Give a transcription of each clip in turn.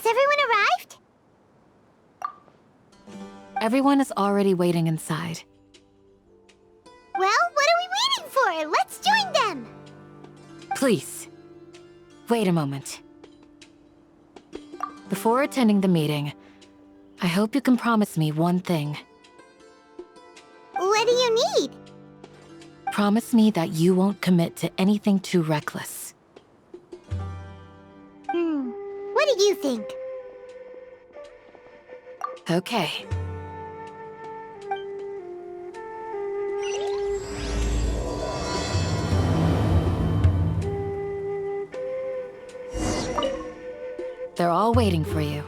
everyone arrived? Everyone is already waiting inside. Well, what are we waiting for? Let's join them! Please, wait a moment. Before attending the meeting, I hope you can promise me one thing. What do you need? Promise me that you won't commit to anything too reckless. What do you think? Okay. They're all waiting for you.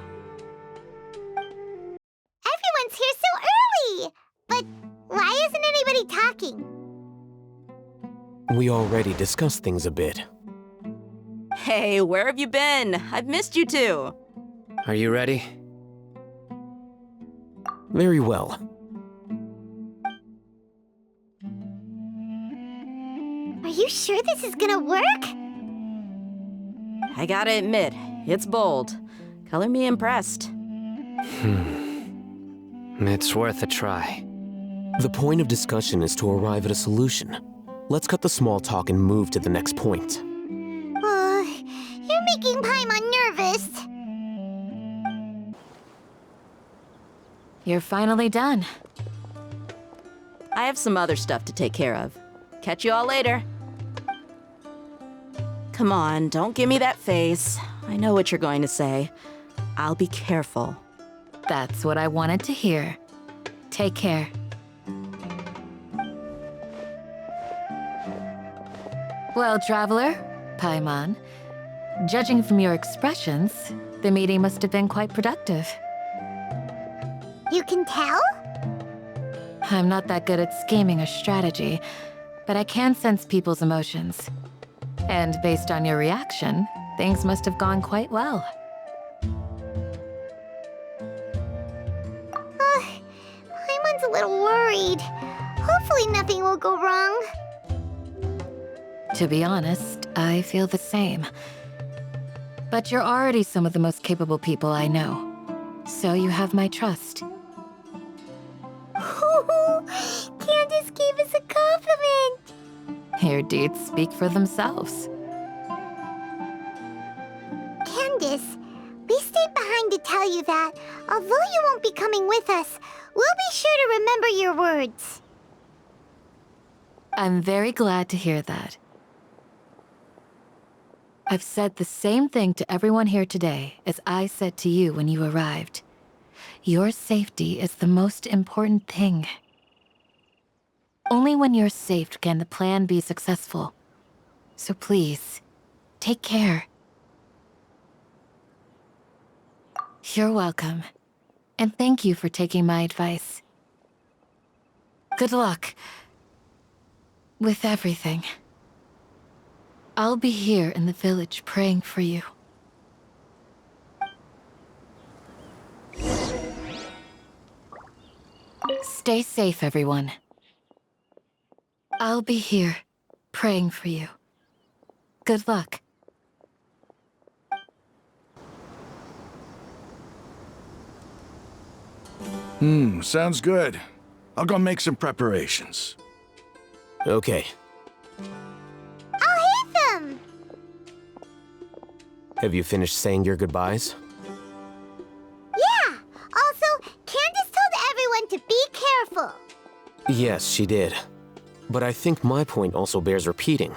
Everyone's here so early! But why isn't anybody talking? We already discussed things a bit. Hey, where have you been? I've missed you too. Are you ready? Very well. Are you sure this is gonna work? I gotta admit, it's bold. Color me impressed. It's worth a try. The point of discussion is to arrive at a solution. Let's cut the small talk and move to the next point. You're making Paimon nervous. You're finally done. I have some other stuff to take care of. Catch you all later. Come on, don't give me that face. I know what you're going to say. I'll be careful. That's what I wanted to hear. Take care. Well, Traveler, Paimon, judging from your expressions, the meeting must have been quite productive. You can tell? I'm not that good at scheming or strategy, but I can sense people's emotions. And based on your reaction, things must have gone quite well. Paimon's a little worried. Hopefully nothing will go wrong. To be honest, I feel the same. But you're already some of the most capable people I know. So you have my trust. Candace gave us a compliment! Your deeds speak for themselves. Candace, we stayed behind to tell you that, although you won't be coming with us, we'll be sure to remember your words. I'm very glad to hear that. I've said the same thing to everyone here today as I said to you when you arrived. Your safety is the most important thing. Only when you're safe can the plan be successful. So please, take care. You're welcome. And thank you for taking my advice. Good luck with everything. I'll be here in the village praying for you. Stay safe, everyone. I'll be here praying for you. Good luck. Sounds good. I'll go make some preparations. Okay. I'll hit them! Have you finished saying your goodbyes? Yeah! Also, Candace told everyone to be careful. Yes, she did. But I think my point also bears repeating.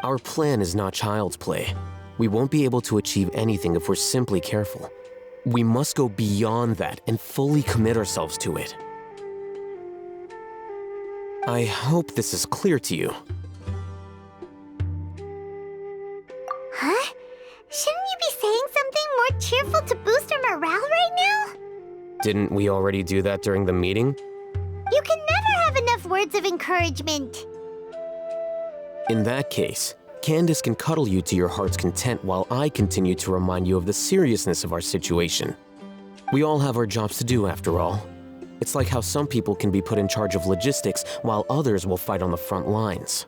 Our plan is not child's play. We won't be able to achieve anything if we're simply careful. We must go beyond that and fully commit ourselves to it. I hope this is clear to you. Huh? Shouldn't you be saying something more cheerful to boost our morale right now? Didn't we already do that during the meeting? You can never have enough words of encouragement. In that case, Candace can cuddle you to your heart's content while I continue to remind you of the seriousness of our situation. We all have our jobs to do after all. It's like how some people can be put in charge of logistics while others will fight on the front lines.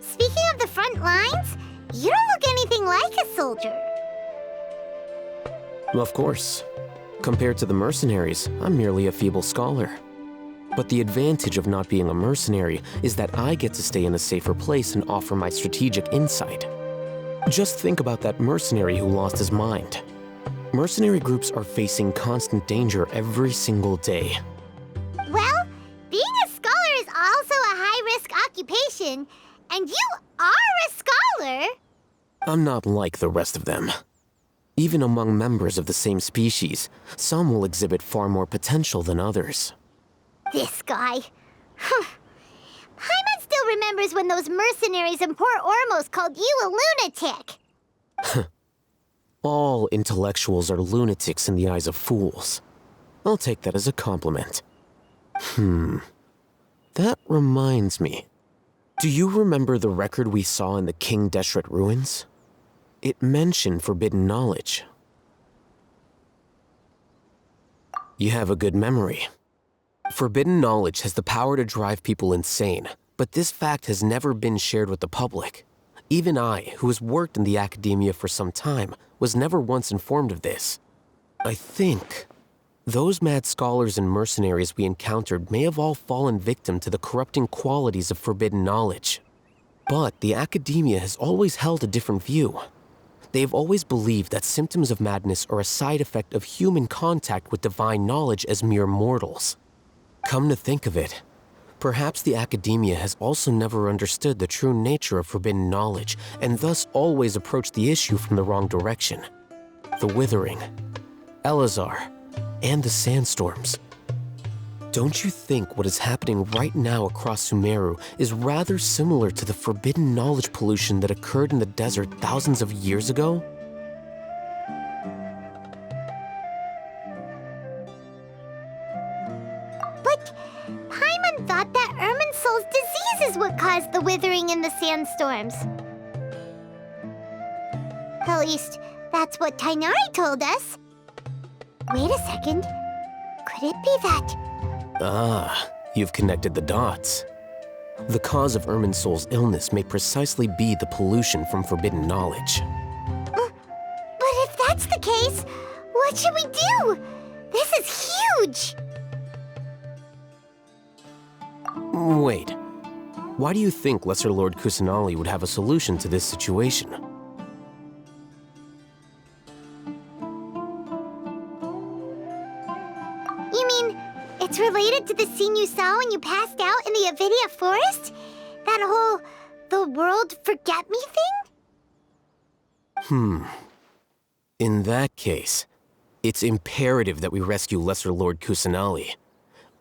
Speaking of the front front lines? You don't look anything like a soldier. Of course. Compared to the mercenaries, I'm merely a feeble scholar. But the advantage of not being a mercenary is that I get to stay in a safer place and offer my strategic insight. Just think about that mercenary who lost his mind. Mercenary groups are facing constant danger every single day. Well, being a scholar is also a high-risk occupation, and you are a scholar. I'm not like the rest of them. Even among members of the same species, some will exhibit far more potential than others. This guy. Paimon still remembers when those mercenaries in Port Ormos called you a lunatic. All intellectuals are lunatics in the eyes of fools. I'll take that as a compliment. That reminds me. Do you remember the record we saw in the King Deshret ruins? It mentioned forbidden knowledge. You have a good memory. Forbidden knowledge has the power to drive people insane, but this fact has never been shared with the public. Even I, who has worked in the academia for some time, was never once informed of this. I think those mad scholars and mercenaries we encountered may have all fallen victim to the corrupting qualities of forbidden knowledge. But the academia has always held a different view. They have always believed that symptoms of madness are a side effect of human contact with divine knowledge as mere mortals. Come to think of it, perhaps the academia has also never understood the true nature of forbidden knowledge and thus always approached the issue from the wrong direction. The Withering, Elazar, and the sandstorms. Don't you think what is happening right now across Sumeru is rather similar to the forbidden knowledge pollution that occurred in the desert thousands of years ago? But Paimon thought that Irminsul's disease is what caused the withering in the sandstorms. At least, that's what Tainari told us. Wait a second. Could it be that... Ah, you've connected the dots. The cause of Irminsul's illness may precisely be the pollution from forbidden knowledge. But if that's the case, what should we do? This is huge! Wait. Why do you think Lesser Lord Kusanali would have a solution to this situation? You mean, it's related to the scene you saw when you passed out in the Avidia forest? That whole, the world forget me thing? In that case, it's imperative that we rescue Lesser Lord Kusanali.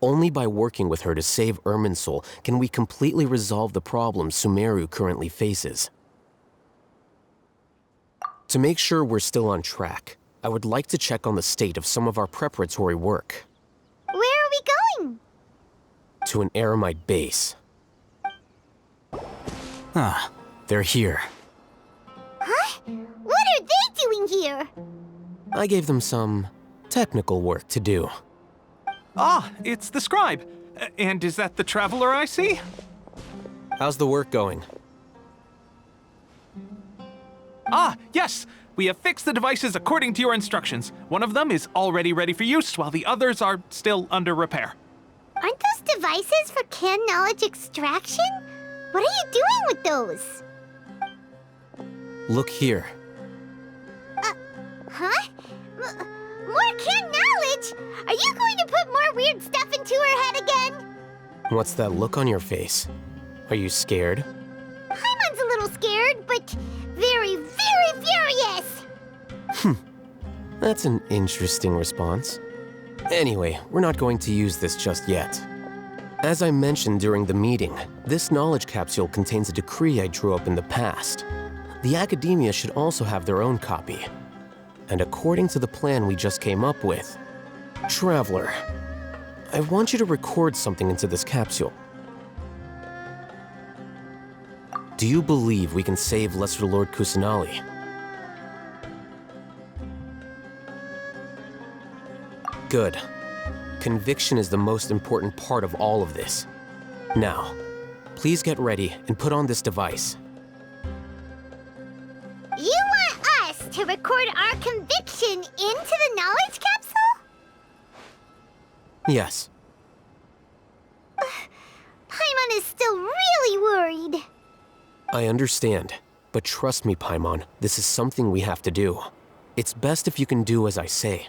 Only by working with her to save Irminsul can we completely resolve the problems Sumeru currently faces. To make sure we're still on track, I would like to check on the state of some of our preparatory work. Where are we going? To an Eremite base. Ah, they're here. Huh? What are they doing here? I gave them some technical work to do. Ah, it's the scribe. And is that the traveler I see? How's the work going? Ah, yes! We have fixed the devices according to your instructions. One of them is already ready for use, while the others are still under repair. Aren't those devices for can knowledge extraction? What are you doing with those? Look here. Huh? More can knowledge? Are you going to put more weird stuff into her head again? What's that look on your face? Are you scared? Paimon's a little scared, but very, very furious! That's an interesting response. Anyway, we're not going to use this just yet. As I mentioned during the meeting, this knowledge capsule contains a decree I drew up in the past. The academia should also have their own copy. And according to the plan we just came up with, Traveler, I want you to record something into this capsule. Do you believe we can save Lesser Lord Kusanali? Good. Conviction is the most important part of all of this. Now, please get ready and put on this device. to record our conviction into the knowledge capsule? Yes. Paimon is still really worried. I understand. But trust me, Paimon, this is something we have to do. It's best if you can do as I say.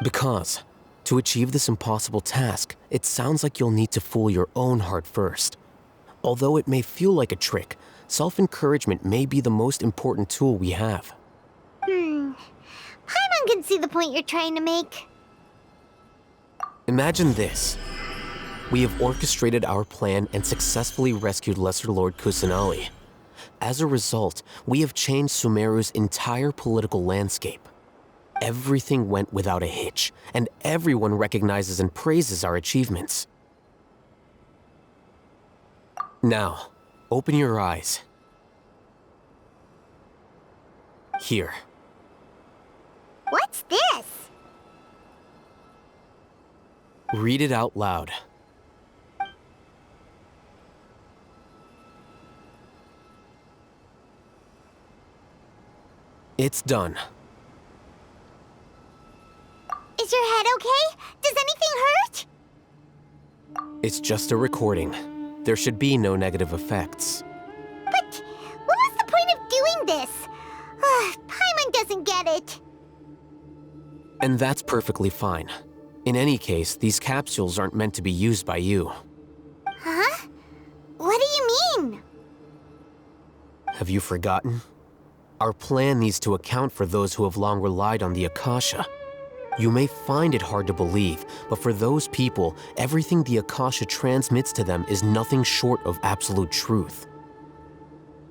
Because, to achieve this impossible task, it sounds like you'll need to fool your own heart first. Although it may feel like a trick, self-encouragement may be the most important tool we have. Paimon can see the point you're trying to make. Imagine this. We have orchestrated our plan and successfully rescued Lesser Lord Kusanali. As a result, we have changed Sumeru's entire political landscape. Everything went without a hitch, and everyone recognizes and praises our achievements. Now, open your eyes. Here. What's this? Read it out loud. It's done. Is your head okay? Does anything hurt? It's just a recording. There should be no negative effects. But what was the point of doing this? Paimon doesn't get it. And that's perfectly fine. In any case, these capsules aren't meant to be used by you. Huh? What do you mean? Have you forgotten? Our plan needs to account for those who have long relied on the Akasha. You may find it hard to believe, but for those people, everything the Akasha transmits to them is nothing short of absolute truth.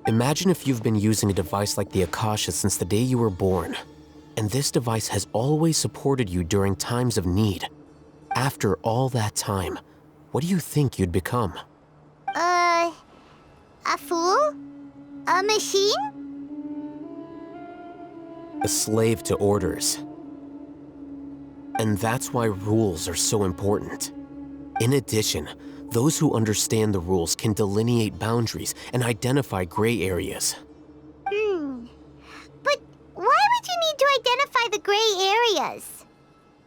Imagine if you've been using a device like the Akasha since the day you were born, and this device has always supported you during times of need. After all that time, what do you think you'd become? A fool? A machine? A slave to orders. And that's why rules are so important. In addition, those who understand the rules can delineate boundaries and identify gray areas. But why would you need to identify the gray areas?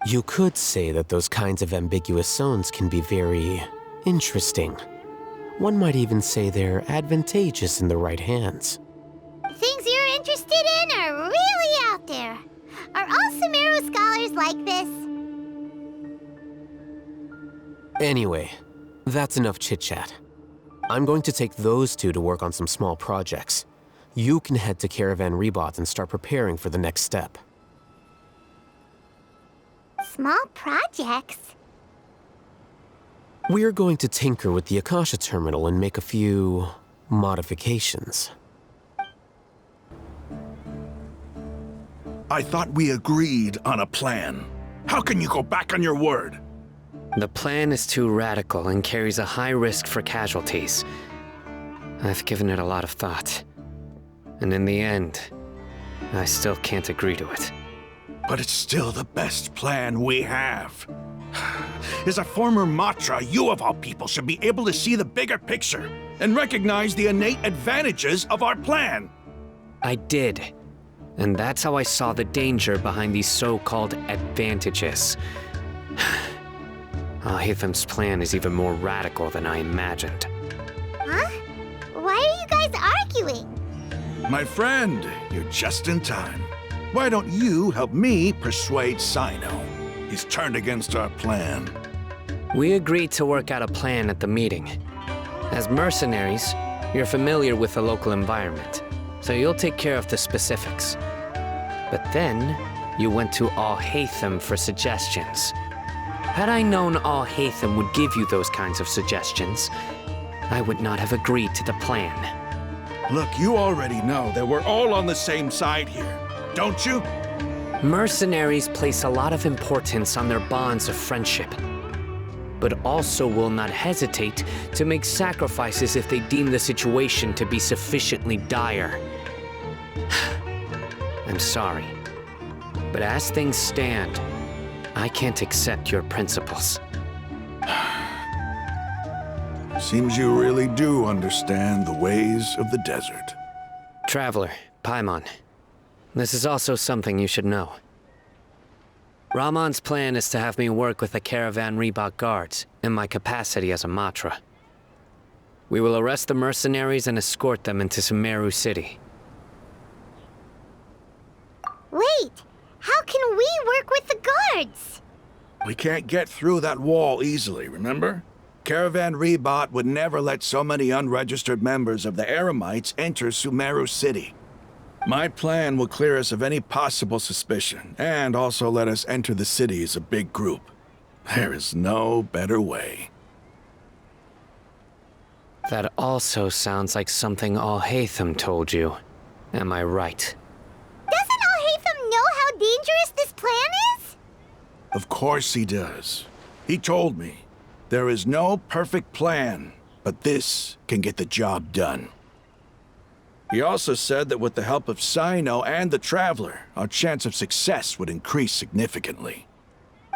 You could say that those kinds of ambiguous zones can be very interesting. One might even say they're advantageous in the right hands. Things you're interested in are really out there. Are all Sumeru scholars like this? Anyway, that's enough chit-chat. I'm going to take those two to work on some small projects. You can head to Caravan Rebot and start preparing for the next step. Small projects? We're going to tinker with the Akasha terminal and make a few modifications. I thought we agreed on a plan. How can you go back on your word? The plan is too radical and carries a high risk for casualties. I've given it a lot of thought. And in the end, I still can't agree to it. But it's still the best plan we have. As a former Matra, you of all people should be able to see the bigger picture and recognize the innate advantages of our plan. I did. And that's how I saw the danger behind these so-called advantages. Al-Hitham's plan is even more radical than I imagined. Huh? Why are you guys arguing? My friend, you're just in time. Why don't you help me persuade Sino? He's turned against our plan. We agreed to work out a plan at the meeting. As mercenaries, you're familiar with the local environment, so you'll take care of the specifics. But then, you went to Al-Haytham for suggestions. Had I known Al-Haytham would give you those kinds of suggestions, I would not have agreed to the plan. Look, you already know that we're all on the same side here, don't you? Mercenaries place a lot of importance on their bonds of friendship, but also will not hesitate to make sacrifices if they deem the situation to be sufficiently dire. I'm sorry, but as things stand, I can't accept your principles. Seems you really do understand the ways of the desert. Traveler, Paimon, This is also something you should know. Rahman's plan is to have me work with the Caravan Reebok guards in my capacity as a Matra. We will arrest the mercenaries and escort them into Sumeru City. Wait, how can we work with the guards? We can't get through that wall easily, remember? Caravan Rebot would never let so many unregistered members of the Eremites enter Sumeru City. My plan will clear us of any possible suspicion, and also let us enter the city as a big group. There is no better way. That also sounds like something Al-Haytham told you. Am I right? Doesn't Al-Haytham know how dangerous this plan is? Of course he does. He told me, there is no perfect plan, but this can get the job done. He also said that with the help of Sino and the Traveler, our chance of success would increase significantly.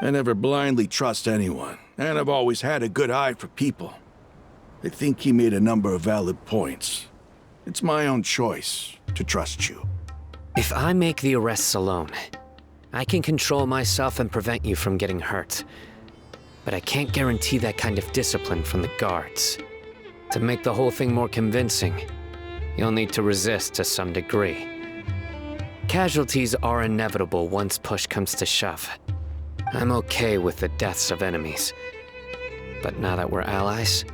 I never blindly trust anyone, and I've always had a good eye for people. I think he made a number of valid points. It's my own choice to trust you. If I make the arrests alone, I can control myself and prevent you from getting hurt. But I can't guarantee that kind of discipline from the guards. To make the whole thing more convincing, you'll need to resist to some degree. Casualties are inevitable once push comes to shove. I'm okay with the deaths of enemies. But now that we're allies,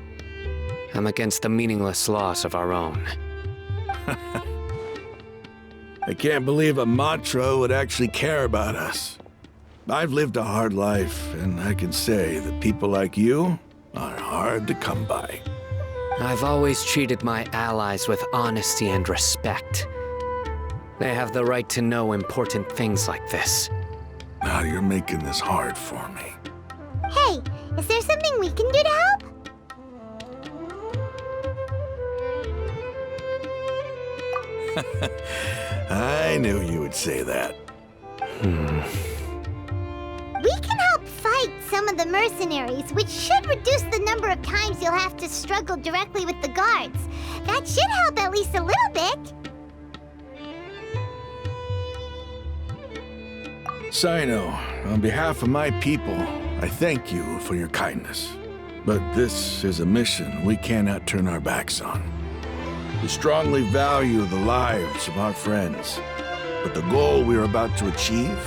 I'm against the meaningless loss of our own. I can't believe a Matra would actually care about us. I've lived a hard life, and I can say that people like you are hard to come by. I've always treated my allies with honesty and respect. They have the right to know important things like this. Now you're making this hard for me. Hey, is there something we can do to help? I knew you would say that. We can help fight some of the mercenaries, which should reduce the number of times you'll have to struggle directly with the guards. That should help at least a little bit. Sino, on behalf of my people, I thank you for your kindness. But this is a mission we cannot turn our backs on. We strongly value the lives of our friends, but the goal we are about to achieve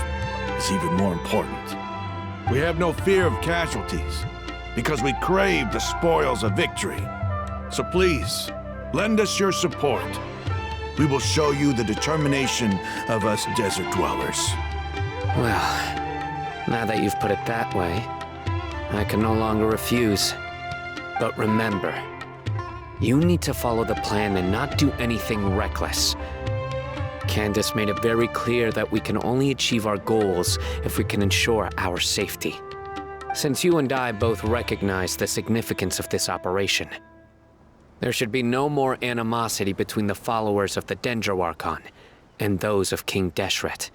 is even more important. We have no fear of casualties, because we crave the spoils of victory. So please, lend us your support. We will show you the determination of us desert dwellers. Well, now that you've put it that way, I can no longer refuse. But remember, you need to follow the plan and not do anything reckless. Candace made it very clear that we can only achieve our goals if we can ensure our safety. Since you and I both recognize the significance of this operation, there should be no more animosity between the followers of the Dendroarchon and those of King Deshret.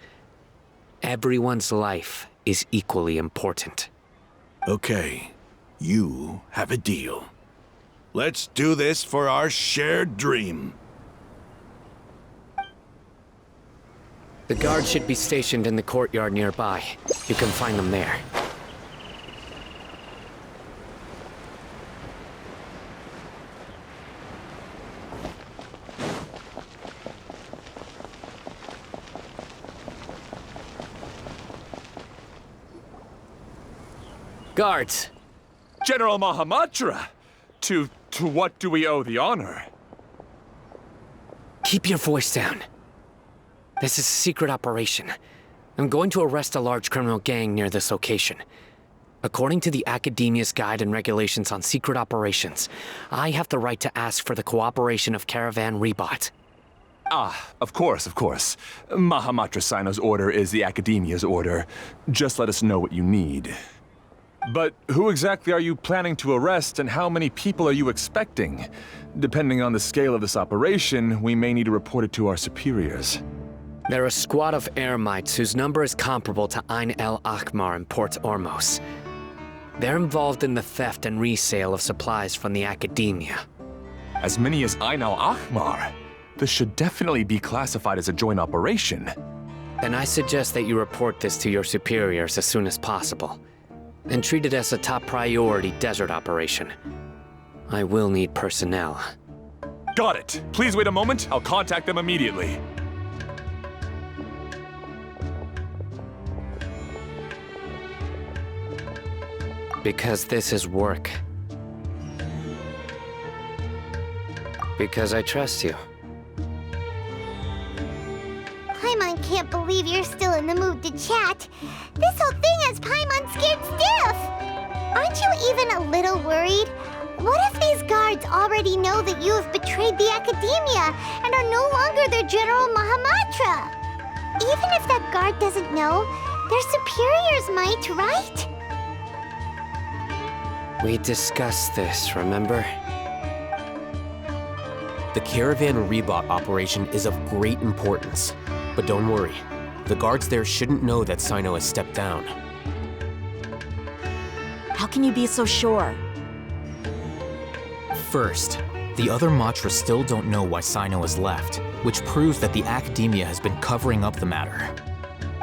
Everyone's life is equally important. Okay, you have a deal. Let's do this for our shared dream. The guards should be stationed in the courtyard nearby. You can find them there. Guards! General Mahamatra! To what do we owe the honor? Keep your voice down. This is a secret operation. I'm going to arrest a large criminal gang near this location. According to the Academia's Guide and Regulations on Secret Operations, I have the right to ask for the cooperation of Caravan Rebot. Ah, of course, of course. Mahamatra Sino's order is the Academia's order. Just let us know what you need. But who exactly are you planning to arrest, and how many people are you expecting? Depending on the scale of this operation, we may need to report it to our superiors. They're a squad of Eremites whose number is comparable to Ain el Akhmar in Port Ormos. They're involved in the theft and resale of supplies from the Academia. As many as Ain al Akhmar? This should definitely be classified as a joint operation. Then I suggest that you report this to your superiors as soon as possible, and treat it as a top priority desert operation. I will need personnel. Got it. Please wait a moment. I'll contact them immediately. Because this is work. Because I trust you. Paimon can't believe you're still in the mood to chat. This whole thing has Paimon scared stiff. Aren't you even a little worried? What if these guards already know that you have betrayed the Academia and are no longer their General Mahamatra? Even if that guard doesn't know, their superiors might, right? We discussed this, remember? The Caravan Rebot operation is of great importance. But don't worry, the guards there shouldn't know that Sino has stepped down. How can you be so sure? First, the other Matras still don't know why Sino has left, which proves that the Academia has been covering up the matter.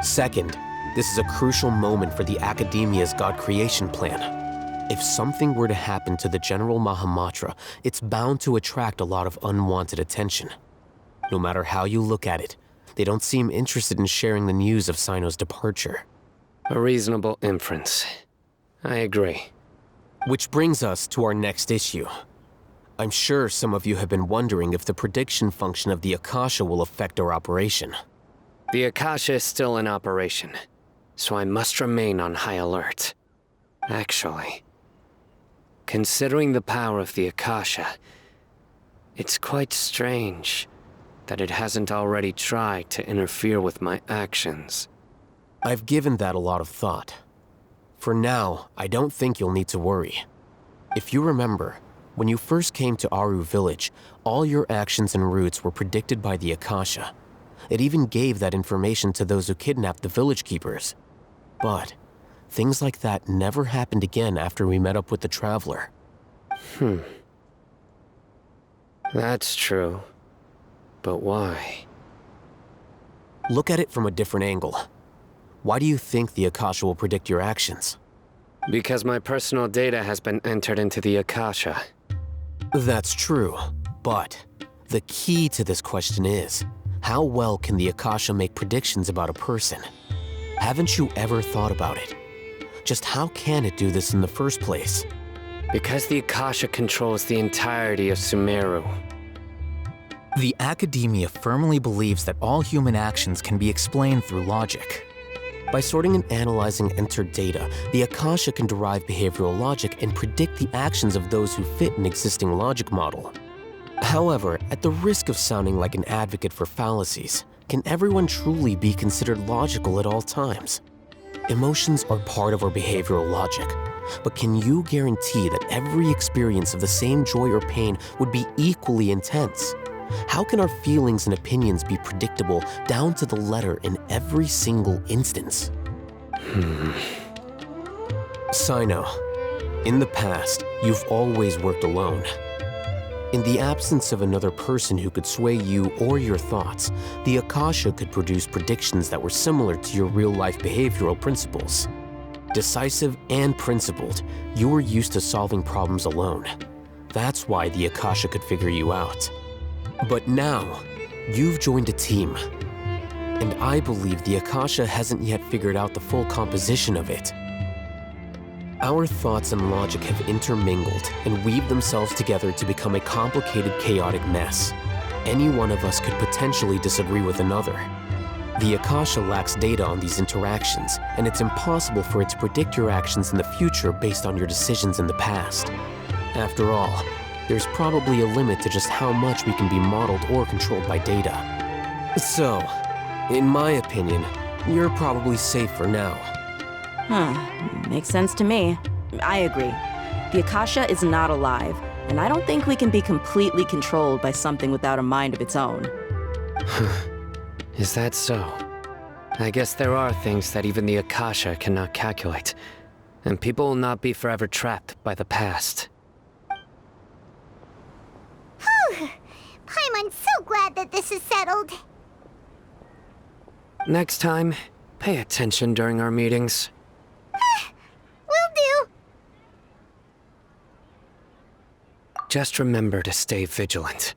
Second, this is a crucial moment for the Academia's God creation plan. If something were to happen to the General Mahamatra, it's bound to attract a lot of unwanted attention. No matter how you look at it, they don't seem interested in sharing the news of Sino's departure. A reasonable inference. I agree. Which brings us to our next issue. I'm sure some of you have been wondering if the prediction function of the Akasha will affect our operation. The Akasha is still in operation, so I must remain on high alert. Actually, considering the power of the Akasha, it's quite strange that it hasn't already tried to interfere with my actions. I've given that a lot of thought. For now, I don't think you'll need to worry. If you remember, when you first came to Aru Village, all your actions and routes were predicted by the Akasha. It even gave that information to those who kidnapped the village keepers. But things like that never happened again after we met up with the Traveler. That's true. But why? Look at it from a different angle. Why do you think the Akasha will predict your actions? Because my personal data has been entered into the Akasha. That's true, but the key to this question is, how well can the Akasha make predictions about a person? Haven't you ever thought about it? Just how can it do this in the first place? Because the Akasha controls the entirety of Sumeru. The Academia firmly believes that all human actions can be explained through logic. By sorting and analyzing entered data, the Akasha can derive behavioral logic and predict the actions of those who fit an existing logic model. However, at the risk of sounding like an advocate for fallacies, can everyone truly be considered logical at all times? Emotions are part of our behavioral logic, but can you guarantee that every experience of the same joy or pain would be equally intense? How can our feelings and opinions be predictable down to the letter in every single instance? Sino, in the past, you've always worked alone. In the absence of another person who could sway you or your thoughts, the Akasha could produce predictions that were similar to your real-life behavioral principles. Decisive and principled, you were used to solving problems alone. That's why the Akasha could figure you out. But now, you've joined a team. And I believe the Akasha hasn't yet figured out the full composition of it. Our thoughts and logic have intermingled and weaved themselves together to become a complicated, chaotic mess. Any one of us could potentially disagree with another. The Akasha lacks data on these interactions, and it's impossible for it to predict your actions in the future based on your decisions in the past. After all, there's probably a limit to just how much we can be modeled or controlled by data. So, in my opinion, you're probably safe for now. Makes sense to me. I agree. The Akasha is not alive, and I don't think we can be completely controlled by something without a mind of its own. Is that so? I guess there are things that even the Akasha cannot calculate, and people will not be forever trapped by the past. Paimon's so glad that this is settled. Next time, pay attention during our meetings. Will do. Just remember to stay vigilant.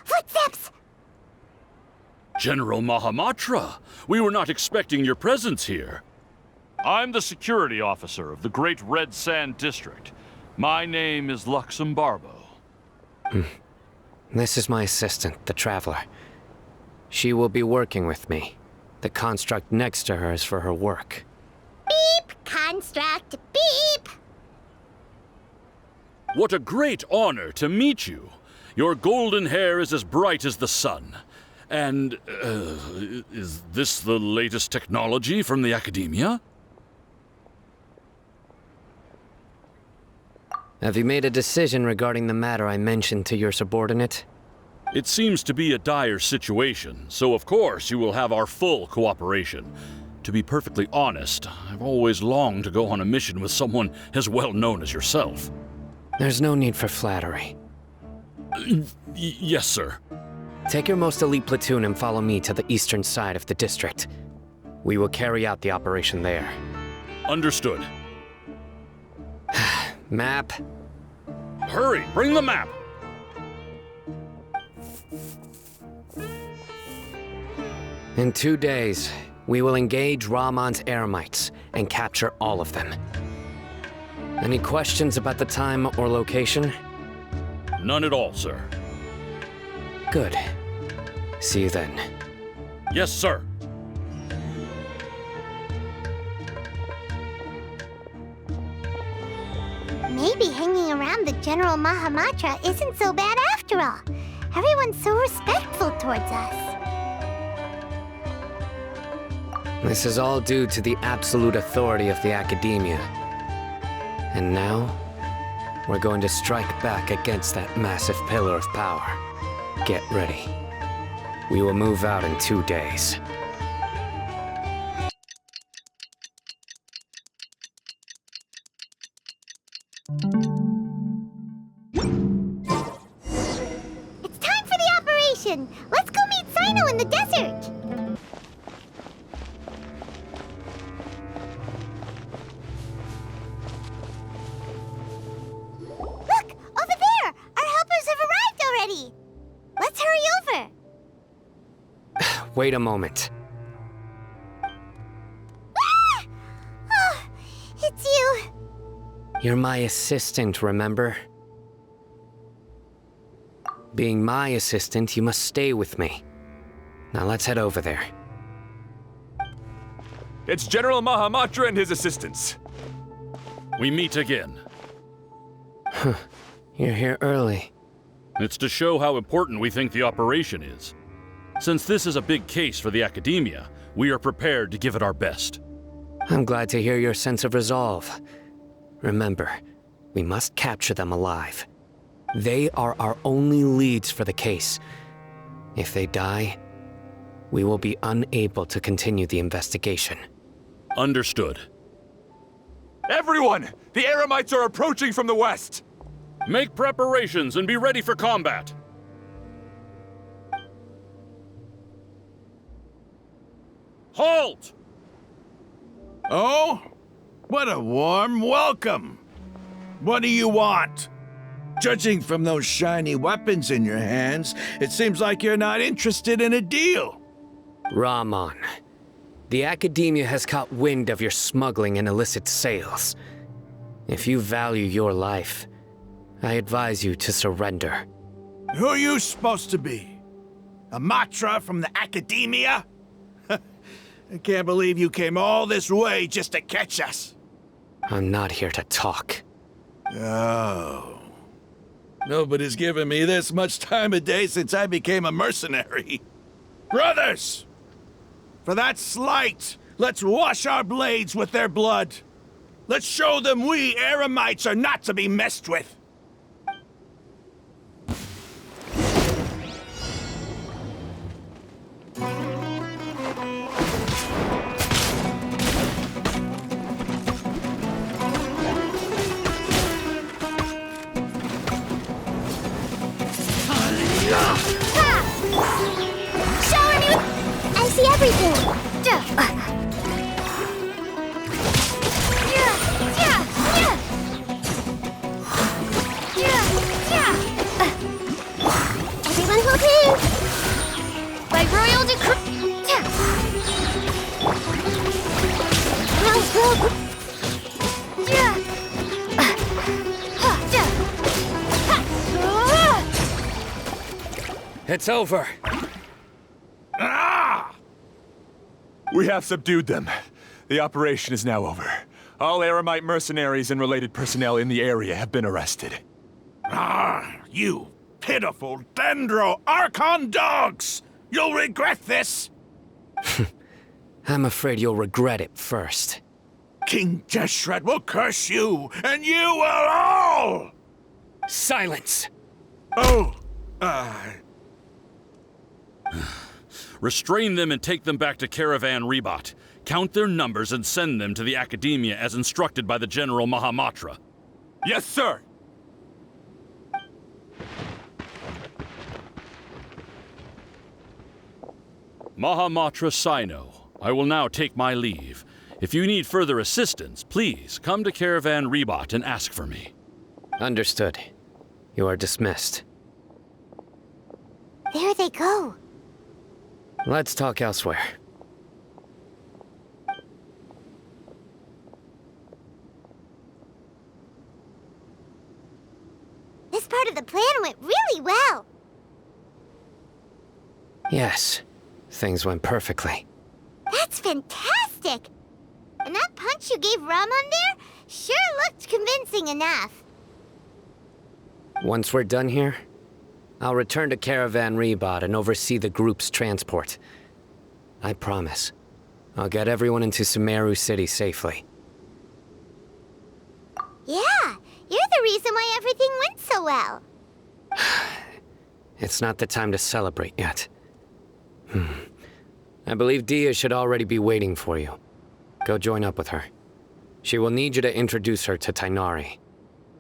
Footsteps! General Mahamatra, we were not expecting your presence here. I'm the security officer of the Great Red Sand District. My name is Luxembarbo. This is my assistant, the Traveler. She will be working with me. The construct next to her is for her work. Beep! Construct, beep! What a great honor to meet you. Your golden hair is as bright as the sun. And, is this the latest technology from the Academia? Have you made a decision regarding the matter I mentioned to your subordinate? It seems to be a dire situation, so of course you will have our full cooperation. To be perfectly honest, I've always longed to go on a mission with someone as well known as yourself. There's no need for flattery. Yes, sir. Take your most elite platoon and follow me to the eastern side of the district. We will carry out the operation there. Understood. Map? Hurry, bring the map! In 2 days, we will engage Rahman's Eremites and capture all of them. Any questions about the time or location? None at all, sir. Good. See you then. Yes, sir. Maybe hanging around the General Mahamatra isn't so bad after all. Everyone's so respectful towards us. This is all due to the absolute authority of the Academia. And now, we're going to strike back against that massive pillar of power. Get ready. We will move out in 2 days. It's time for the operation! Let's go meet Sino in the desert! Look! Over there! Our helpers have arrived already! Let's hurry over! Wait a moment. Ah! Oh, it's you! You're my assistant, remember? Being my assistant, you must stay with me. Now let's head over there. It's General Mahamatra and his assistants. We meet again. You're here early. It's to show how important we think the operation is. Since this is a big case for the Academia, we are prepared to give it our best. I'm glad to hear your sense of resolve. Remember, we must capture them alive. They are our only leads for the case. If they die, we will be unable to continue the investigation. Understood. Everyone! The Eremites are approaching from the west! Make preparations and be ready for combat. Halt! Oh? What a warm welcome! What do you want? Judging from those shiny weapons in your hands, it seems like you're not interested in a deal. Rahman, the Academia has caught wind of your smuggling and illicit sales. If you value your life, I advise you to surrender. Who are you supposed to be? A Matra from the Academia? I can't believe you came all this way just to catch us. I'm not here to talk. Oh. Nobody's given me this much time of day since I became a mercenary. Brothers! For that slight, let's wash our blades with their blood. Let's show them we Eremites are not to be messed with. Everyone hold hands! By royal decree... It's over. We have subdued them. The operation is now over. All Aramite mercenaries and related personnel in the area have been arrested. You pitiful Dendro Archon dogs! You'll regret this! I'm afraid you'll regret it first. King Jeshred will curse you, and you will all! Silence! Oh, Restrain them and take them back to Caravan Rebot. Count their numbers and send them to the Academia as instructed by the General Mahamatra. Yes, sir! Mahamatra Sino, I will now take my leave. If you need further assistance, please come to Caravan Rebot and ask for me. Understood. You are dismissed. There they go. Let's talk elsewhere. This part of the plan went really well. Yes, things went perfectly. That's fantastic! And that punch you gave Ramon there sure looked convincing enough. Once we're done here, I'll return to Caravan Rebot and oversee the group's transport. I promise. I'll get everyone into Sumeru City safely. Yeah, you're the reason why everything went so well. It's not the time to celebrate yet. I believe Dia should already be waiting for you. Go join up with her. She will need you to introduce her to Tainari.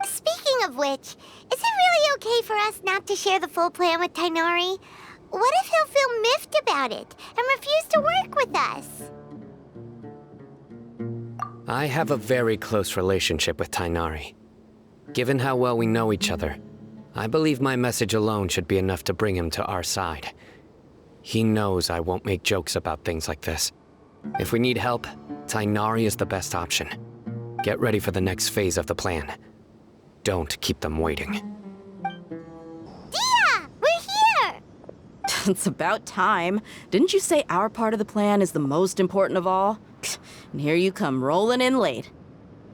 Speaking of which, is it really okay for us not to share the full plan with Tainari? What if he'll feel miffed about it and refuse to work with us? I have a very close relationship with Tainari. Given how well we know each other, I believe my message alone should be enough to bring him to our side. He knows I won't make jokes about things like this. If we need help, Tainari is the best option. Get ready for the next phase of the plan. Don't keep them waiting. Dia! We're here! It's about time. Didn't you say our part of the plan is the most important of all? And here you come rolling in late.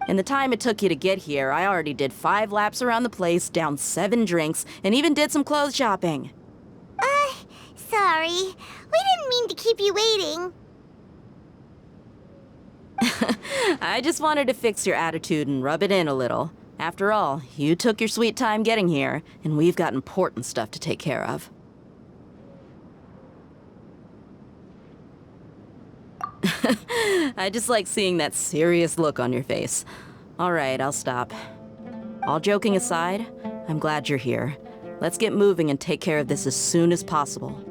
In the time it took you to get here, I already did 5 laps around the place, downed 7 drinks, and even did some clothes shopping. Sorry. We didn't mean to keep you waiting. I just wanted to fix your attitude and rub it in a little. After all, you took your sweet time getting here, and we've got important stuff to take care of. I just like seeing that serious look on your face. All right, I'll stop. All joking aside, I'm glad you're here. Let's get moving and take care of this as soon as possible.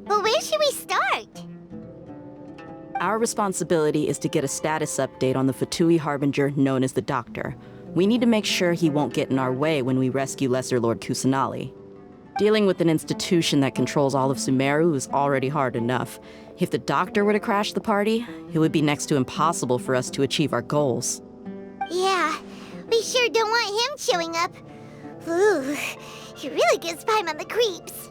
But where should we start? Our responsibility is to get a status update on the Fatui Harbinger known as the Doctor. We need to make sure he won't get in our way when we rescue Lesser Lord Kusanali. Dealing with an institution that controls all of Sumeru is already hard enough. If the Doctor were to crash the party, it would be next to impossible for us to achieve our goals. Yeah, we sure don't want him showing up. Ooh, he really gives Paimon the creeps.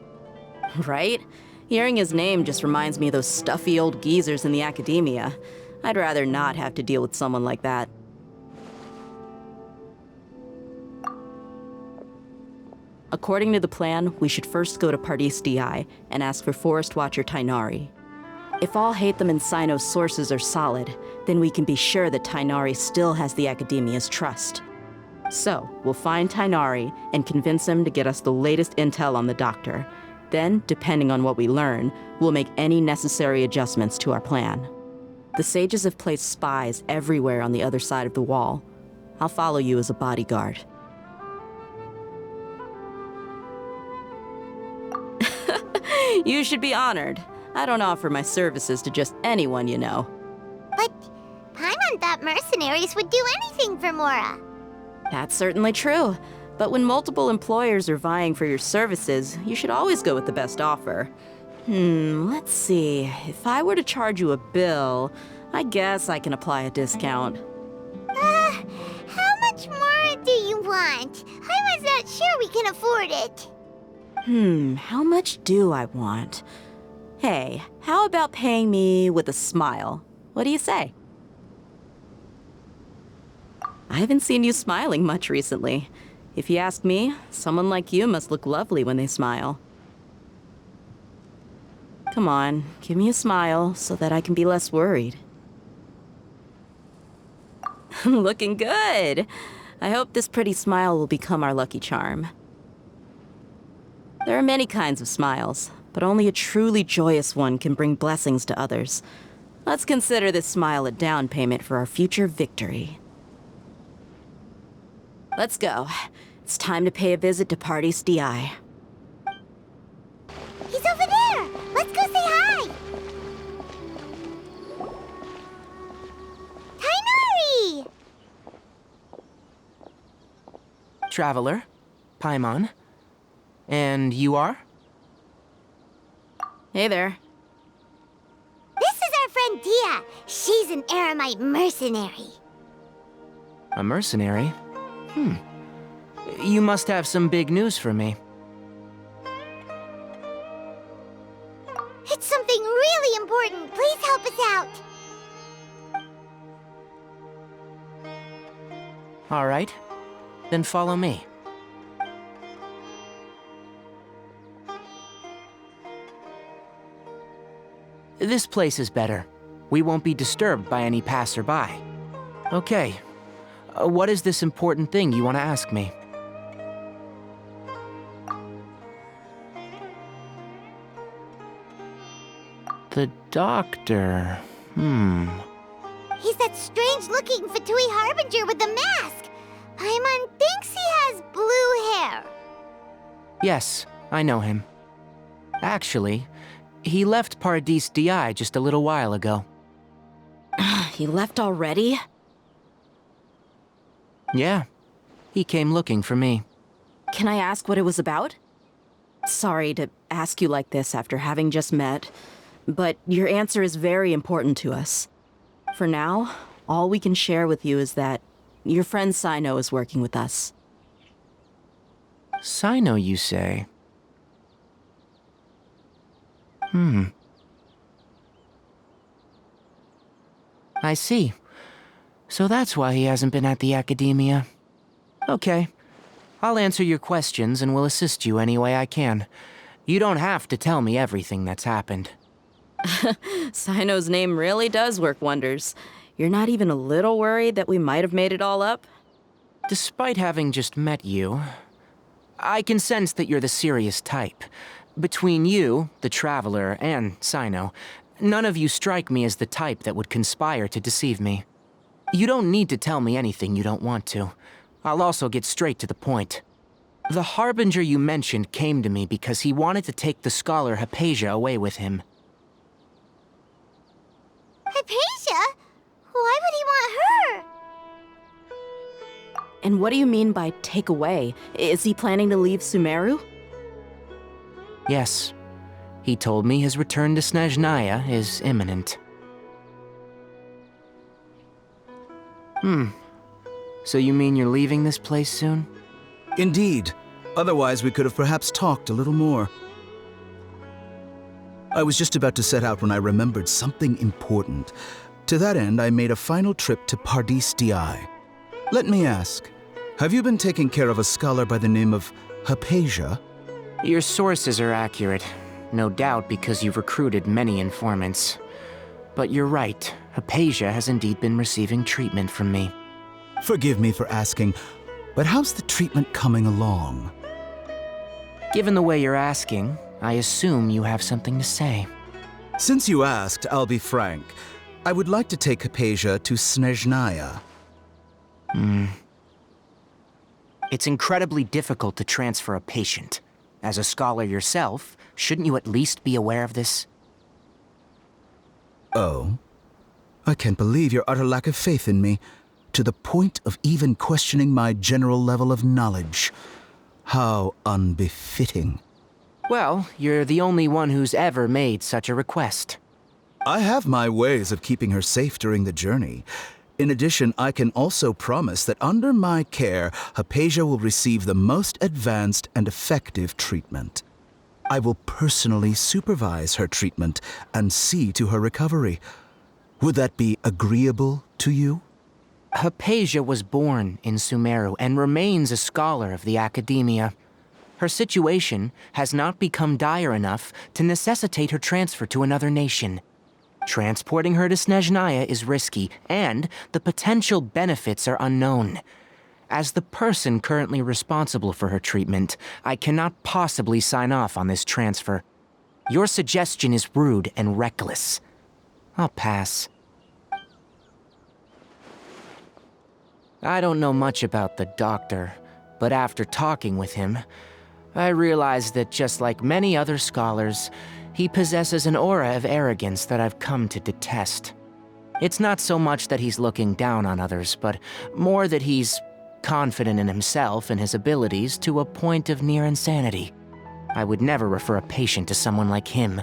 Right? Hearing his name just reminds me of those stuffy old geezers in the Academia. I'd rather not have to deal with someone like that. According to the plan, we should first go to Pardis DI and ask for Forest Watcher Tainari. If all Hatham and Sino's sources are solid, then we can be sure that Tainari still has the Academia's trust. So, we'll find Tainari and convince him to get us the latest intel on the Doctor. Then, depending on what we learn, we'll make any necessary adjustments to our plan. The sages have placed spies everywhere on the other side of the wall. I'll follow you as a bodyguard. You should be honored. I don't offer my services to just anyone you know. But Paimon thought mercenaries would do anything for Mora. That's certainly true. But when multiple employers are vying for your services, you should always go with the best offer. Let's see. If I were to charge you a bill, I guess I can apply a discount. How much more do you want? I was not sure we can afford it. How much do I want? Hey, how about paying me with a smile? What do you say? I haven't seen you smiling much recently. If you ask me, someone like you must look lovely when they smile. Come on, give me a smile so that I can be less worried. Looking good! I hope this pretty smile will become our lucky charm. There are many kinds of smiles, but only a truly joyous one can bring blessings to others. Let's consider this smile a down payment for our future victory. Let's go. It's time to pay a visit to Pardis DI. He's over there! Let's go say hi! Tainari! Traveler, Paimon. And you are? Hey there. This is our friend Dia. She's an Aramite mercenary. A mercenary? You must have some big news for me. It's something really important. Please help us out. All right. Then follow me. This place is better. We won't be disturbed by any passerby. Okay. What is this important thing you want to ask me? The doctor. He's that strange-looking Fatui Harbinger with the mask. Paimon thinks he has blue hair. Yes, I know him. Actually, he left Pardis DI just a little while ago. He left already? Yeah, he came looking for me. Can I ask what it was about? Sorry to ask you like this after having just met, but your answer is very important to us. For now, all we can share with you is that your friend Sino is working with us. Sino, you say? I see. So that's why he hasn't been at the academia. Okay. I'll answer your questions and will assist you any way I can. You don't have to tell me everything that's happened. Sino's name really does work wonders. You're not even a little worried that we might have made it all up? Despite having just met you, I can sense that you're the serious type. Between you, the Traveler, and Sino, none of you strike me as the type that would conspire to deceive me. You don't need to tell me anything you don't want to. I'll also get straight to the point. The Harbinger you mentioned came to me because he wanted to take the scholar Hypatia away with him. Hypatia? Why would he want her? And what do you mean by take away? Is he planning to leave Sumeru? Yes. He told me his return to Snezhnaya is imminent. So you mean you're leaving this place soon? Indeed. Otherwise, we could have perhaps talked a little more. I was just about to set out when I remembered something important. To that end, I made a final trip to Pardis DI. Let me ask, have you been taking care of a scholar by the name of Hypatia? Your sources are accurate. No doubt because you've recruited many informants. But you're right, Hypatia has indeed been receiving treatment from me. Forgive me for asking, but how's the treatment coming along? Given the way you're asking, I assume you have something to say. Since you asked, I'll be frank. I would like to take Hypatia to Snezhnaya. It's incredibly difficult to transfer a patient. As a scholar yourself, shouldn't you at least be aware of this? Oh? I can't believe your utter lack of faith in me. to the point of even questioning my general level of knowledge. How unbefitting. Well, you're the only one who's ever made such a request. I have my ways of keeping her safe during the journey. In addition, I can also promise that under my care, Hypatia will receive the most advanced and effective treatment. I will personally supervise her treatment and see to her recovery. Would that be agreeable to you? Hypatia was born in Sumeru and remains a scholar of the Academia. Her situation has not become dire enough to necessitate her transfer to another nation. Transporting her to Snezhnaya is risky, and the potential benefits are unknown. As the person currently responsible for her treatment, I cannot possibly sign off on this transfer. Your suggestion is rude and reckless. I'll pass. I don't know much about the doctor, but after talking with him, I realized that just like many other scholars, he possesses an aura of arrogance that I've come to detest. It's not so much that he's looking down on others, but more that he's confident in himself and his abilities to a point of near insanity. I would never refer a patient to someone like him.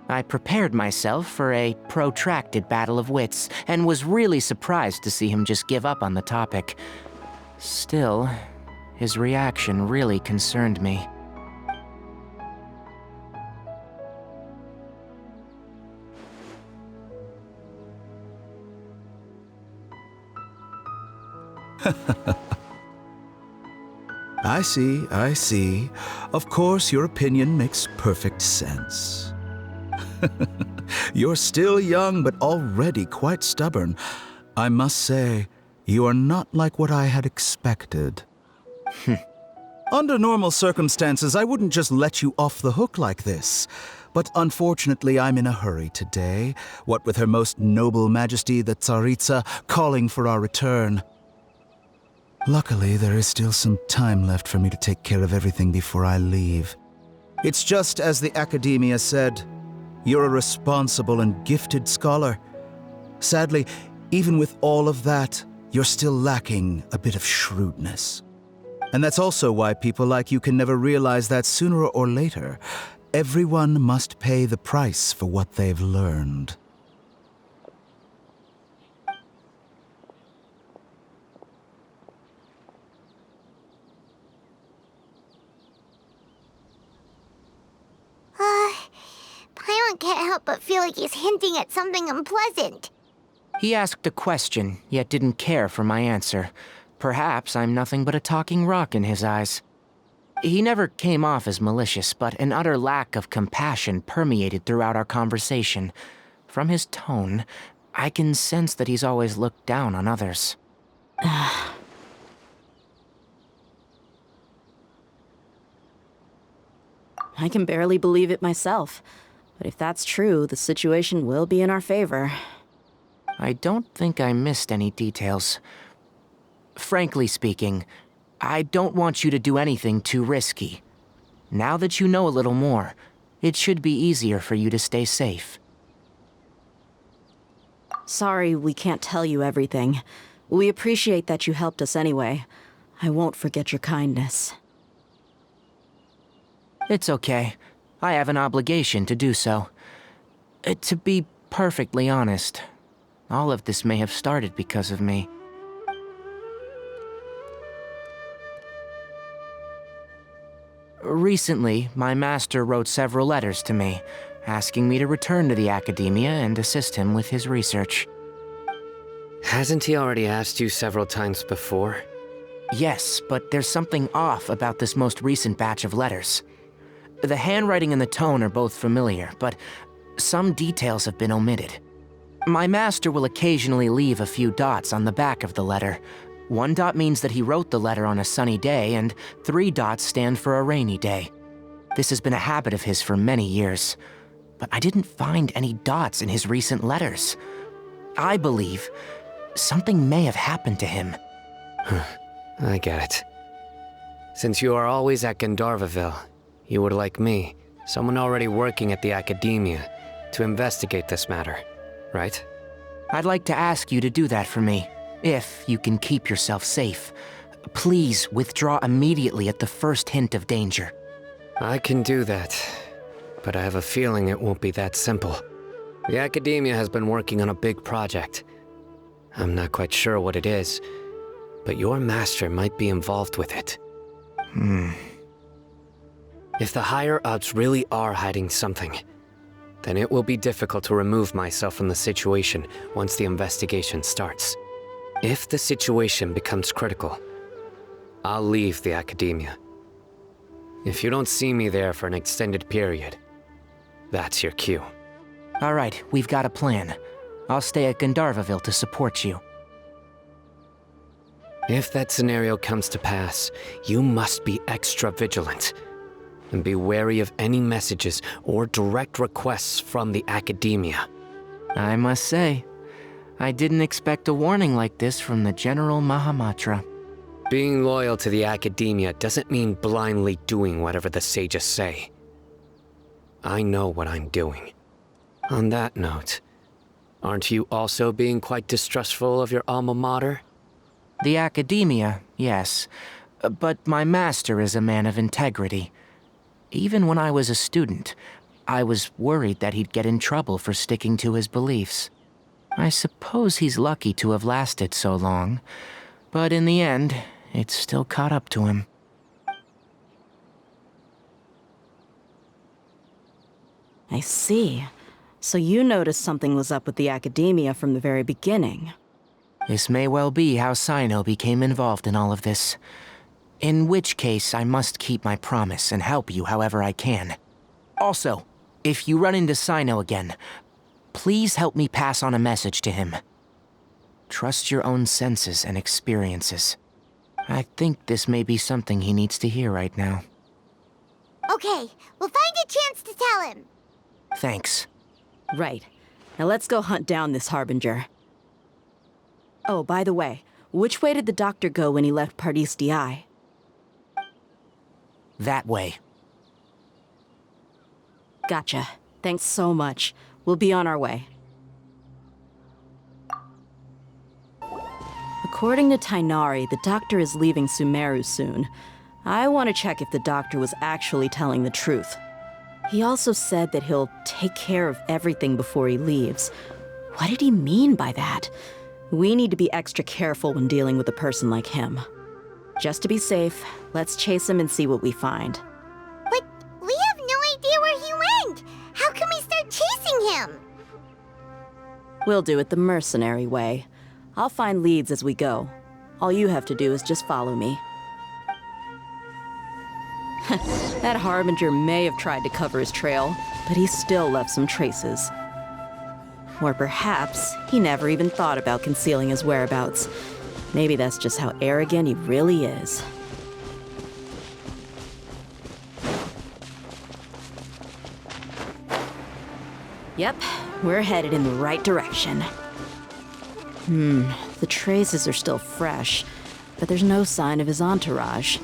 I prepared myself for a protracted battle of wits, and was really surprised to see him just give up on the topic. Still, his reaction really concerned me. I see. Of course, your opinion makes perfect sense. You're still young, but already quite stubborn. I must say, you are not like what I had expected. Under normal circumstances, I wouldn't just let you off the hook like this. But unfortunately, I'm in a hurry today, what with Her Most Noble Majesty the Tsaritsa calling for our return. Luckily, there is still some time left for me to take care of everything before I leave. It's just as the Academia said, you're a responsible and gifted scholar. Sadly, even with all of that, you're still lacking a bit of shrewdness. And that's also why people like you can never realize that sooner or later, everyone must pay the price for what they've learned. Paimon can't help but feel like he's hinting at something unpleasant. He asked a question, yet didn't care for my answer. Perhaps I'm nothing but a talking rock in his eyes. He never came off as malicious, but an utter lack of compassion permeated throughout our conversation. From his tone, I can sense that he's always looked down on others. I can barely believe it myself. But if that's true, the situation will be in our favor. I don't think I missed any details. Frankly speaking, I don't want you to do anything too risky. Now that you know a little more, it should be easier for you to stay safe. Sorry we can't tell you everything. We appreciate that you helped us anyway. I won't forget your kindness. It's okay. I have an obligation to do so. To be perfectly honest, all of this may have started because of me. Recently, my master wrote several letters to me, asking me to return to the Academia and assist him with his research. Hasn't he already asked you several times before? Yes, but there's something off about this most recent batch of letters. The handwriting and the tone are both familiar, but some details have been omitted. My master will occasionally leave a few dots on the back of the letter. 1 dot means that he wrote the letter on a sunny day, and 3 dots stand for a rainy day. This has been a habit of his for many years, but I didn't find any dots in his recent letters. I believe something may have happened to him. I get it. Since you are always at Gandharvaville, you would like me, someone already working at the Academia, to investigate this matter, right? I'd like to ask you to do that for me, if you can keep yourself safe. Please withdraw immediately at the first hint of danger. I can do that, but I have a feeling it won't be that simple. The Academia has been working on a big project. I'm not quite sure what it is, but your master might be involved with it. If the higher-ups really are hiding something, then it will be difficult to remove myself from the situation once the investigation starts. If the situation becomes critical, I'll leave the Academia. If you don't see me there for an extended period, that's your cue. All right, we've got a plan. I'll stay at Gandharvaville to support you. If that scenario comes to pass, you must be extra vigilant. And be wary of any messages or direct requests from the Academia. I must say, I didn't expect a warning like this from the General Mahamatra. Being loyal to the Academia doesn't mean blindly doing whatever the sages say. I know what I'm doing. On that note, aren't you also being quite distrustful of your alma mater? The Academia, yes. But my master is a man of integrity. Even when I was a student, I was worried that he'd get in trouble for sticking to his beliefs. I suppose he's lucky to have lasted so long, but in the end, it's still caught up to him. I see. So you noticed something was up with the Academia from the very beginning. This may well be how Sino became involved in all of this. In which case, I must keep my promise and help you however I can. Also, if you run into Sino again, please help me pass on a message to him. Trust your own senses and experiences. I think this may be something he needs to hear right now. Okay, we'll find a chance to tell him. Thanks. Right. Now let's go hunt down this Harbinger. Oh, by the way, which way did the doctor go when he left Pardis Di? That way. Gotcha. Thanks so much. We'll be on our way. According to Tainari, the doctor is leaving Sumeru soon. I want to check if the doctor was actually telling the truth. He also said that he'll take care of everything before he leaves. What did he mean by that? We need to be extra careful when dealing with a person like him. Just to be safe, let's chase him and see what we find. But we have no idea where he went! How can we start chasing him? We'll do it the mercenary way. I'll find leads as we go. All you have to do is just follow me. That Harbinger may have tried to cover his trail, but he still left some traces. Or perhaps he never even thought about concealing his whereabouts. Maybe that's just how arrogant he really is. Yep, we're headed in the right direction. The traces are still fresh, but there's no sign of his entourage.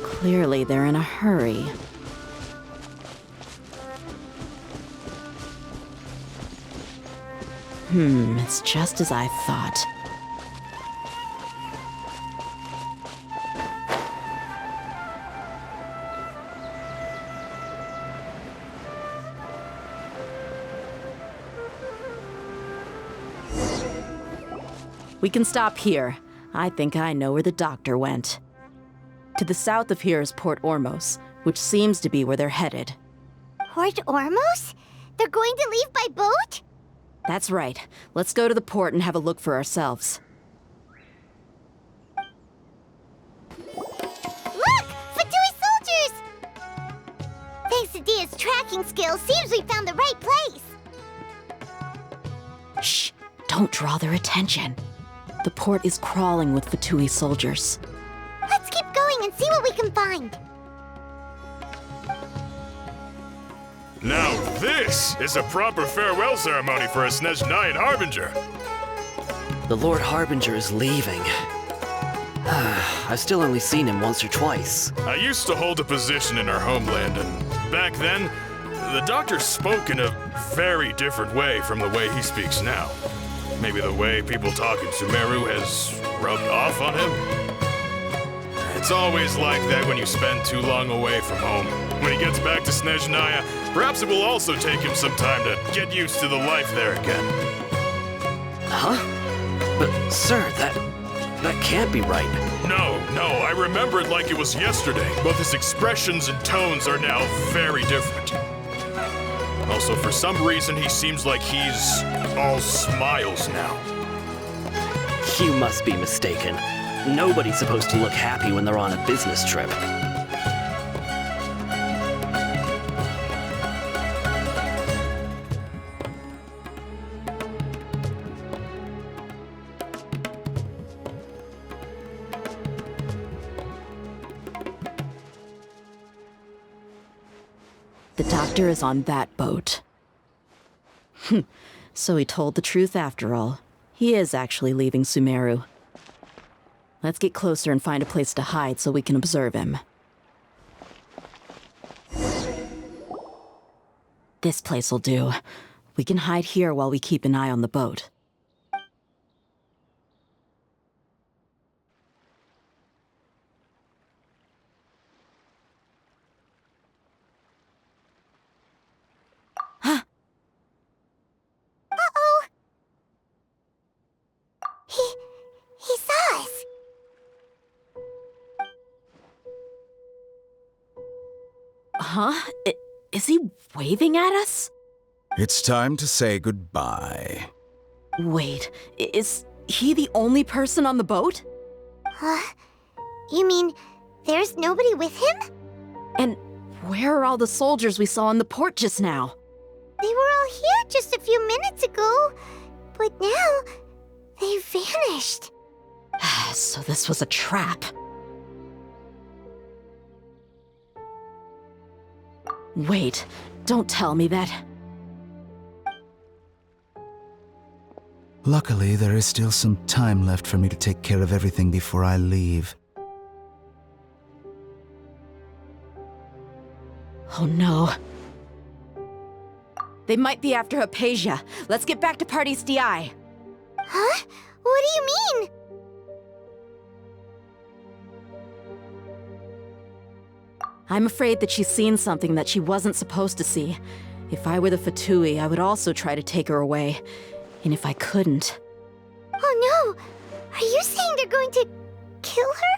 Clearly, they're in a hurry. It's just as I thought. We can stop here. I think I know where the doctor went. To the south of here is Port Ormos, which seems to be where they're headed. Port Ormos? They're going to leave by boat? That's right. Let's go to the port and have a look for ourselves. Look! Fatui soldiers! Thanks to Dia's tracking skills, seems we found the right place. Shh! Don't draw their attention. The port is crawling with Fatui soldiers. Let's keep going and see what we can find. Now this is a proper farewell ceremony for a Snezhnayan Harbinger. The Lord Harbinger is leaving. I've still only seen him once or twice. I used to hold a position in our homeland, and back then, the doctor spoke in a very different way from the way he speaks now. Maybe the way people talk in Sumeru has rubbed off on him? It's always like that when you spend too long away from home. When he gets back to Snezhnaya, perhaps it will also take him some time to get used to the life there again. Huh? But, sir, that can't be right. No, I remember it like it was yesterday. Both his expressions and tones are now very different. Also, for some reason, he seems like he's all smiles now. You must be mistaken. Nobody's supposed to look happy when they're on a business trip. The doctor is on that boat. So he told the truth after all. He is actually leaving Sumeru. Let's get closer and find a place to hide so we can observe him. This place will do. We can hide here while we keep an eye on the boat. Uh-oh! He saw us. Huh? Is he waving at us? It's time to say goodbye. Wait, is he the only person on the boat? Huh? You mean there's nobody with him? And where are all the soldiers we saw in the port just now? They were all here just a few minutes ago, but now they vanished. So this was a trap. Wait, don't tell me that. Luckily, there is still some time left for me to take care of everything before I leave. Oh no. They might be after Hypatia. Let's get back to Party's DI. Huh? What do you mean? I'm afraid that she's seen something that she wasn't supposed to see. If I were the Fatui, I would also try to take her away. And if I couldn't... Oh no! Are you saying they're going to kill her?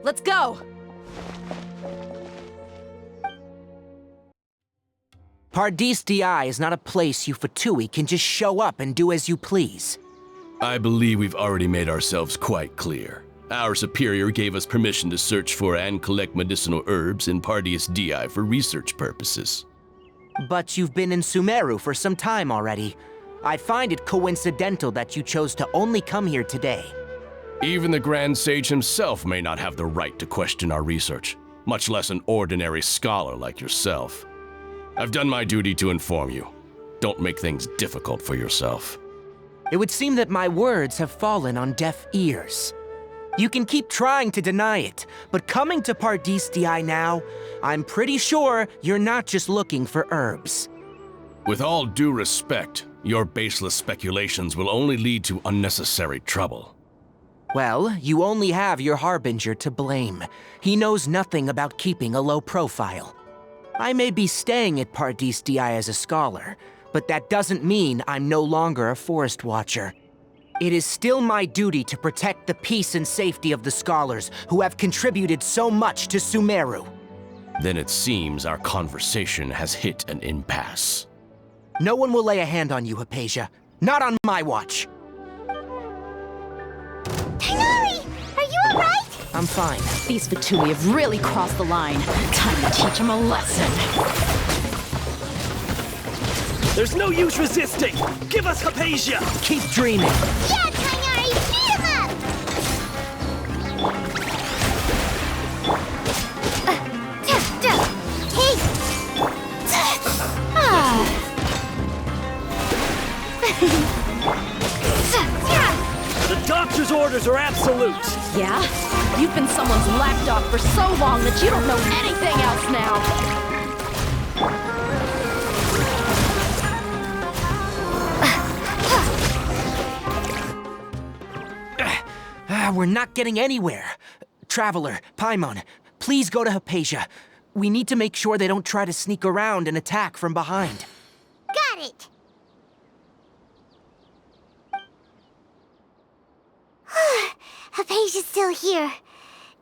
Let's go! Pardis DI is not a place you Fatui can just show up and do as you please. I believe we've already made ourselves quite clear. Our superior gave us permission to search for and collect medicinal herbs in Pardis DI for research purposes. But you've been in Sumeru for some time already. I find it coincidental that you chose to only come here today. Even the Grand Sage himself may not have the right to question our research, much less an ordinary scholar like yourself. I've done my duty to inform you. Don't make things difficult for yourself. It would seem that my words have fallen on deaf ears. You can keep trying to deny it, but coming to Pardis DI now, I'm pretty sure you're not just looking for herbs. With all due respect, your baseless speculations will only lead to unnecessary trouble. Well, you only have your Harbinger to blame. He knows nothing about keeping a low profile. I may be staying at Pardis DI as a scholar, but that doesn't mean I'm no longer a forest watcher. It is still my duty to protect the peace and safety of the scholars who have contributed so much to Sumeru. Then it seems our conversation has hit an impasse. No one will lay a hand on you, Hypatia. Not on my watch. Tighnari! Are you alright? I'm fine. These Fatui have really crossed the line. Time to teach them a lesson. There's no use resisting! Give us Hypatia! Keep dreaming! Yeah, Tighnari! Beat him up! Hey! The doctor's orders are absolute! Yeah? You've been someone's lapdog for so long that you don't know anything else now! We're not getting anywhere. Traveler, Paimon, please go to Hypatia. We need to make sure they don't try to sneak around and attack from behind. Got it! Hypatia's still here.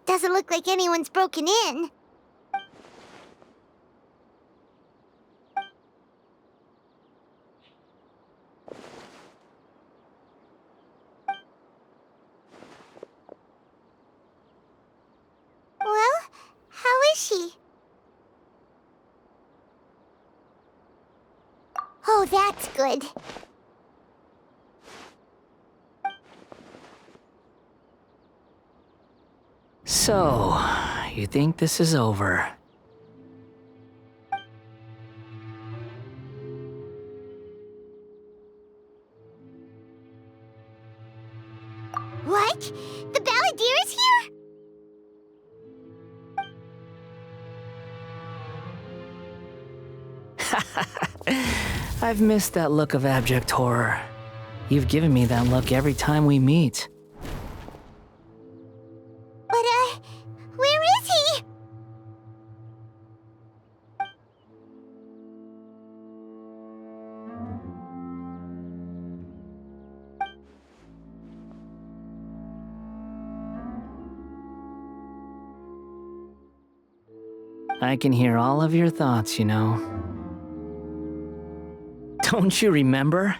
Doesn't look like anyone's broken in. Well, how is she? Oh, that's good. So, you think this is over? What? The Balladeer is here? I've missed that look of abject horror. You've given me that look every time we meet. But, where is he? I can hear all of your thoughts, you know. Don't you remember?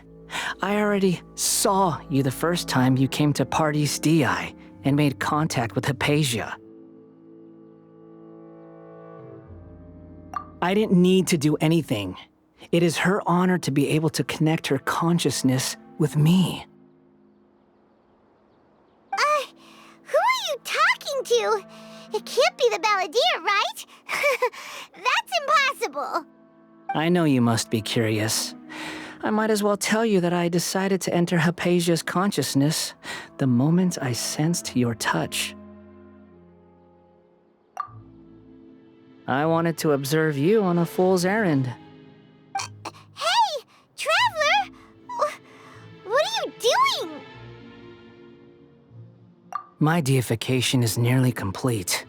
I already saw you the first time you came to Pardes Di and made contact with Hypatia. I didn't need to do anything. It is her honor to be able to connect her consciousness with me. Who are you talking to? It can't be the Balladeer, right? That's impossible. I know you must be curious. I might as well tell you that I decided to enter Hypatia's consciousness the moment I sensed your touch. I wanted to observe you on a fool's errand. Hey, Traveler! What are you doing? My deification is nearly complete.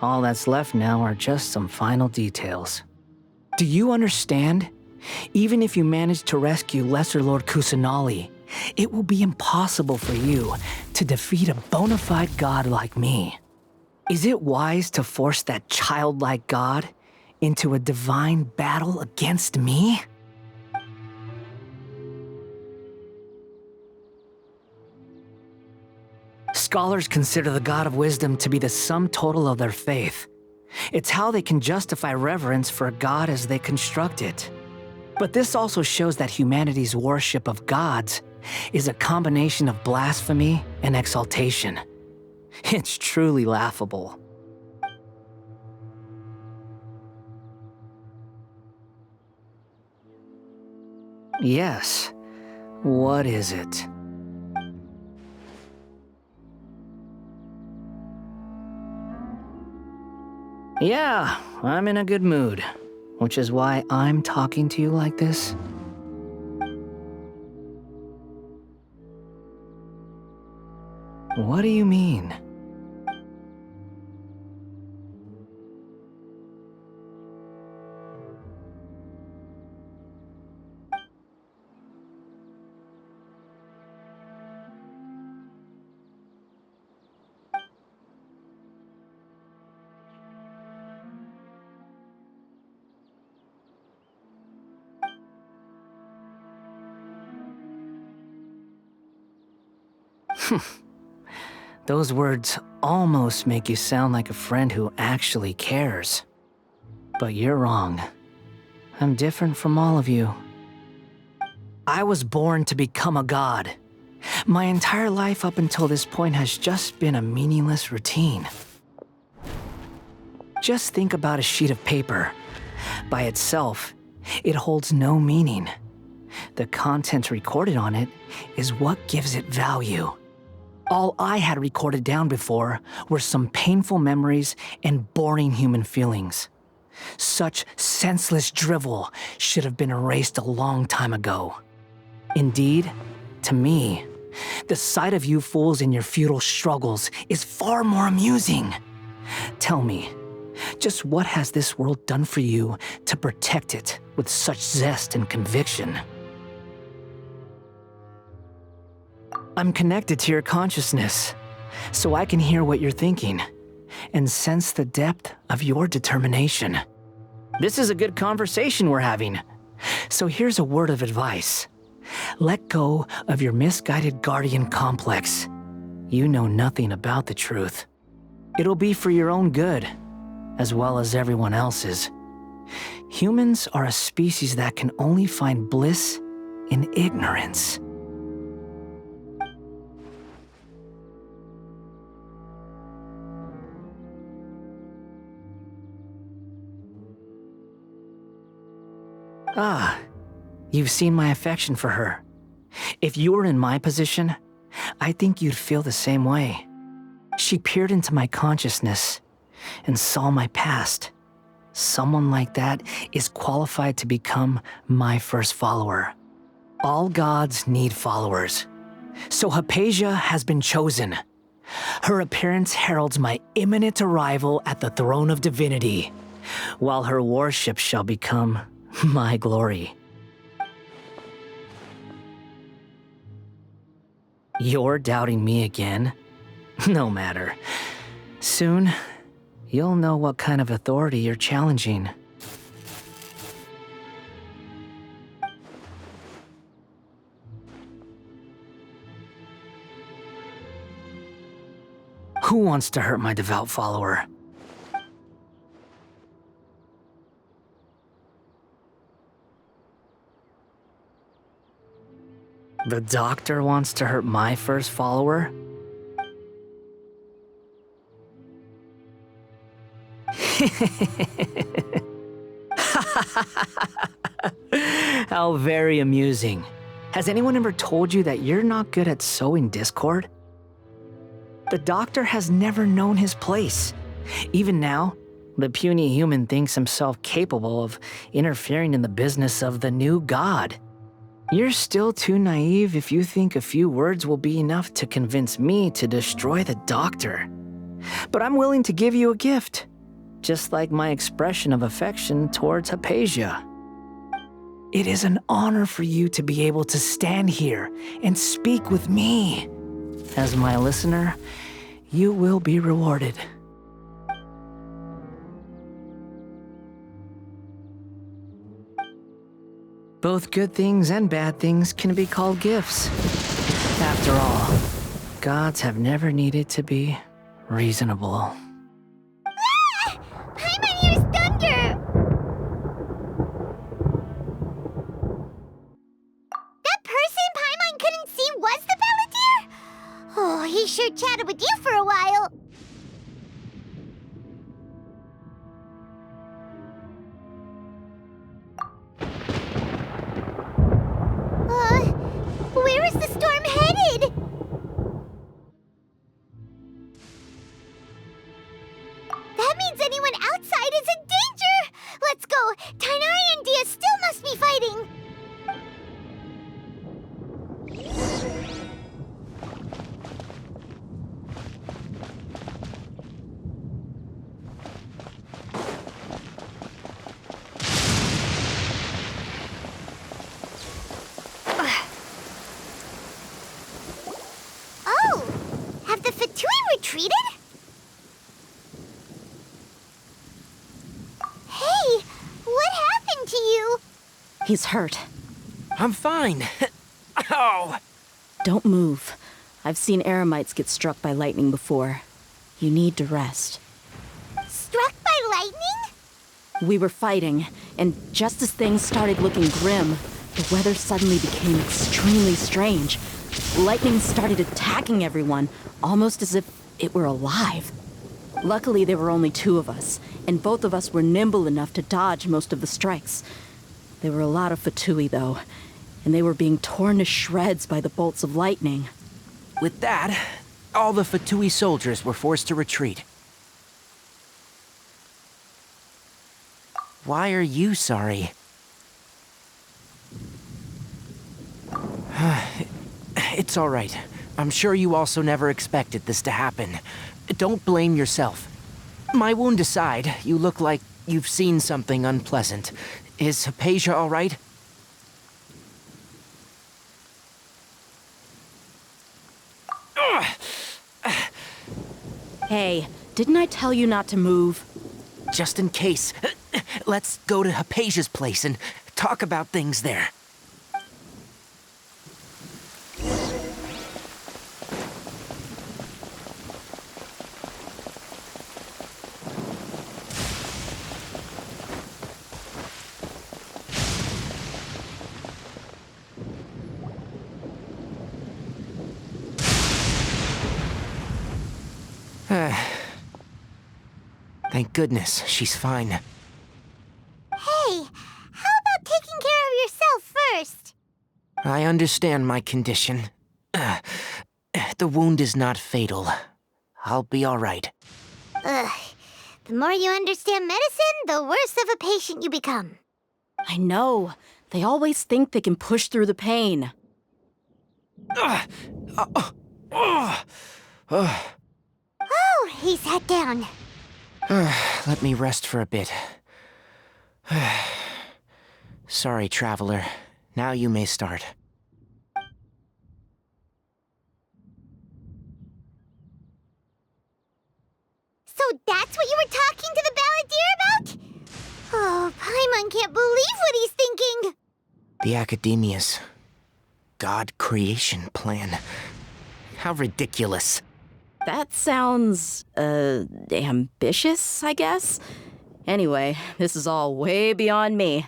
All that's left now are just some final details. Do you understand? Even if you manage to rescue Lesser Lord Kusanali, it will be impossible for you to defeat a bona fide god like me. Is it wise to force that childlike god into a divine battle against me? Scholars consider the God of Wisdom to be the sum total of their faith. It's how they can justify reverence for a god as they construct it. But this also shows that humanity's worship of gods is a combination of blasphemy and exaltation. It's truly laughable. Yes. What is it? Yeah, I'm in a good mood, which is why I'm talking to you like this. What do you mean? Those words almost make you sound like a friend who actually cares. But you're wrong. I'm different from all of you. I was born to become a god. My entire life up until this point has just been a meaningless routine. Just think about a sheet of paper. By itself, it holds no meaning. The content recorded on it is what gives it value. All I had recorded down before were some painful memories and boring human feelings. Such senseless drivel should have been erased a long time ago. Indeed, to me, The sight of you fools in your futile struggles is far more amusing. Tell me, just what has this world done for you to protect it with such zest and conviction? I'm connected to your consciousness, so I can hear what you're thinking and sense the depth of your determination. This is a good conversation we're having. So here's a word of advice. Let go of your misguided guardian complex. You know nothing about the truth. It'll be for your own good, as well as everyone else's. Humans are a species that can only find bliss in ignorance. Ah, you've seen my affection for her. If you were in my position, I think you'd feel the same way. She peered into my consciousness and saw my past. Someone like that is qualified to become my first follower. All gods need followers. So Hypatia has been chosen. Her appearance heralds my imminent arrival at the throne of divinity, while her worship shall become my glory. You're doubting me again? No matter. Soon, you'll know what kind of authority you're challenging. Who wants to hurt my devout follower? The doctor wants to hurt my first follower? How very amusing. Has anyone ever told you that you're not good at sowing discord? The doctor has never known his place. Even now, the puny human thinks himself capable of interfering in the business of the new god. You're still too naive if you think a few words will be enough to convince me to destroy the doctor. But I'm willing to give you a gift, just like my expression of affection towards Hypatia. It is an honor for you to be able to stand here and speak with me. As my listener, you will be rewarded. Both good things and bad things can be called gifts. After all, gods have never needed to be reasonable. Ah! Paimon hears thunder! That person Paimon couldn't see was the Palantir? Oh, he sure chatted with you for a while. Where is the storm headed? That means anyone outside is in danger! Let's go! Tainari and Dia still must be fighting! Oh! Have the Fatui retreated? Hey! What happened to you? He's hurt. I'm fine. Ow! Don't move. I've seen eremites get struck by lightning before. You need to rest. Struck by lightning? We were fighting, and just as things started looking grim, the weather suddenly became extremely strange. Lightning started attacking everyone, almost as if it were alive. Luckily, there were only two of us, and both of us were nimble enough to dodge most of the strikes. There were a lot of Fatui, though, and they were being torn to shreds by the bolts of lightning. With that, all the Fatui soldiers were forced to retreat. Why are you sorry? It's all right. I'm sure you also never expected this to happen. Don't blame yourself. My wound aside, you look like you've seen something unpleasant. Is Hypatia all right? Hey, didn't I tell you not to move? Just in case. Let's go to Hypatia's place and talk about things there. Thank goodness she's fine. Hey, how about taking care of yourself first? I understand my condition. The wound is not fatal. I'll be all right. Ugh. The more you understand medicine, the worse of a patient you become. I know. They always think they can push through the pain. Oh, he sat down. Let me rest for a bit. Sorry, traveler. Now you may start. So that's what you were talking to the balladeer about? Oh, Paimon can't believe what he's thinking. The Academia's God creation plan. How ridiculous. That sounds, ambitious, I guess? Anyway, this is all way beyond me.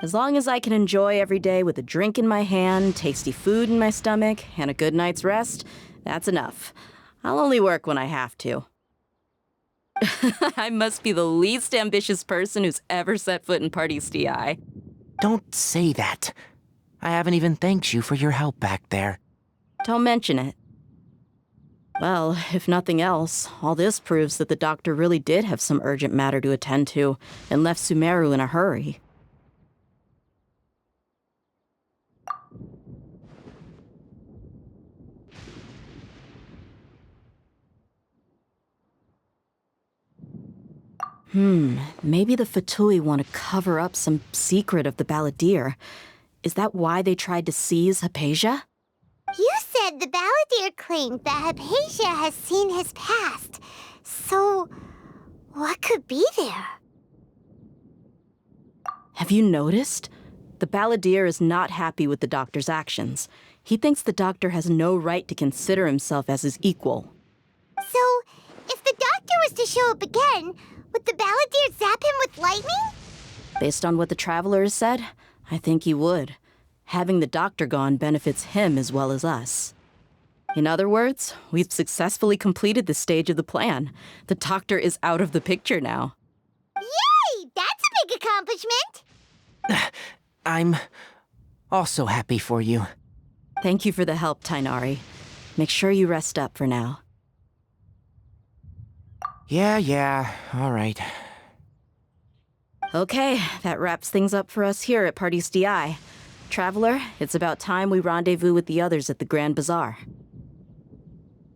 As long as I can enjoy every day with a drink in my hand, tasty food in my stomach, and a good night's rest, that's enough. I'll only work when I have to. I must be the least ambitious person who's ever set foot in Parties DI. Don't say that. I haven't even thanked you for your help back there. Don't mention it. Well, if nothing else, all this proves that the doctor really did have some urgent matter to attend to and left Sumeru in a hurry. Maybe the Fatui want to cover up some secret of the balladeer. Is that why they tried to seize Hypatia? You said the balladeer claimed that Hypatia has seen his past. So, what could be there? Have you noticed? The balladeer is not happy with the doctor's actions. He thinks the doctor has no right to consider himself as his equal. So, if the doctor was to show up again, would the balladeer zap him with lightning? Based on what the traveler has said, I think he would. Having the doctor gone benefits him as well as us. In other words, we've successfully completed this stage of the plan. The doctor is out of the picture now. Yay! That's a big accomplishment! I'm also happy for you. Thank you for the help, Tainari. Make sure you rest up for now. Yeah, all right. Okay, that wraps things up for us here at Parties DI. Traveler, it's about time we rendezvous with the others at the Grand Bazaar.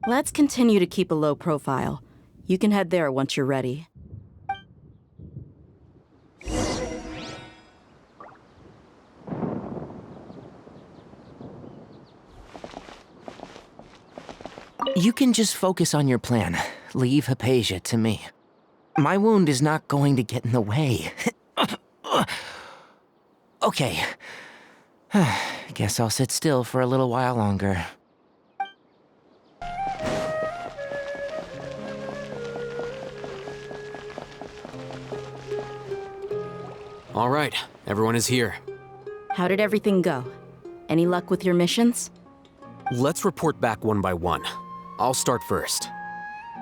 Let's continue to keep a low profile. You can head there once you're ready. You can just focus on your plan. Leave Hypatia to me. My wound is not going to get in the way. Okay. Guess I'll sit still for a little while longer. All right, everyone is here. How did everything go? Any luck with your missions? Let's report back one by one. I'll start first.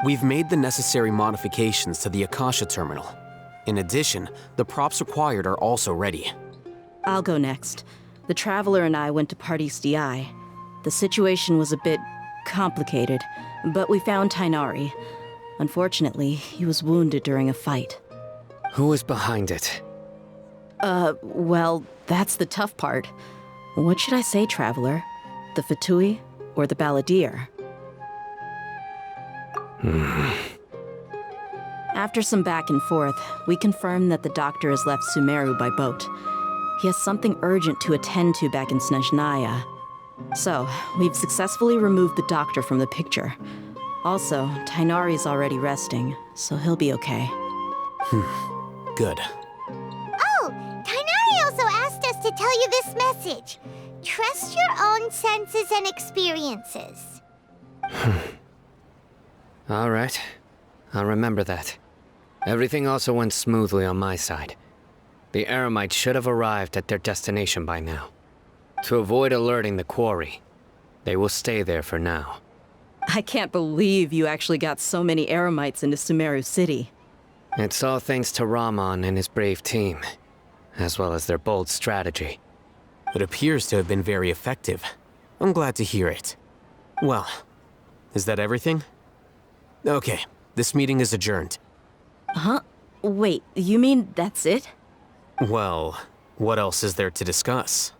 We've made the necessary modifications to the Akasha terminal. In addition, the props required are also ready. I'll go next. The Traveler and I went to Parties DI. The situation was a bit complicated, but we found Tainari. Unfortunately, he was wounded during a fight. Who was behind it? Well, that's the tough part. What should I say, Traveler? The Fatui or the Balladeer? After some back and forth, we confirmed that the doctor has left Sumeru by boat. He has something urgent to attend to back in Snezhnaya. So, we've successfully removed the doctor from the picture. Also, Tainari's already resting, so he'll be okay. Good. Oh, Tainari also asked us to tell you this message. Trust your own senses and experiences. All right. I'll remember that. Everything also went smoothly on my side. The Eremites should have arrived at their destination by now. To avoid alerting the quarry, they will stay there for now. I can't believe you actually got so many Eremites into Sumeru City. It's all thanks to Rahman and his brave team, as well as their bold strategy. It appears to have been very effective. I'm glad to hear it. Well, is that everything? Okay, this meeting is adjourned. Huh? Wait, you mean that's it? Well, what else is there to discuss?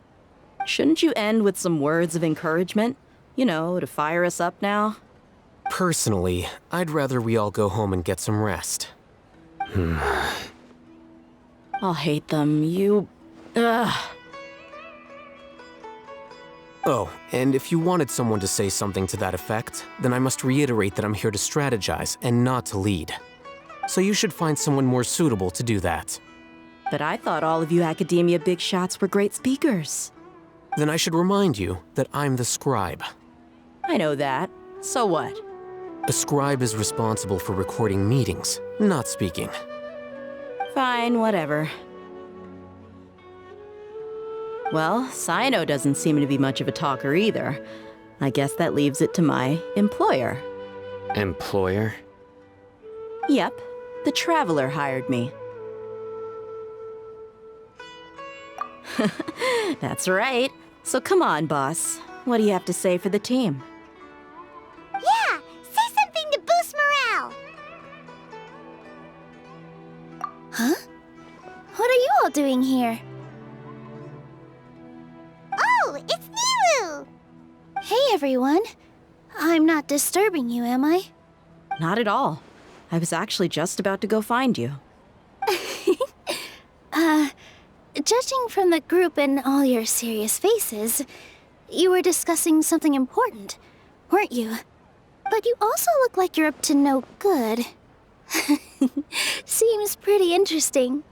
Shouldn't you end with some words of encouragement? You know, to fire us up now? Personally, I'd rather we all go home and get some rest. I'll hate them. Ugh. Oh, and if you wanted someone to say something to that effect, then I must reiterate that I'm here to strategize and not to lead. So you should find someone more suitable to do that. But I thought all of you Academia big shots were great speakers. Then I should remind you that I'm the scribe. I know that. So what? A scribe is responsible for recording meetings, not speaking. Fine, whatever. Well, Sino doesn't seem to be much of a talker either. I guess that leaves it to my employer. Employer? Yep, the Traveler hired me. That's right. So come on, boss. What do you have to say for the team? Yeah, say something to boost morale. Huh? What are you all doing here? Oh, it's Nilu! Hey, everyone. I'm not disturbing you, am I? Not at all. I was actually just about to go find you. Judging from the group and all your serious faces, you were discussing something important, weren't you? But you also look like you're up to no good. Seems pretty interesting.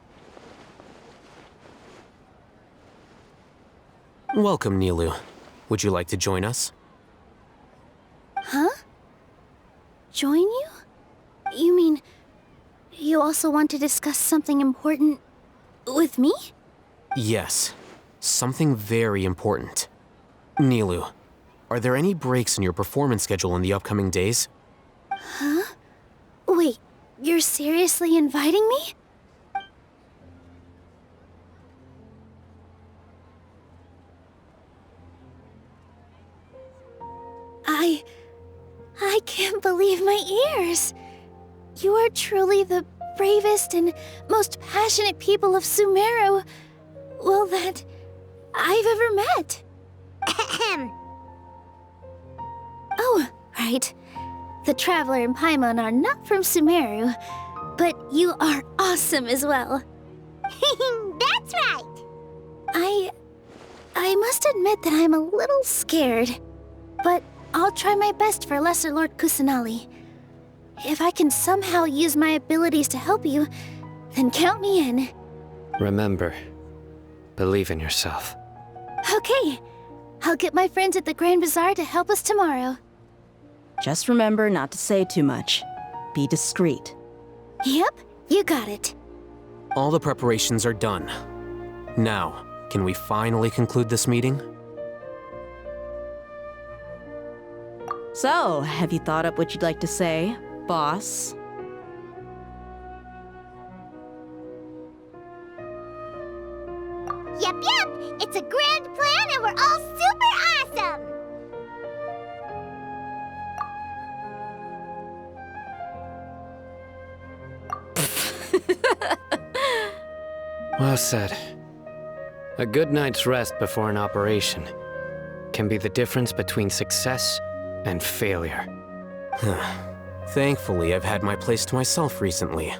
Welcome, Nilu. Would you like to join us? Huh? Join you? You mean, you also want to discuss something important with me? Yes, something very important. Nilu, are there any breaks in your performance schedule in the upcoming days? Huh? Wait, you're seriously inviting me? I can't believe my ears. You are truly the bravest and most passionate people of Sumeru, well, that I've ever met. Oh, right. The Traveler and Paimon are not from Sumeru, but you are awesome as well. That's right. I must admit that I'm a little scared, but I'll try my best for Lesser Lord Kusanali. If I can somehow use my abilities to help you, then count me in. Remember, believe in yourself. Okay, I'll get my friends at the Grand Bazaar to help us tomorrow. Just remember not to say too much. Be discreet. Yep, you got it. All the preparations are done. Now, can we finally conclude this meeting? So, have you thought up what you'd like to say, boss? Yep, it's a grand plan and we're all super awesome! Well said. A good night's rest before an operation can be the difference between success and failure. Thankfully, I've had my place to myself recently.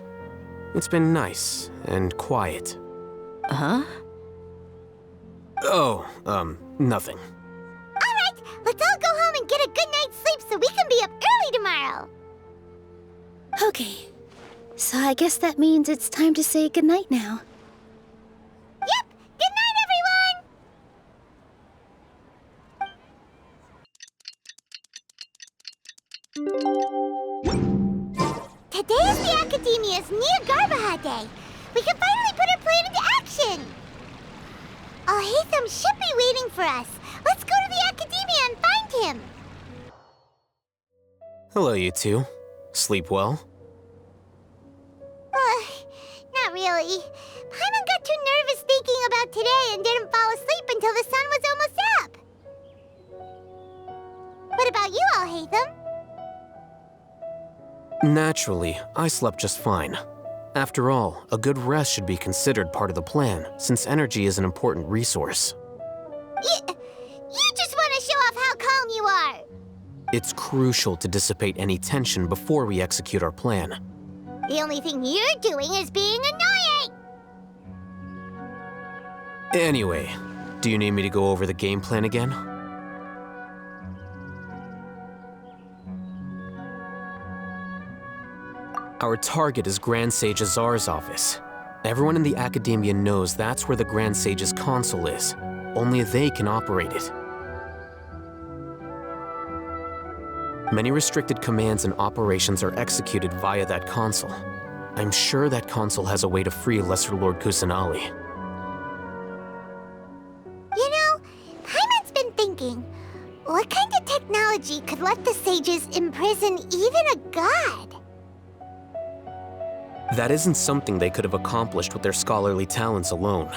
It's been nice and quiet. Huh? Oh, nothing. Alright, let's all go home and get a good night's sleep so we can be up early tomorrow. Okay, so I guess that means it's time to say goodnight now. Yep, good night, everyone! Today is the Academia's Niagarbaha Day. We can finally put our plan into action. Alhaitham should be waiting for us. Let's go to the Academia and find him. Hello, you two. Sleep well? Not really. Paimon got too nervous thinking about today and didn't fall asleep until the sun was almost up. What about you, Alhaitham? Naturally, I slept just fine. After all, a good rest should be considered part of the plan, since energy is an important resource. You just want to show off how calm you are. It's crucial to dissipate any tension before we execute our plan. The only thing you're doing is being annoying. Anyway, do you need me to go over the game plan again? Our target is Grand Sage Azar's office. Everyone in the Academia knows that's where the Grand Sage's console is. Only they can operate it. Many restricted commands and operations are executed via that console. I'm sure that console has a way to free Lesser Lord Kusanali. You know, Paimon's been thinking, what kind of technology could let the sages imprison even a god? That isn't something they could have accomplished with their scholarly talents alone.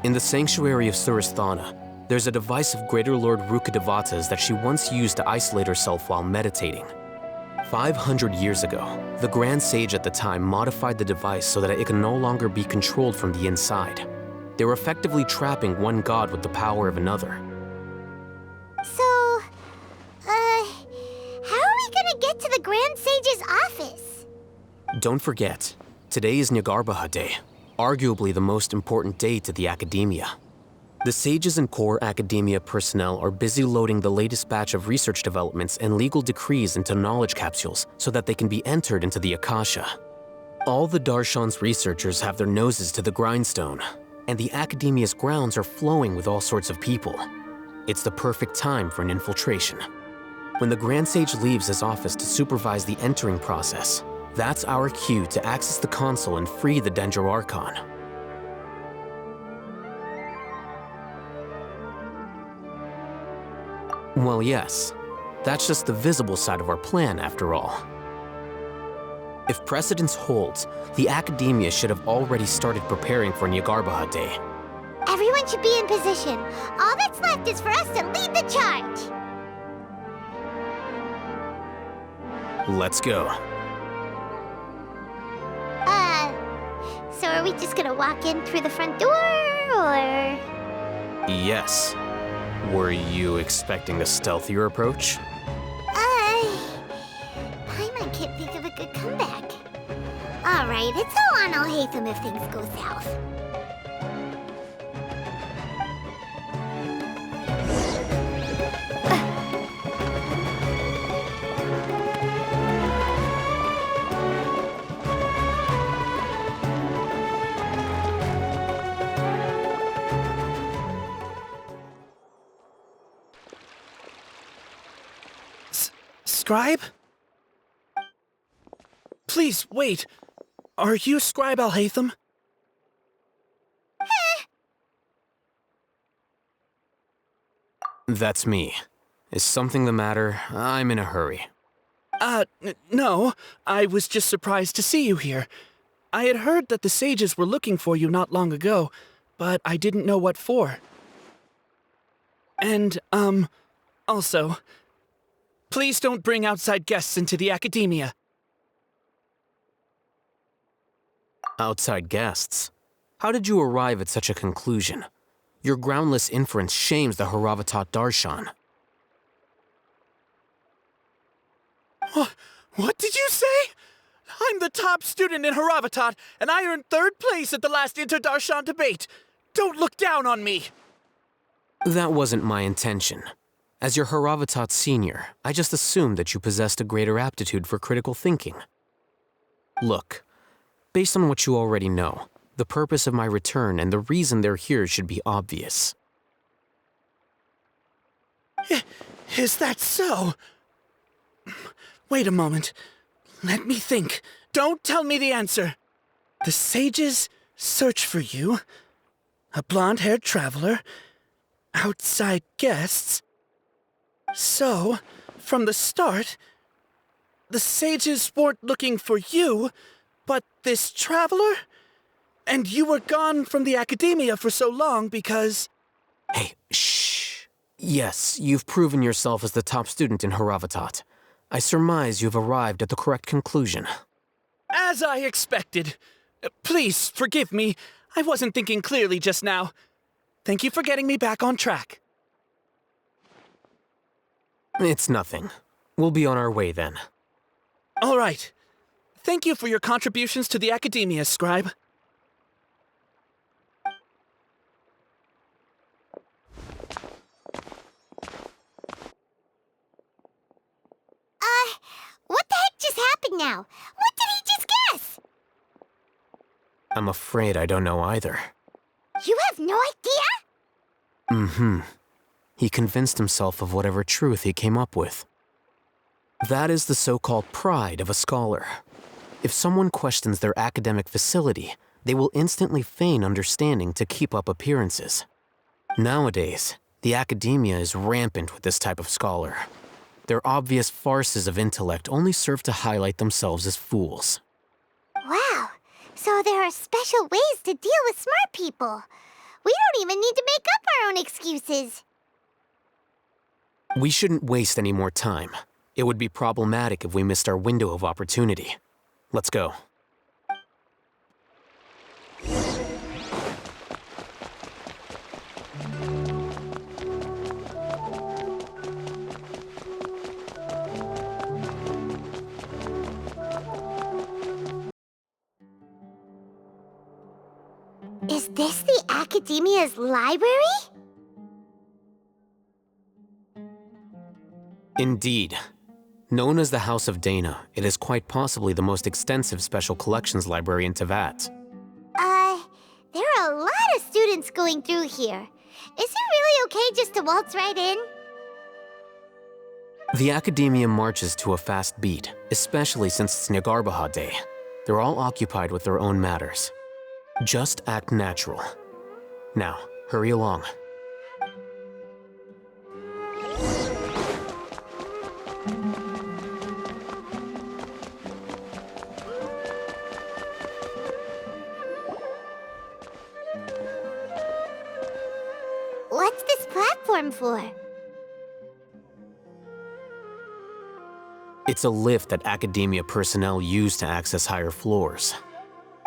In the Sanctuary of Surasthana, there's a device of Greater Lord Rukkhadevata's that she once used to isolate herself while meditating. 500 years ago, the Grand Sage at the time modified the device so that it could no longer be controlled from the inside. They were effectively trapping one god with the power of another. So, how are we gonna get to the Grand Sage's office? Don't forget, today is Niagarbaha Day, arguably the most important day to the Academia. The sages and core Academia personnel are busy loading the latest batch of research developments and legal decrees into knowledge capsules so that they can be entered into the Akasha. All the Darshan's researchers have their noses to the grindstone, and the Academia's grounds are flowing with all sorts of people. It's the perfect time for an infiltration. When the Grand Sage leaves his office to supervise the entering process, that's our cue to access the console and free the Dendro Archon. Well, yes. That's just the visible side of our plan, after all. If precedence holds, the Academia should have already started preparing for Niagarbaha Day. Everyone should be in position. All that's left is for us to lead the charge. Let's go. So are we just gonna walk in through the front door, or...? Yes. Were you expecting a stealthier approach? Paimon can't think of a good comeback. Alright, it's all on Alhaitham if things go south. Scribe? Please, wait. Are you Scribe Alhaitham? That's me. Is something the matter? I'm in a hurry. No. I was just surprised to see you here. I had heard that the sages were looking for you not long ago, but I didn't know what for. And, also, please don't bring outside guests into the Academia. Outside guests? How did you arrive at such a conclusion? Your groundless inference shames the Haravatat Darshan. What did you say? I'm the top student in Haravatat, and I earned 3rd place at the last Inter-Darshan debate. Don't look down on me! That wasn't my intention. As your Haravatat senior, I just assumed that you possessed a greater aptitude for critical thinking. Look, based on what you already know, the purpose of my return and the reason they're here should be obvious. Is that so? Wait a moment. Let me think. Don't tell me the answer. The sages search for you. A blonde-haired traveler. Outside guests. So, from the start, the sages weren't looking for you, but this traveler? And you were gone from the academia for so long because... Hey, shh. Yes, you've proven yourself as the top student in Haravatat. I surmise you've arrived at the correct conclusion. As I expected. Please, forgive me. I wasn't thinking clearly just now. Thank you for getting me back on track. It's nothing. We'll be on our way then. All right. Thank you for your contributions to the academia, Scribe. What the heck just happened now? What did he just guess? I'm afraid I don't know either. You have no idea? Mm-hmm. He convinced himself of whatever truth he came up with. That is the so-called pride of a scholar. If someone questions their academic facility, they will instantly feign understanding to keep up appearances. Nowadays, the academia is rampant with this type of scholar. Their obvious farces of intellect only serve to highlight themselves as fools. Wow, so there are special ways to deal with smart people. We don't even need to make up our own excuses. We shouldn't waste any more time. It would be problematic if we missed our window of opportunity. Let's go. Is this the Academia's library? Indeed. Known as the House of Dana, it is quite possibly the most extensive special collections library in Teyvat. There are a lot of students going through here. Is it really okay just to waltz right in? The Academia marches to a fast beat, especially since it's Nagarbaha Day. They're all occupied with their own matters. Just act natural. Now, hurry along. What's this platform for? It's a lift that Academia personnel use to access higher floors.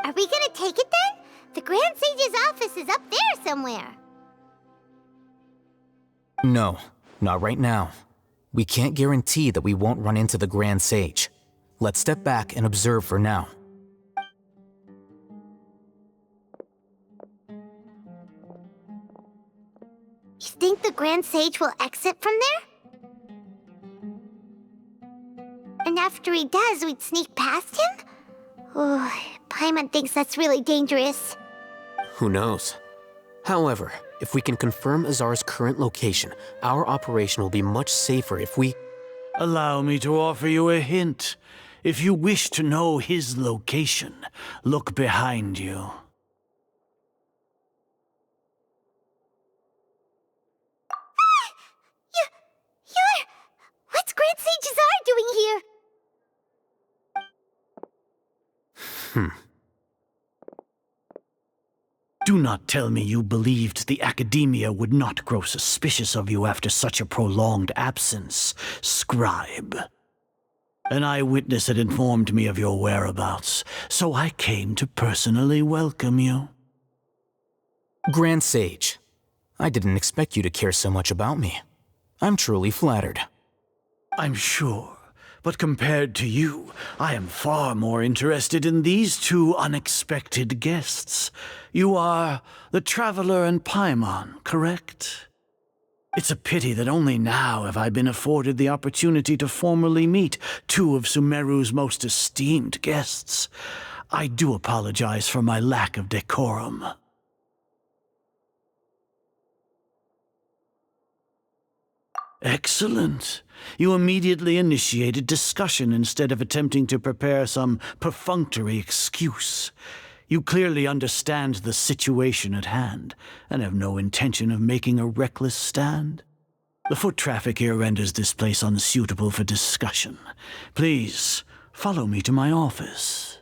Are we gonna take it then? The Grand Sage's office is up there somewhere. No, not right now. We can't guarantee that we won't run into the Grand Sage. Let's step back and observe for now. You think the Grand Sage will exit from there? And after he does, we'd sneak past him? Oh, Paimon thinks that's really dangerous. Who knows? However, if we can confirm Azar's current location, our operation will be much safer if we... Allow me to offer you a hint. If you wish to know his location, look behind you. What's Grand Sage Azar doing here? Do not tell me you believed the Academia would not grow suspicious of you after such a prolonged absence, Scribe. An eyewitness had informed me of your whereabouts, so I came to personally welcome you. Grand Sage, I didn't expect you to care so much about me. I'm truly flattered. I'm sure, but compared to you, I am far more interested in these two unexpected guests. You are the Traveler and Paimon, correct? It's a pity that only now have I been afforded the opportunity to formally meet two of Sumeru's most esteemed guests. I do apologize for my lack of decorum. Excellent. You immediately initiated discussion instead of attempting to prepare some perfunctory excuse. You clearly understand the situation at hand, and have no intention of making a reckless stand. The foot traffic here renders this place unsuitable for discussion. Please, follow me to my office.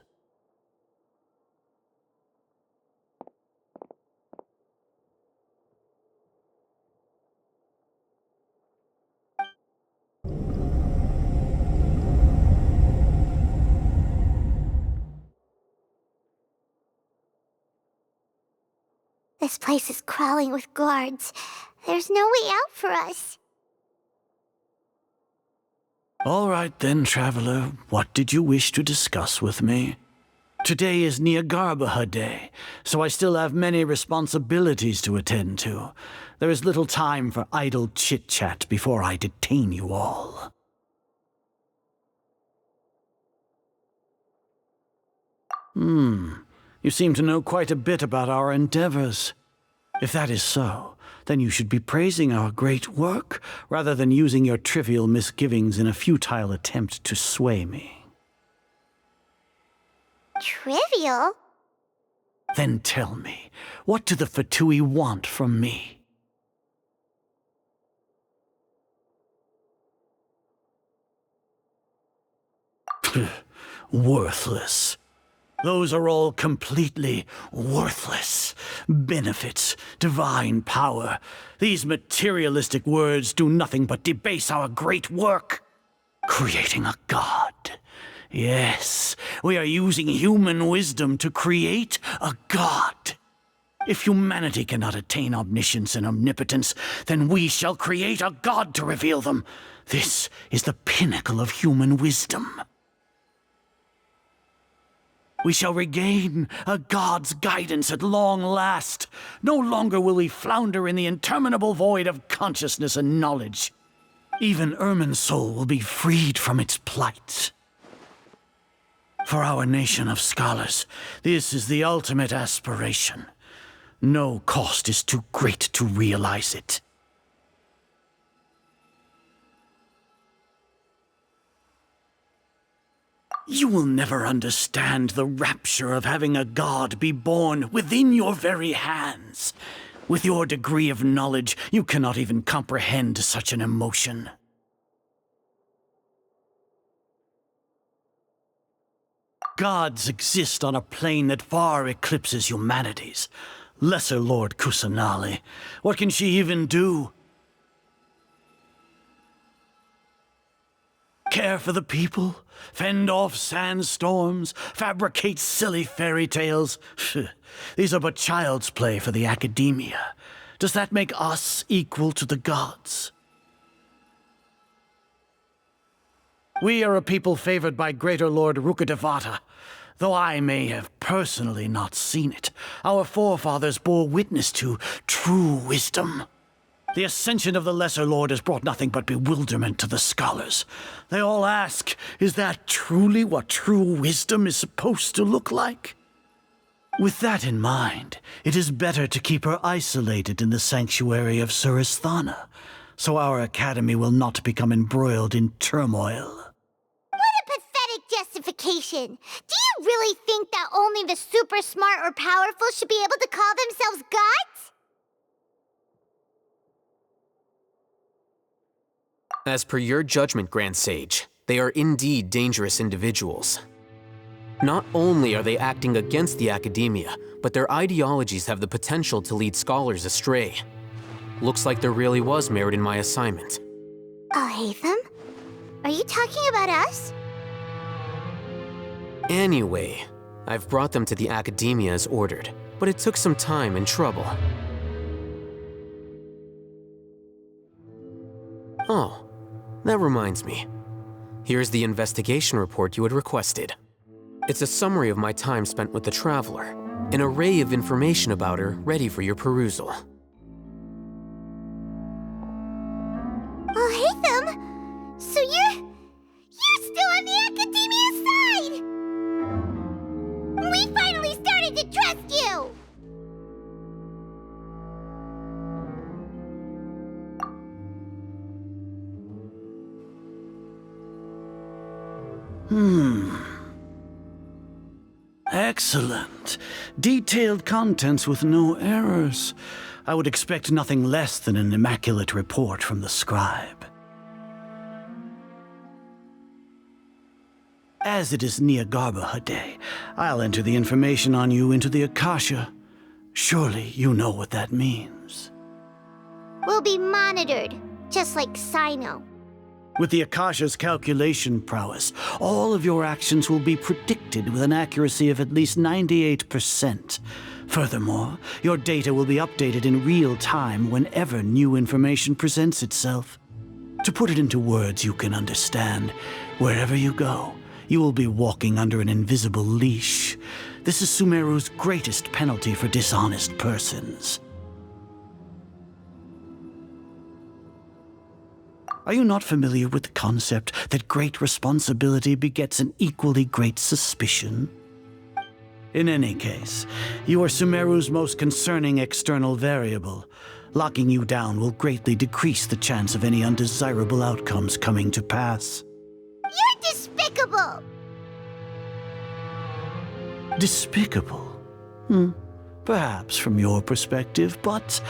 This place is crawling with guards. There's no way out for us. All right then, Traveler. What did you wish to discuss with me? Today is Niagarbaha Day, so I still have many responsibilities to attend to. There is little time for idle chit-chat before I detain you all. You seem to know quite a bit about our endeavors. If that is so, then you should be praising our great work, rather than using your trivial misgivings in a futile attempt to sway me. Trivial? Then tell me, what do the Fatui want from me? Worthless. Those are all completely worthless. Benefits, divine power. These materialistic words do nothing but debase our great work. Creating a god. Yes, we are using human wisdom to create a god. If humanity cannot attain omniscience and omnipotence, then we shall create a god to reveal them. This is the pinnacle of human wisdom. We shall regain a god's guidance at long last. No longer will we flounder in the interminable void of consciousness and knowledge. Even Ermin's soul will be freed from its plight. For our nation of scholars, this is the ultimate aspiration. No cost is too great to realize it. You will never understand the rapture of having a god be born within your very hands. With your degree of knowledge, you cannot even comprehend such an emotion. Gods exist on a plane that far eclipses humanity's. Lesser Lord Kusanali, what can she even do? Care for the people? Fend off sandstorms? Fabricate silly fairy tales? These are but child's play for the academia. Does that make us equal to the gods? We are a people favored by Greater Lord Rukkhadevata. Though I may have personally not seen it, our forefathers bore witness to true wisdom. The ascension of the Lesser Lord has brought nothing but bewilderment to the scholars. They all ask, is that truly what true wisdom is supposed to look like? With that in mind, it is better to keep her isolated in the sanctuary of Suristhana, so our academy will not become embroiled in turmoil. What a pathetic justification! Do you really think that only the super smart or powerful should be able to call themselves gods? As per your judgment, Grand Sage, they are indeed dangerous individuals. Not only are they acting against the academia, but their ideologies have the potential to lead scholars astray. Looks like there really was merit in my assignment. Alhaitham? Are you talking about us? Anyway, I've brought them to the academia as ordered, but it took some time and trouble. Oh, that reminds me. Here's the investigation report you had requested. It's a summary of my time spent with the Traveler, an array of information about her ready for your perusal. Oh, Haytham! So you're still on the Academia side! We finally started to trust you! Excellent. Detailed contents with no errors. I would expect nothing less than an immaculate report from the scribe. As it is Niagarbaha Day, I'll enter the information on you into the Akasha. Surely you know what that means. We'll be monitored, just like Sino. With the Akasha's calculation prowess, all of your actions will be predicted with an accuracy of at least 98%. Furthermore, your data will be updated in real time whenever new information presents itself. To put it into words you can understand, wherever you go, you will be walking under an invisible leash. This is Sumeru's greatest penalty for dishonest persons. Are you not familiar with the concept that great responsibility begets an equally great suspicion? In any case, you are Sumeru's most concerning external variable. Locking you down will greatly decrease the chance of any undesirable outcomes coming to pass. You're despicable! Despicable? Perhaps from your perspective, but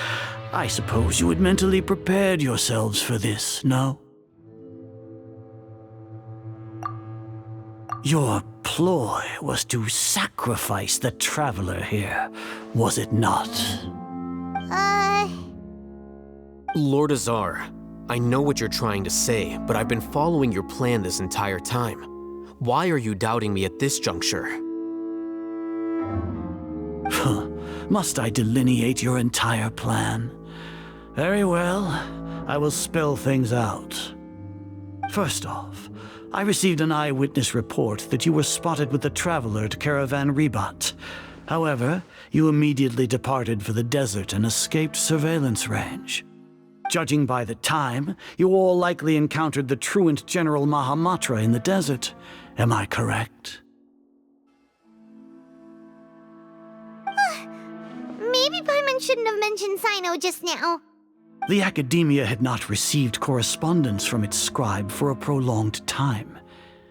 I suppose you had mentally prepared yourselves for this, no? Your ploy was to sacrifice the Traveler here, was it not? Lord Azar, I know what you're trying to say, but I've been following your plan this entire time. Why are you doubting me at this juncture? Must I delineate your entire plan? Very well, I will spell things out. First off, I received an eyewitness report that you were spotted with the Traveler to Caravan Ribat. However, you immediately departed for the desert and escaped surveillance range. Judging by the time, you all likely encountered the truant General Mahamatra in the desert. Am I correct? Maybe Paimon shouldn't have mentioned Sino just now. The Academia had not received correspondence from its scribe for a prolonged time.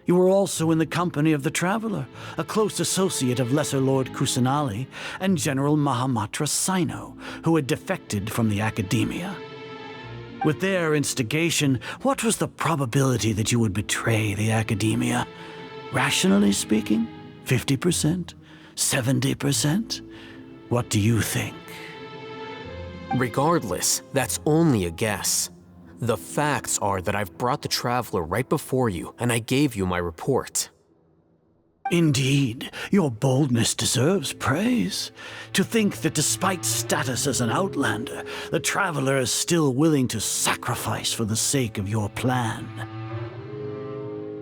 You were also in the company of the Traveler, a close associate of Lesser Lord Kusanali and General Mahamatra Sino, who had defected from the Academia. With their instigation, what was the probability that you would betray the Academia? Rationally speaking, 50%? 70%? What do you think? Regardless, that's only a guess. The facts are that I've brought the Traveler right before you, and I gave you my report. Indeed, your boldness deserves praise. To think that despite status as an outlander, the Traveler is still willing to sacrifice for the sake of your plan.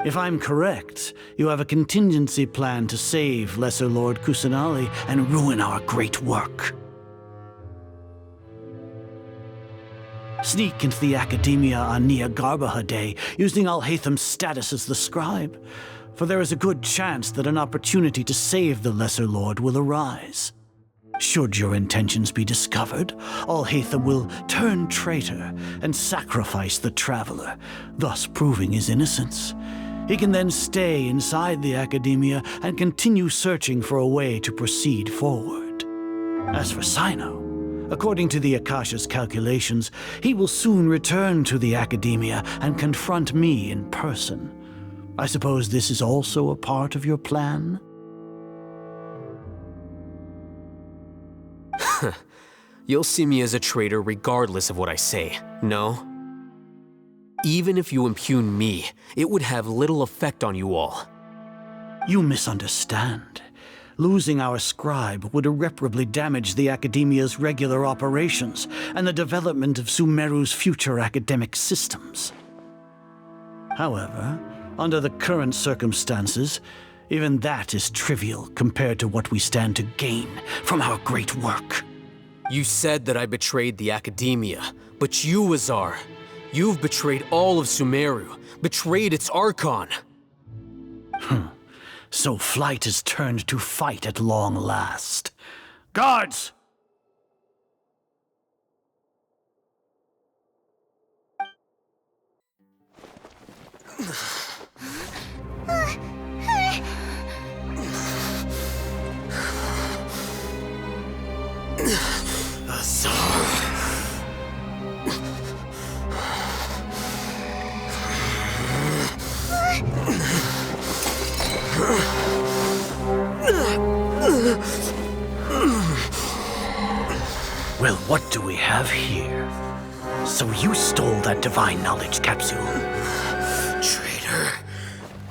If I'm correct, you have a contingency plan to save Lesser Lord Kusanali and ruin our great work. Sneak into the Academia on Niagarbaha Day, using Alhaitham's status as the scribe, for there is a good chance that an opportunity to save the Lesser Lord will arise. Should your intentions be discovered, Alhaitham will turn traitor and sacrifice the Traveler, thus proving his innocence. He can then stay inside the Academia and continue searching for a way to proceed forward. As for Sino, according to the Akasha's calculations, he will soon return to the Academia and confront me in person. I suppose this is also a part of your plan? You'll see me as a traitor regardless of what I say, no? Even if you impugn me, it would have little effect on you all. You misunderstand. Losing our scribe would irreparably damage the Academia's regular operations and the development of Sumeru's future academic systems. However, under the current circumstances, even that is trivial compared to what we stand to gain from our great work. You said that I betrayed the Academia, but you, Azar, you've betrayed all of Sumeru, betrayed its Archon. So flight has turned to fight at long last. Guards! Well, what do we have here? So you stole that divine knowledge capsule? Traitor!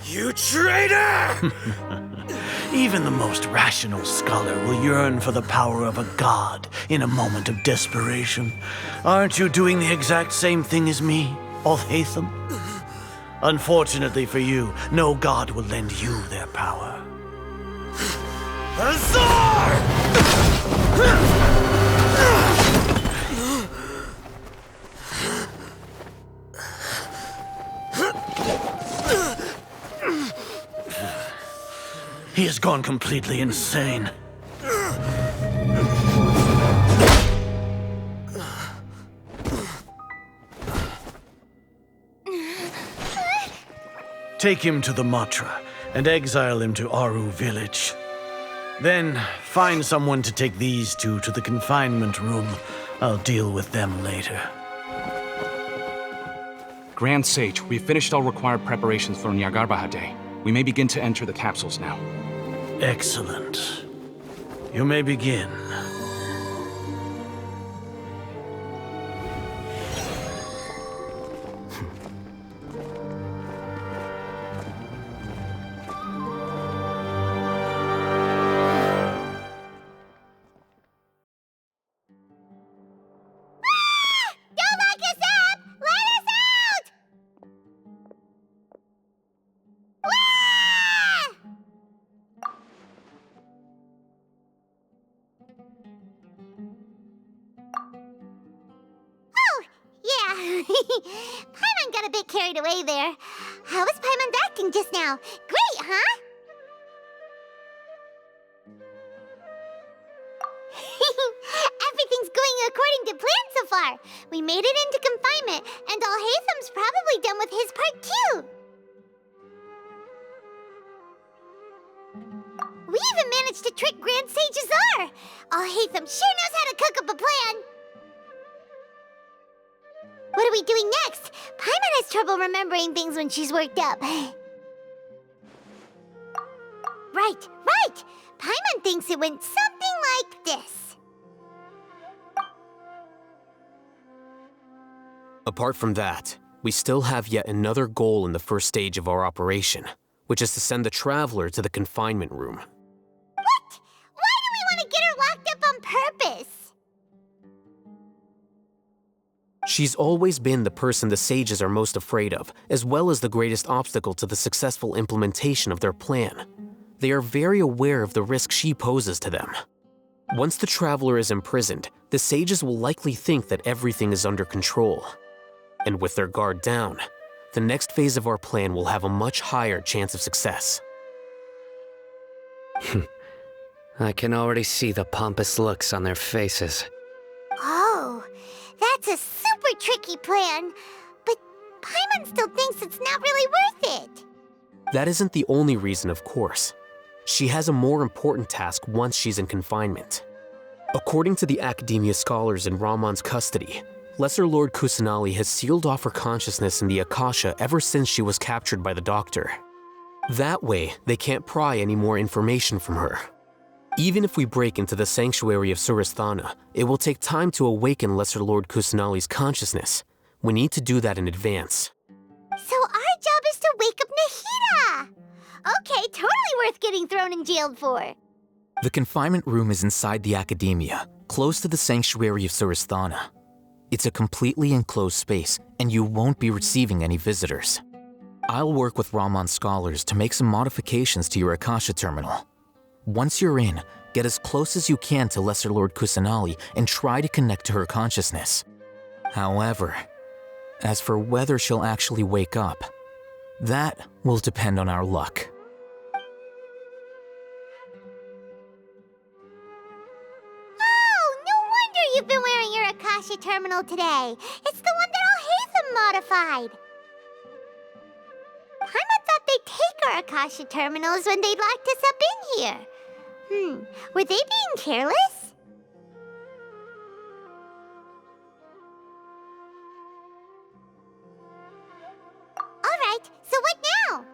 You traitor! Even the most rational scholar will yearn for the power of a god in a moment of desperation. Aren't you doing the exact same thing as me, Alhaitham? Unfortunately for you, no god will lend you their power. Azar! He has gone completely insane. Take him to the Matra and exile him to Aru village. Then find someone to take these two to the confinement room. I'll deal with them later. Grand Sage, we've finished all required preparations for Nyargarbaha Day. We may begin to enter the capsules now. Excellent. You may begin. Paimon got a bit carried away there. How was Paimon acting just now? Great, huh? Everything's going according to plan so far. We made it into confinement, and Alhaitham's probably done with his part too. We even managed to trick Grand Sage Azar. Alhaitham sure knows how to cook up a plan. What are we doing next? Paimon has trouble remembering things when she's worked up. Right. Paimon thinks it went something like this. Apart from that, we still have yet another goal in the first stage of our operation, which is to send the Traveler to the confinement room. What? Why do we want to get her locked up on purpose? She's always been the person the sages are most afraid of, as well as the greatest obstacle to the successful implementation of their plan. They are very aware of the risk she poses to them. Once the Traveler is imprisoned, the sages will likely think that everything is under control. And with their guard down, the next phase of our plan will have a much higher chance of success. I can already see the pompous looks on their faces. Oh, that's a super tricky plan. But Paimon still thinks it's not really worth it. That isn't the only reason, of course. She has a more important task once she's in confinement. According to the Academia scholars in Ramon's custody, Lesser Lord Kusanali has sealed off her consciousness in the Akasha ever since she was captured by the Doctor. That way, they can't pry any more information from her. Even if we break into the sanctuary of Surasthana, it will take time to awaken Lesser Lord Kusanali's consciousness. We need to do that in advance. So our job is to wake up Nahida! Okay, totally worth getting thrown and jailed for. The confinement room is inside the Academia, close to the sanctuary of Surasthana. It's a completely enclosed space, and you won't be receiving any visitors. I'll work with Raman scholars to make some modifications to your Akasha terminal. Once you're in, get as close as you can to Lesser Lord Kusanali and try to connect to her consciousness. However, as for whether she'll actually wake up, that will depend on our luck. Oh, no wonder you've been wearing your Akasha terminal today. It's the one that Al-Haytham modified. Paimon thought they'd take our Akasha terminals when they locked us up in here. Were they being careless? Alright, so what now?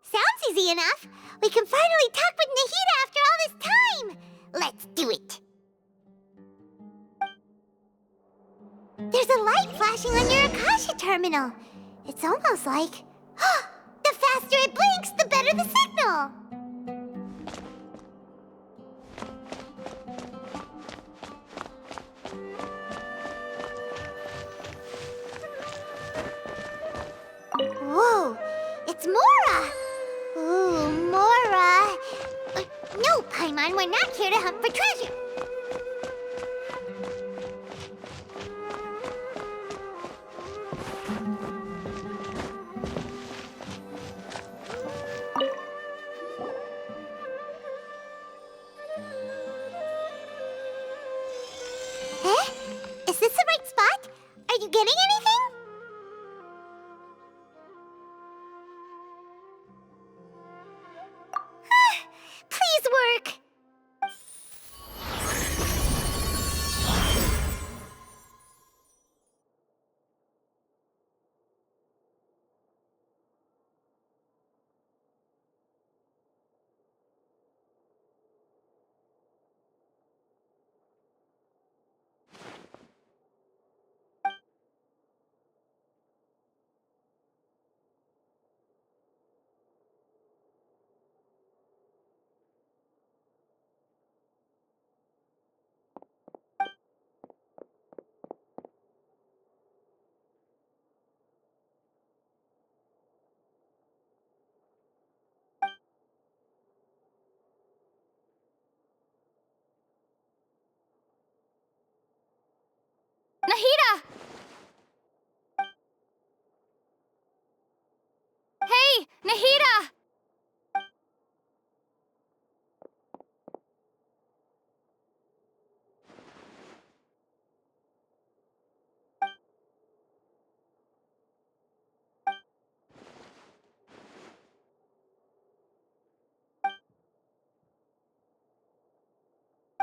Sounds easy enough. We can finally talk with Nahida after all this time. Let's do it. There's a light flashing on your Akasha terminal. It's almost like... the faster it blinks, the better the signal! Whoa! It's Mora! Ooh, Mora! No, Paimon, we're not here to hunt for treasure! Is this the right spot? Are you getting anything? Please work! Nahida! Hey, Nahida!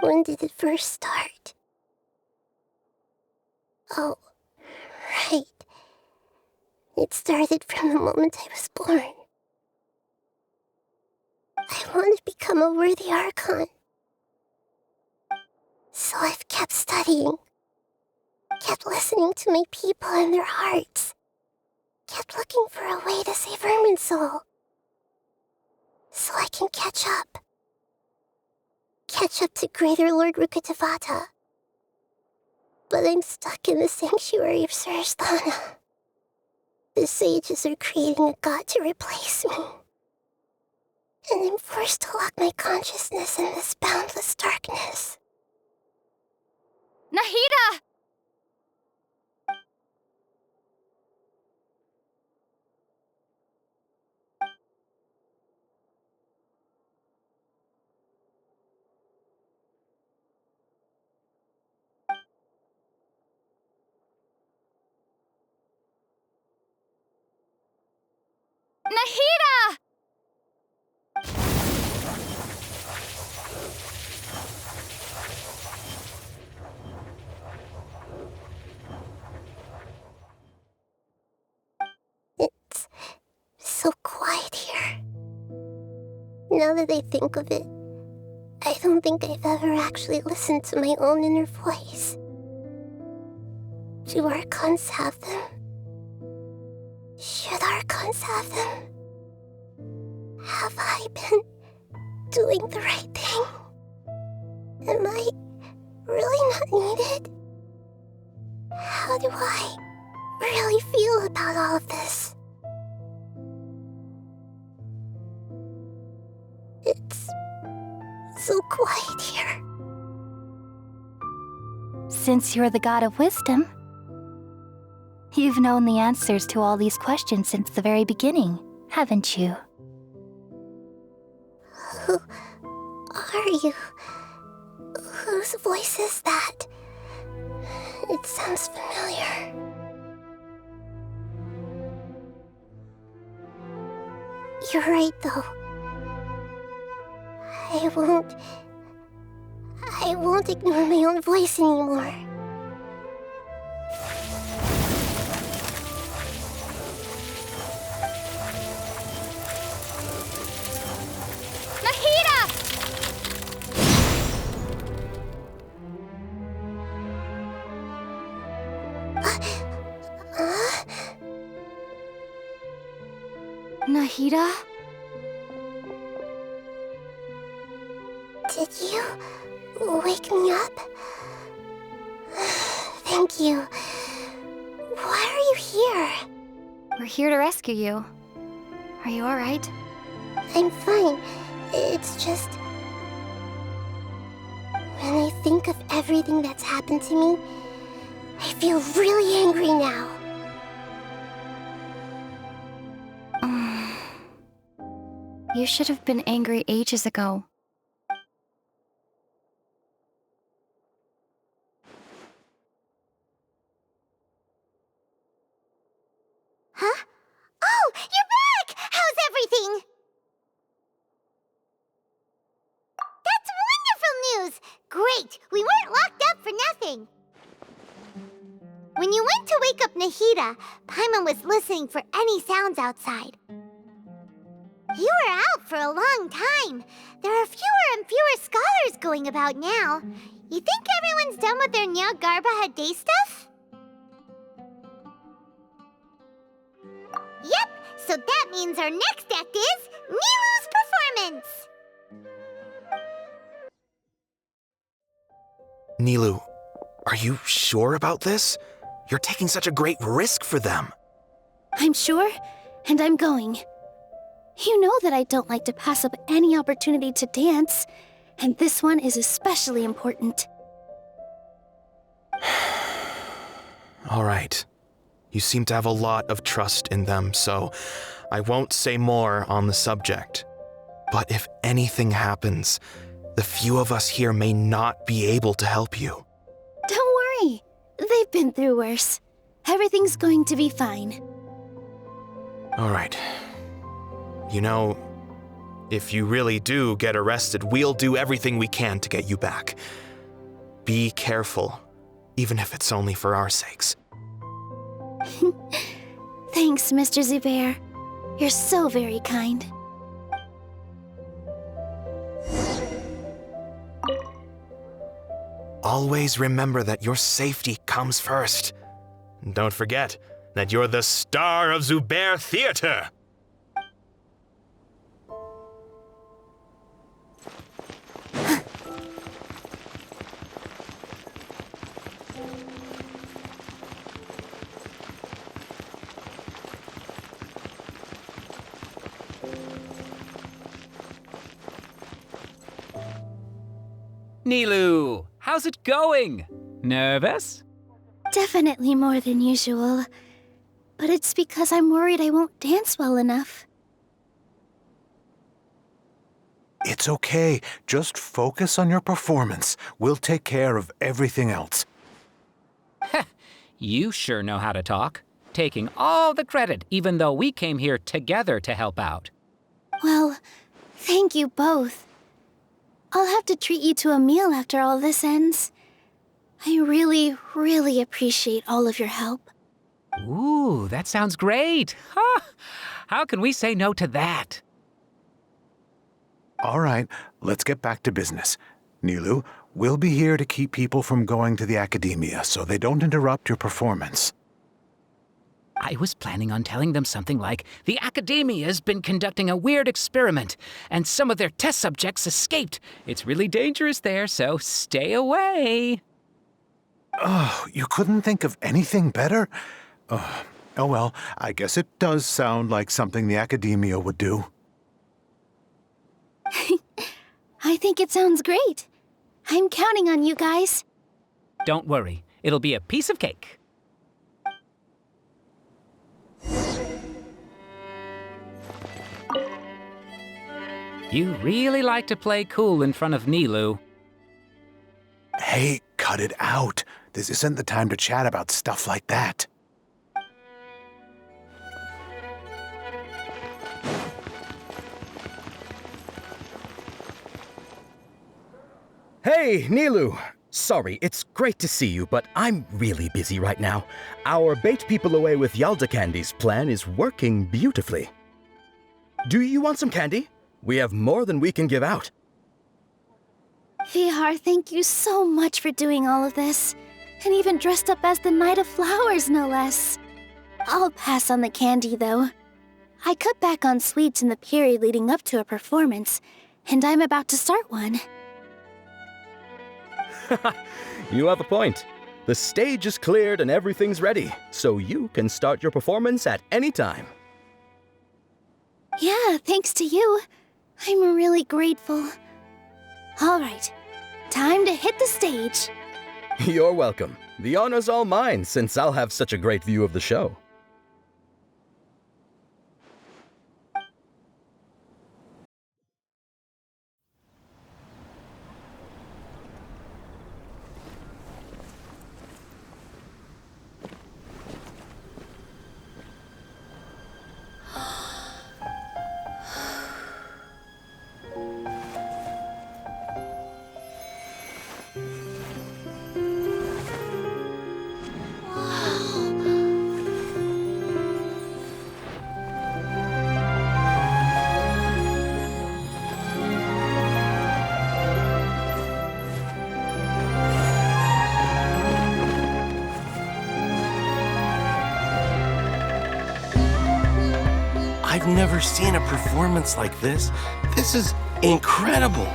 When did it first start? Oh, right. It started from the moment I was born. I want to become a worthy Archon. So I've kept studying. Kept listening to my people and their hearts. Kept looking for a way to save Irminsul. So I can catch up. Catch up to Greater Lord Rukkhadevata. But I'm stuck in the sanctuary of Surasthana. The sages are creating a god to replace me. And I'm forced to lock my consciousness in this boundless darkness. Nahida! Nahida! It's so quiet here. Now that I think of it, I don't think I've ever actually listened to my own inner voice. Do Archons have them? Should Archons have them? Have I been doing the right thing? Am I really not needed? How do I really feel about all of this? It's so quiet here. Since you're the god of wisdom, you've known the answers to all these questions since the very beginning, haven't you? Who are you? Whose voice is that? It sounds familiar. You're right, though. I won't ignore my own voice anymore. Nahida? Did you wake me up? Thank you. Why are you here? We're here to rescue you. Are you alright? I'm fine. It's just... when I think of everything that's happened to me, I feel really angry now. You should have been angry ages ago. Huh? Oh, you're back! How's everything? That's wonderful news! Great! We weren't locked up for nothing. When you went to wake up Nahida, Paimon was listening for any sounds outside. You were out for a long time. There are fewer and fewer scholars going about now. You think everyone's done with their Nyagarbaha Day stuff? Yep, so that means our next act is Nilu's performance! Nilu, are you sure about this? You're taking such a great risk for them. I'm sure, and I'm going. You know that I don't like to pass up any opportunity to dance, and this one is especially important. All right. You seem to have a lot of trust in them, so I won't say more on the subject. But if anything happens, the few of us here may not be able to help you. Don't worry. They've been through worse. Everything's going to be fine. All right. You know, if you really do get arrested, we'll do everything we can to get you back. Be careful, even if it's only for our sakes. Thanks, Mr. Zubair. You're so very kind. Always remember that your safety comes first. And don't forget that you're the star of Zubair Theater! Nilu, how's it going? Nervous? Definitely more than usual. But it's because I'm worried I won't dance well enough. It's okay. Just focus on your performance. We'll take care of everything else. You sure know how to talk. Taking all the credit, even though we came here together to help out. Well, thank you both. I'll have to treat you to a meal after all this ends. I really, really appreciate all of your help. Ooh, that sounds great. Huh? How can we say no to that? All right, let's get back to business. Nilu, we'll be here to keep people from going to the academia so they don't interrupt your performance. I was planning on telling them something like, the Academia's been conducting a weird experiment, and some of their test subjects escaped. It's really dangerous there, so stay away. Oh, you couldn't think of anything better? Oh well, I guess it does sound like something the Academia would do. I think it sounds great. I'm counting on you guys. Don't worry, it'll be a piece of cake. You really like to play cool in front of Nilu. Hey, cut it out. This isn't the time to chat about stuff like that. Hey, Nilu! Sorry, it's great to see you, but I'm really busy right now. Our Bait People Away with Yalda Candies plan is working beautifully. Do you want some candy? We have more than we can give out. Vihar, thank you so much for doing all of this. And even dressed up as the Knight of Flowers, no less. I'll pass on the candy, though. I cut back on sweets in the period leading up to a performance, and I'm about to start one. You have a point. The stage is cleared and everything's ready, so you can start your performance at any time. Yeah, thanks to you. I'm really grateful. All right, time to hit the stage. You're welcome. The honor's all mine, since I'll have such a great view of the show. I've never seen a performance like this. This is incredible.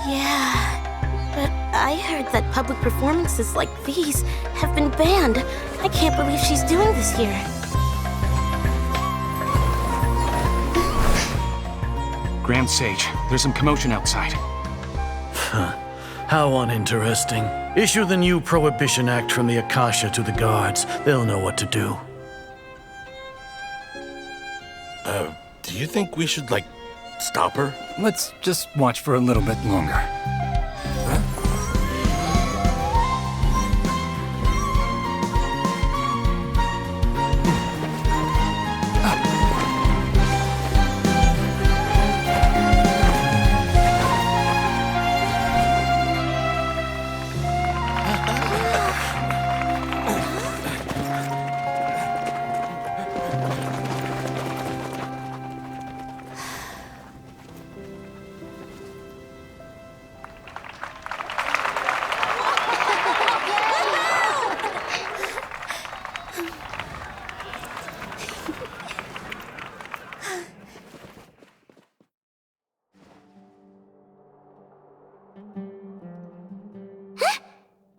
Yeah, but I heard that public performances like these have been banned. I can't believe she's doing this here. Grand Sage, there's some commotion outside. How uninteresting. Issue the new Prohibition Act from the Akasha to the guards. They'll know what to do. Do you think we should, like, stop her? Let's just watch for a little bit longer.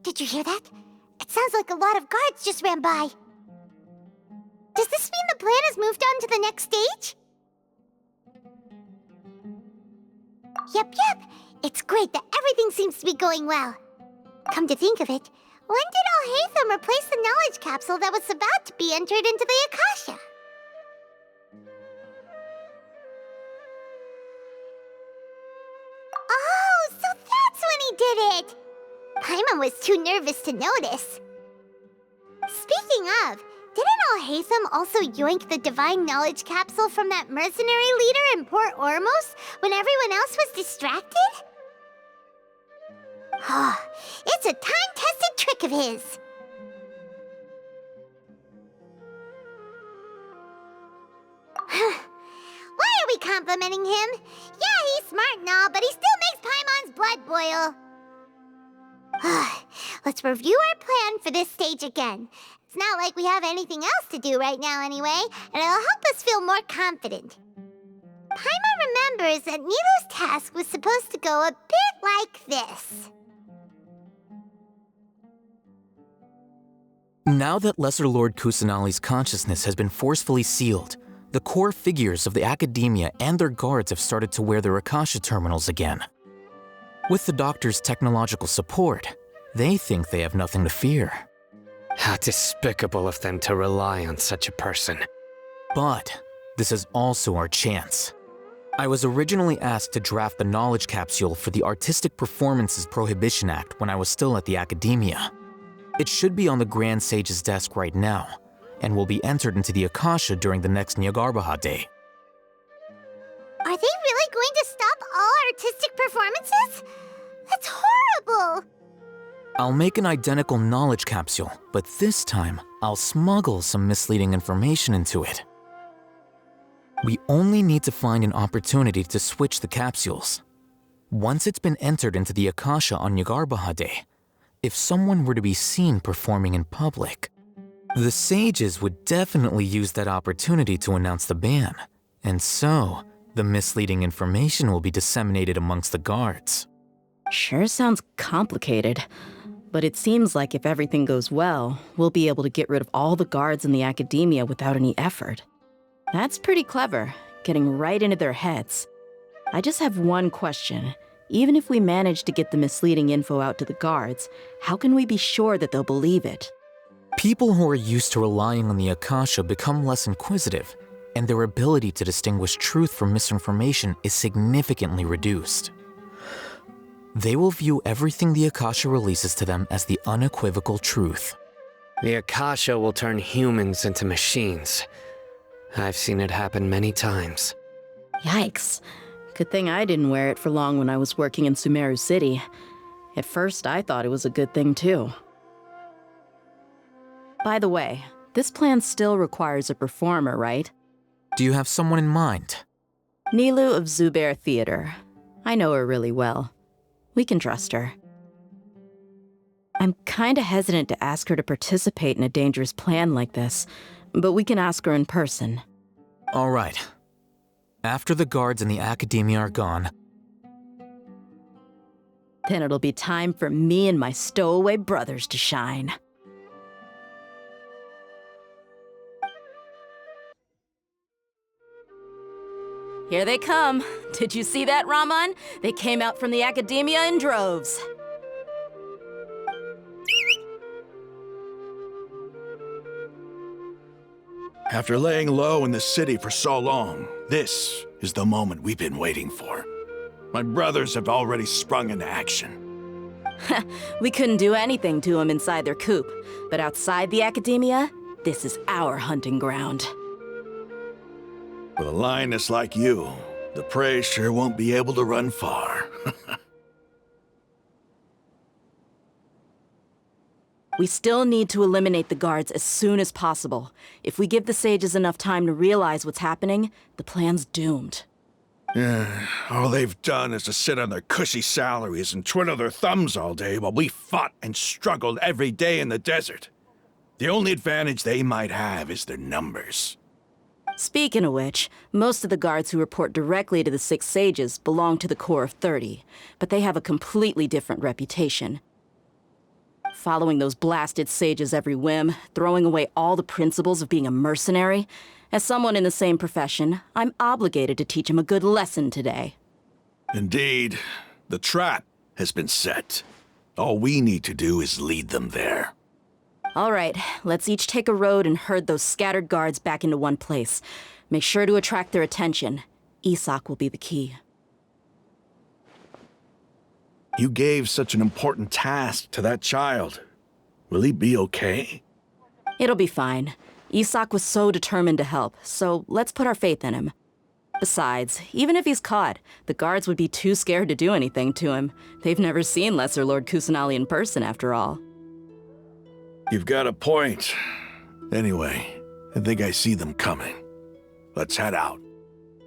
Did you hear that? It sounds like a lot of guards just ran by. Does this mean the plan has moved on to the next stage? Yep. It's great that everything seems to be going well. Come to think of it, when did Alhaitham replace the knowledge capsule that was about to be entered into the Akasha? Oh, so that's when he did it! Paimon was too nervous to notice. Speaking of, didn't Alhaitham also yoink the divine knowledge capsule from that mercenary leader in Port Ormos when everyone else was distracted? Oh, it's a time-tested trick of his. Why are we complimenting him? Yeah, he's smart and all, but he still makes Paimon's blood boil. let's review our plan for this stage again. It's not like we have anything else to do right now anyway, and it'll help us feel more confident. Paimon remembers that Nilu's task was supposed to go a bit like this. Now that Lesser Lord Kusanali's consciousness has been forcefully sealed, the core figures of the Academia and their guards have started to wear their Akasha terminals again. With the Doctor's technological support, they think they have nothing to fear. How despicable of them to rely on such a person. But this is also our chance. I was originally asked to draft the knowledge capsule for the Artistic Performances Prohibition Act when I was still at the Academia. It should be on the Grand Sage's desk right now, and will be entered into the Akasha during the next Nyargarbaha Day. Are they really going to stop all artistic performances? That's horrible! I'll make an identical knowledge capsule, but this time, I'll smuggle some misleading information into it. We only need to find an opportunity to switch the capsules. Once it's been entered into the Akasha on Nyargarbaha Day, if someone were to be seen performing in public, the sages would definitely use that opportunity to announce the ban, and so the misleading information will be disseminated amongst the guards. Sure sounds complicated, but it seems like if everything goes well, we'll be able to get rid of all the guards in the Academia without any effort. That's pretty clever, getting right into their heads. I just have one question. Even if we manage to get the misleading info out to the guards, how can we be sure that they'll believe it? People who are used to relying on the Akasha become less inquisitive, and their ability to distinguish truth from misinformation is significantly reduced. They will view everything the Akasha releases to them as the unequivocal truth. The Akasha will turn humans into machines. I've seen it happen many times. Yikes. Good thing I didn't wear it for long when I was working in Sumeru City. At first, I thought it was a good thing too. By the way, this plan still requires a performer, right? Do you have someone in mind? Nilu of Zubair Theater. I know her really well. We can trust her. I'm kinda hesitant to ask her to participate in a dangerous plan like this, but we can ask her in person. All right. After the guards and the Academia are gone, then it'll be time for me and my stowaway brothers to shine. Here they come. Did you see that, Raman? They came out from the Academia in droves. After laying low in the city for so long, this is the moment we've been waiting for. My brothers have already sprung into action. We couldn't do anything to them inside their coop, but outside the Academia, this is our hunting ground. With a lioness like you, the prey sure won't be able to run far. We still need to eliminate the guards as soon as possible. If we give the sages enough time to realize what's happening, the plan's doomed. All they've done is to sit on their cushy salaries and twiddle their thumbs all day while we fought and struggled every day in the desert. The only advantage they might have is their numbers. Speaking of which, most of the guards who report directly to the 6 sages belong to the Corps of 30, but they have a completely different reputation. Following those blasted sages every whim, throwing away all the principles of being a mercenary. As someone in the same profession, I'm obligated to teach them a good lesson today. Indeed, the trap has been set. All we need to do is lead them there. All right, let's each take a road and herd those scattered guards back into one place. Make sure to attract their attention. Isak will be the key. You gave such an important task to that child. Will he be okay? It'll be fine. Isak was so determined to help, so let's put our faith in him. Besides, even if he's caught, the guards would be too scared to do anything to him. They've never seen Lesser Lord Kusanali in person, after all. You've got a point. Anyway, I think I see them coming. Let's head out.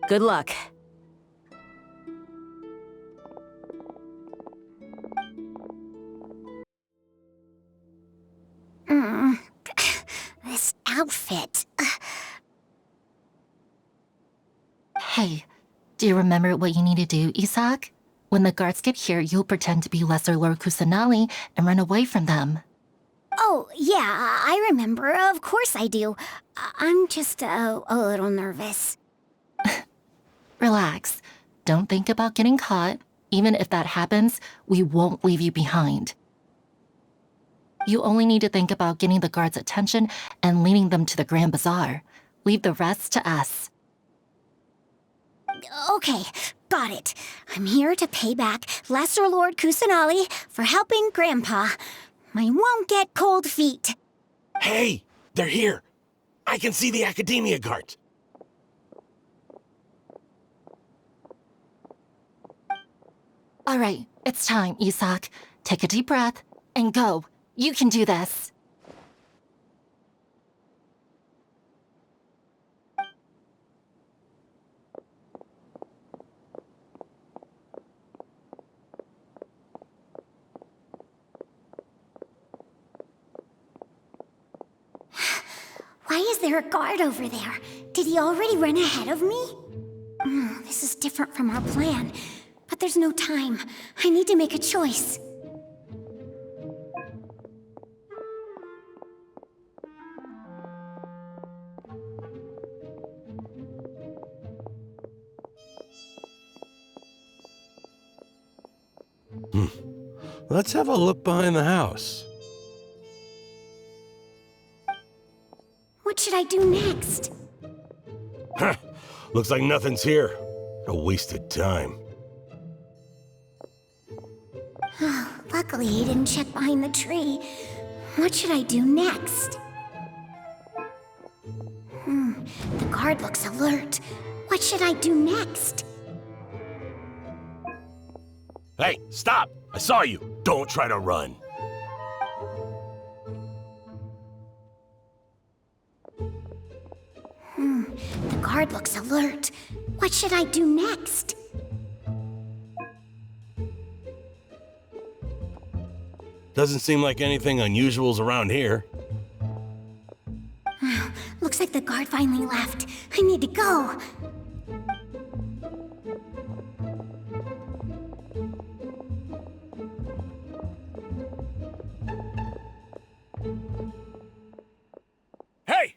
Good luck. Hey, do you remember what you need to do, Isaac? When the guards get here, you'll pretend to be Lesser Lord Kusanali and run away from them. Oh, yeah, I remember. Of course I do. I'm just a little nervous. Relax. Don't think about getting caught. Even if that happens, we won't leave you behind. You only need to think about getting the guards' attention and leading them to the Grand Bazaar. Leave the rest to us. Okay, got it. I'm here to pay back Lesser Lord Kusanali for helping Grandpa. I won't get cold feet. Hey, they're here. I can see the Academia guards. All right, it's time, Isaac. Take a deep breath and go. You can do this. Why is there a guard over there? Did he already run ahead of me? This is different from our plan. But there's no time. I need to make a choice. Let's have a look behind the house. What should I do next? Looks like nothing's here. A wasted time. Luckily, he didn't check behind the tree. What should I do next? The guard looks alert. What should I do next? Hey, stop! I saw you. Don't try to run. The guard looks alert. What should I do next? Doesn't seem like anything unusual's around here. Looks like the guard finally left. I need to go. Hey!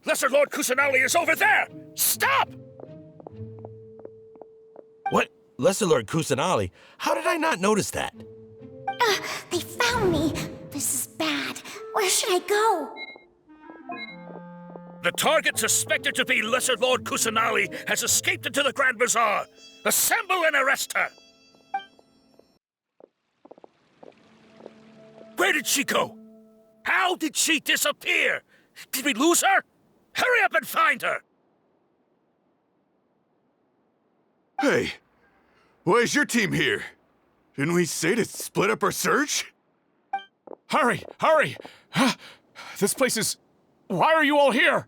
Lesser Lord Kusanali is over there! Stop! What? Lesser Lord Kusanali? How did I not notice that? They found me. This is bad. Where should I go? The target suspected to be Lesser Lord Kusanali has escaped into the Grand Bazaar. Assemble and arrest her! Where did she go? How did she disappear? Did we lose her? Hurry up and find her! Hey, why is your team here? Didn't we say to split up our search? Hurry! Hurry! This place is... Why are you all here?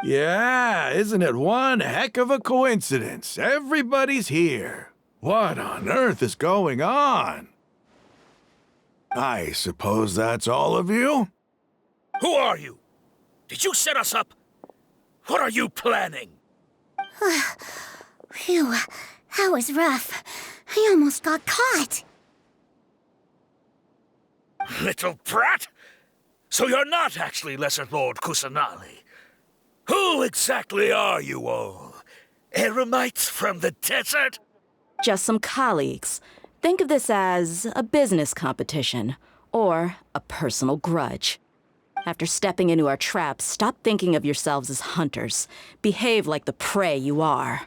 Yeah, isn't it one heck of a coincidence? Everybody's here. What on earth is going on? I suppose that's all of you? Who are you? Did you set us up? What are you planning? Phew, that was rough. I almost got caught. Little brat! So you're not actually Lesser Lord Kusanali. Who exactly are you all? Eremites from the desert? Just some colleagues. Think of this as a business competition, or a personal grudge. After stepping into our trap, stop thinking of yourselves as hunters. Behave like the prey you are.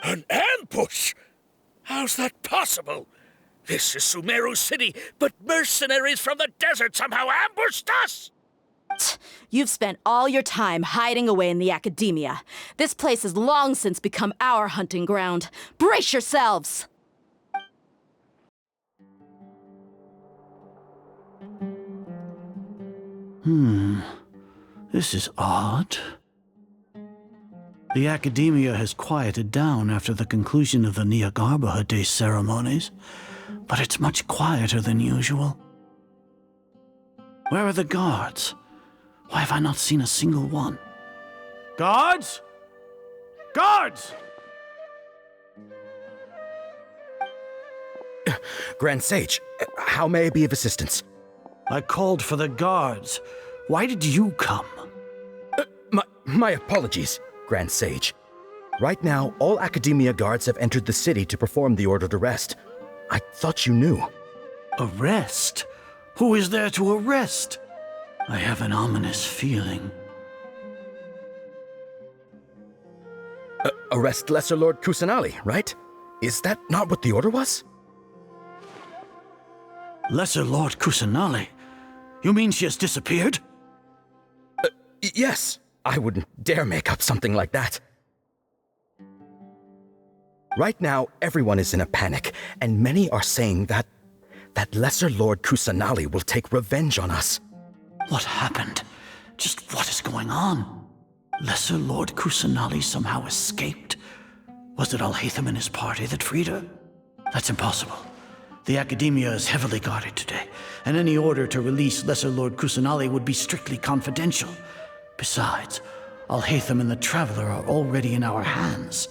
An ambush? How's that possible? This is Sumeru City, but mercenaries from the desert somehow ambushed us! You've spent all your time hiding away in the academia. This place has long since become our hunting ground. Brace yourselves! This is odd. The Academia has quieted down after the conclusion of the Nyagarbha Day ceremonies, but it's much quieter than usual. Where are the guards? Why have I not seen a single one? Guards? Guards! Grand Sage, how may I be of assistance? I called for the guards. Why did you come? My apologies, Grand Sage. Right now, all Academia guards have entered the city to perform the ordered arrest. I thought you knew. Arrest? Who is there to arrest? I have an ominous feeling. Arrest Lesser Lord Kusanali, right? Is that not what the order was? Lesser Lord Kusanali? You mean she has disappeared? Yes. I wouldn't dare make up something like that. Right now, everyone is in a panic, and many are saying that Lesser Lord Kusanali will take revenge on us. What happened? Just what is going on? Lesser Lord Kusanali somehow escaped? Was it Alhaitham and his party that freed her? That's impossible. The Academia is heavily guarded today, and any order to release Lesser Lord Kusanali would be strictly confidential. Besides, Alhaitham and the Traveler are already in our hands.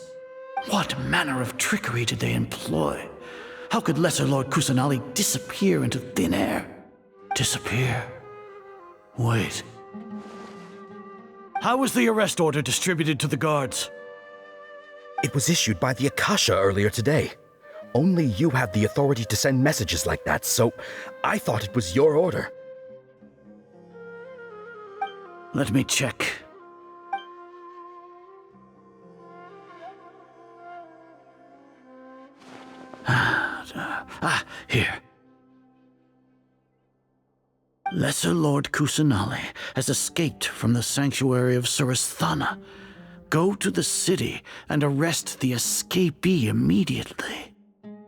What manner of trickery did they employ? How could Lesser Lord Kusanali disappear into thin air? Disappear? Wait. How was the arrest order distributed to the guards? It was issued by the Akasha earlier today. Only you have the authority to send messages like that, so I thought it was your order. Let me check. Here. Lesser Lord Kusanali has escaped from the sanctuary of Surasthana. Go to the city and arrest the escapee immediately.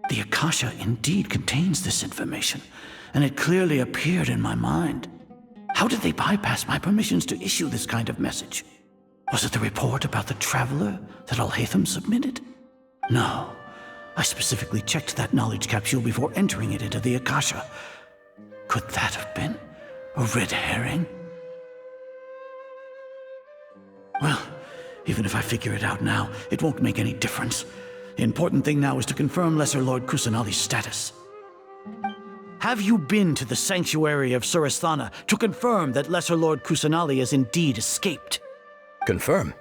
The Akasha indeed contains this information, and it clearly appeared in my mind. How did they bypass my permissions to issue this kind of message? Was it the report about the Traveler that Alhaitham submitted? No. I specifically checked that knowledge capsule before entering it into the Akasha. Could that have been a red herring? Well, even if I figure it out now, it won't make any difference. The important thing now is to confirm Lesser Lord Kusanali's status. Have you been to the sanctuary of Surasthana to confirm that Lesser Lord Kusanali has indeed escaped? Confirm?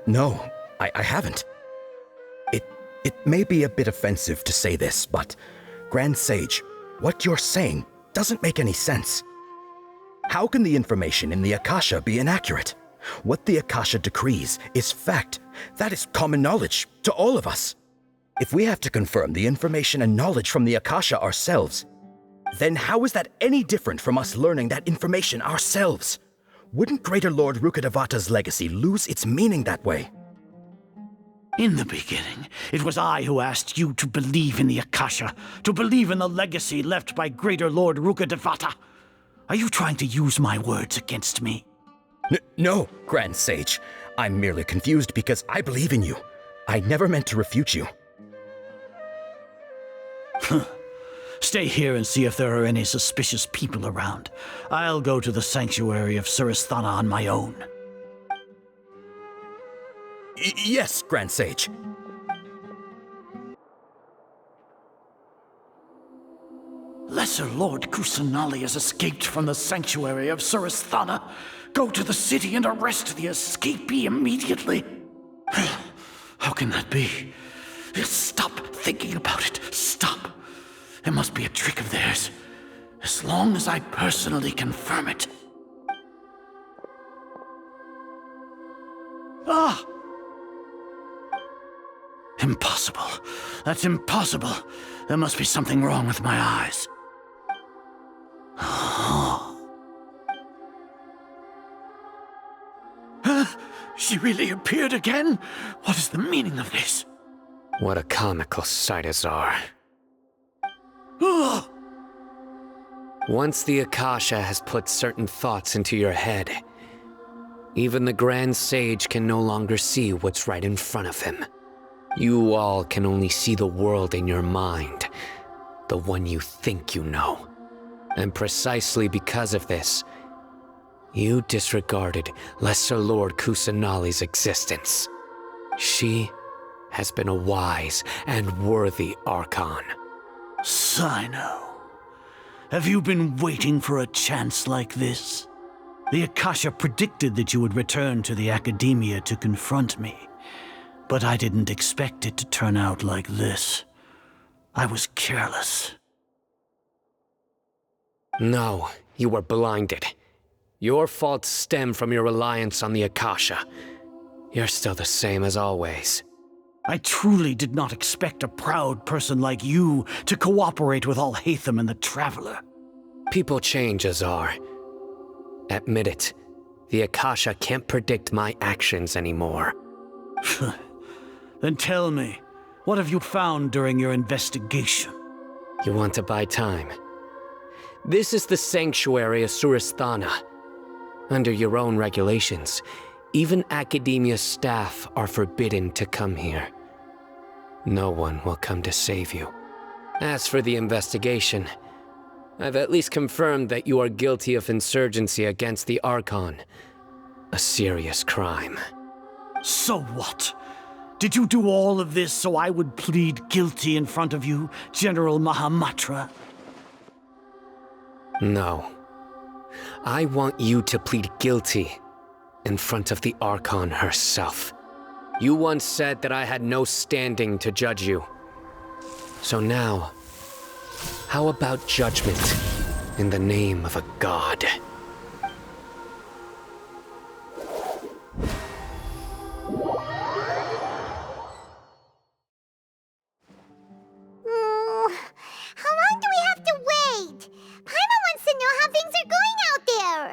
No, I haven't. It may be a bit offensive to say this, but Grand Sage, what you're saying doesn't make any sense. How can the information in the Akasha be inaccurate? What the Akasha decrees is fact. That is common knowledge to all of us. If we have to confirm the information and knowledge from the Akasha ourselves, then how is that any different from us learning that information ourselves? Wouldn't Greater Lord Rukkhadevata's legacy lose its meaning that way? In the beginning, it was I who asked you to believe in the Akasha, to believe in the legacy left by Greater Lord Rukkhadevata. Are you trying to use my words against me? No, Grand Sage. I'm merely confused because I believe in you. I never meant to refute you. Stay here and see if there are any suspicious people around. I'll go to the sanctuary of Surasthana on my own. Yes, Grand Sage. Lesser Lord Kusanali has escaped from the sanctuary of Surasthana. Go to the city and arrest the escapee immediately. How can that be? Stop thinking about it. Stop. It must be a trick of theirs. As long as I personally confirm it. Ah! Impossible. That's impossible. There must be something wrong with my eyes. She really appeared again? What is the meaning of this? What a comical sight, Azar. Once the Akasha has put certain thoughts into your head, Even the Grand Sage can no longer see what's right in front of him. You all can only see the world in your mind, the one you think you know. And precisely because of this, you disregarded Lesser Lord Kusanali's existence. She has been a wise and worthy Archon. Sino, have you been waiting for a chance like this? The Akasha predicted that you would return to the Academia to confront me, but I didn't expect it to turn out like this. I was careless. No, you were blinded. Your faults stem from your reliance on the Akasha. You're still the same as always. I truly did not expect a proud person like you to cooperate with Alhaitham and the Traveler. People change, Azar. Admit it. The Akasha can't predict my actions anymore. Then tell me, what have you found during your investigation? You want to buy time? This is the sanctuary of Suristhana. Under your own regulations, even Academia staff are forbidden to come here. No one will come to save you. As for the investigation, I've at least confirmed that you are guilty of insurgency against the Archon. A serious crime. So what? Did you do all of this so I would plead guilty in front of you, General Mahamatra? No. I want you to plead guilty in front of the Archon herself. You once said that I had no standing to judge you. So now, how about judgment in the name of a god? How long do we have to wait? Paimon wants to know how things are going out there.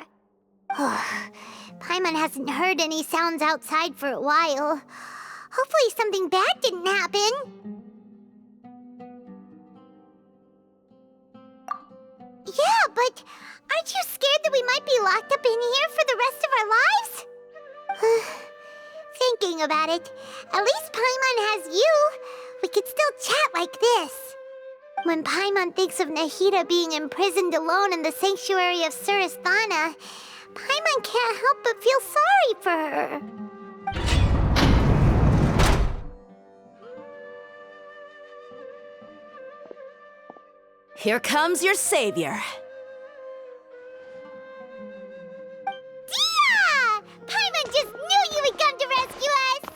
Paimon hasn't heard any sounds outside for a while. Hopefully something bad didn't happen. Yeah, but aren't you scared that we might be locked up in here for the rest of our lives? Thinking about it, at least Paimon has you. We could still chat like this. When Paimon thinks of Nahida being imprisoned alone in the sanctuary of Suristhana, Paimon can't help but feel sorry for her. Here comes your savior. Dia! Paimon just knew you would come to rescue us!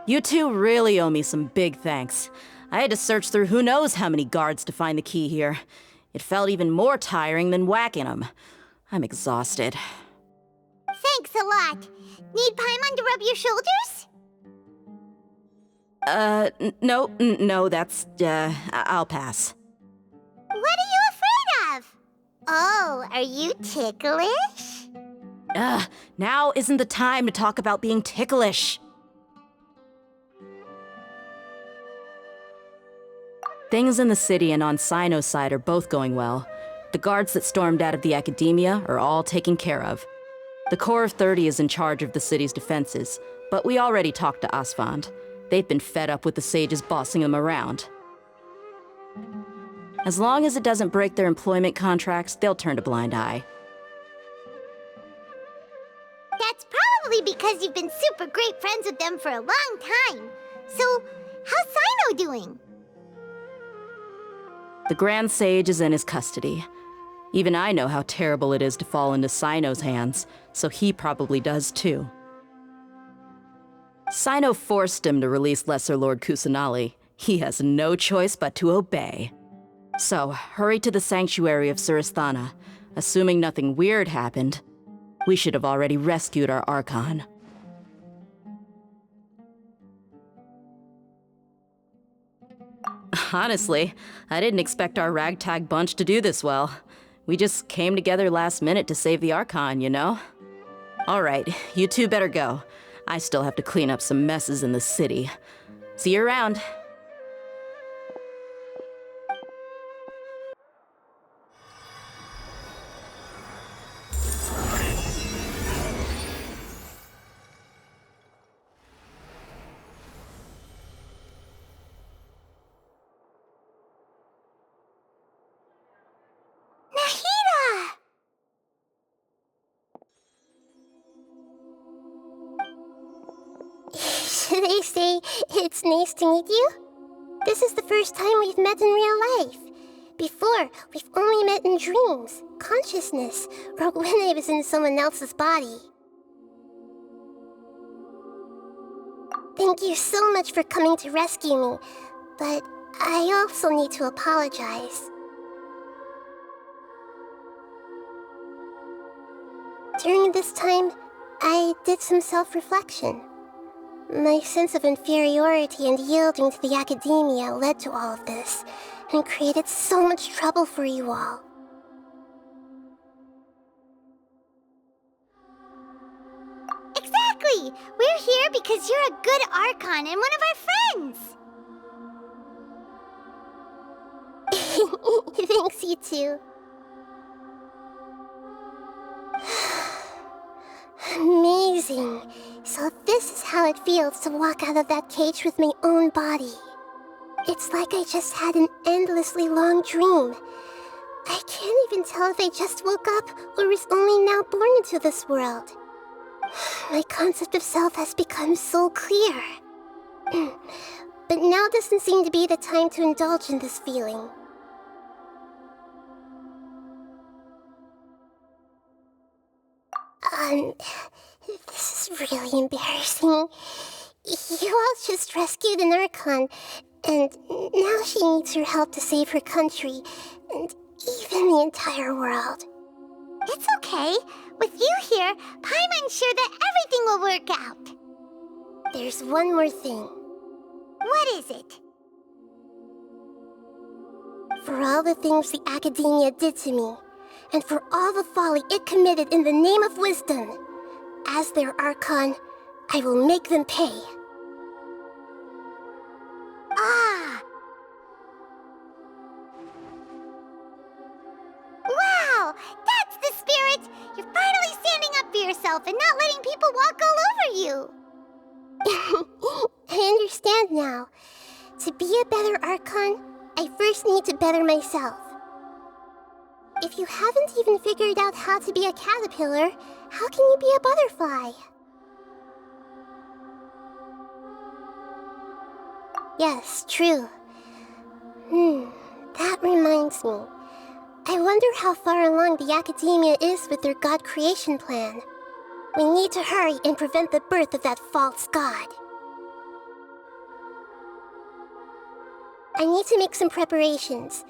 You two really owe me some big thanks. I had to search through who knows how many guards to find the key here. It felt even more tiring than whacking them. I'm exhausted. Thanks a lot. Need Paimon to rub your shoulders? No, that's, I'll pass. What are you afraid of? Oh, are you ticklish? Now isn't the time to talk about being ticklish. Things in the city and on Sino's side are both going well. The guards that stormed out of the Academia are all taken care of. The Corps of 30 is in charge of the city's defenses, but we already talked to Asfand. They've been fed up with the sages bossing them around. As long as it doesn't break their employment contracts, they'll turn a blind eye. That's probably because you've been super great friends with them for a long time. So, how's Sino doing? The Grand Sage is in his custody. Even I know how terrible it is to fall into Sino's hands, so he probably does too. Sino forced him to release Lesser Lord Kusanali. He has no choice but to obey. So, hurry to the sanctuary of Suristhana. Assuming nothing weird happened, we should have already rescued our Archon. Honestly, I didn't expect our ragtag bunch to do this well. We just came together last minute to save the Archon, you know? Alright, you two better go. I still have to clean up some messes in the city. See you around. They say it's nice to meet you. This is the first time we've met in real life. Before, we've only met in dreams, consciousness, or when I was in someone else's body. Thank you so much for coming to rescue me, but I also need to apologize. During this time, I did some self-reflection. My sense of inferiority and yielding to the academia led to all of this, and created so much trouble for you all. Exactly! We're here because you're a good Archon and one of our friends! Thanks, you too. Amazing. So this is how it feels to walk out of that cage with my own body. It's like I just had an endlessly long dream. I can't even tell if I just woke up or was only now born into this world. My concept of self has become so clear. But now doesn't seem to be the time to indulge in this feeling. This is really embarrassing. You all just rescued an Archon, and now she needs your help to save her country, and even the entire world. It's okay. With you here, Paimon's sure that everything will work out. There's one more thing. What is it? For all the things the Academia did to me, and for all the folly it committed in the name of wisdom, as their Archon, I will make them pay. Ah! Wow! That's the spirit! You're finally standing up for yourself and not letting people walk all over you! I understand now. To be a better Archon, I first need to better myself. If you haven't even figured out how to be a caterpillar, how can you be a butterfly? Yes, true. That reminds me. I wonder how far along the Academia is with their god creation plan. We need to hurry and prevent the birth of that false god. I need to make some preparations.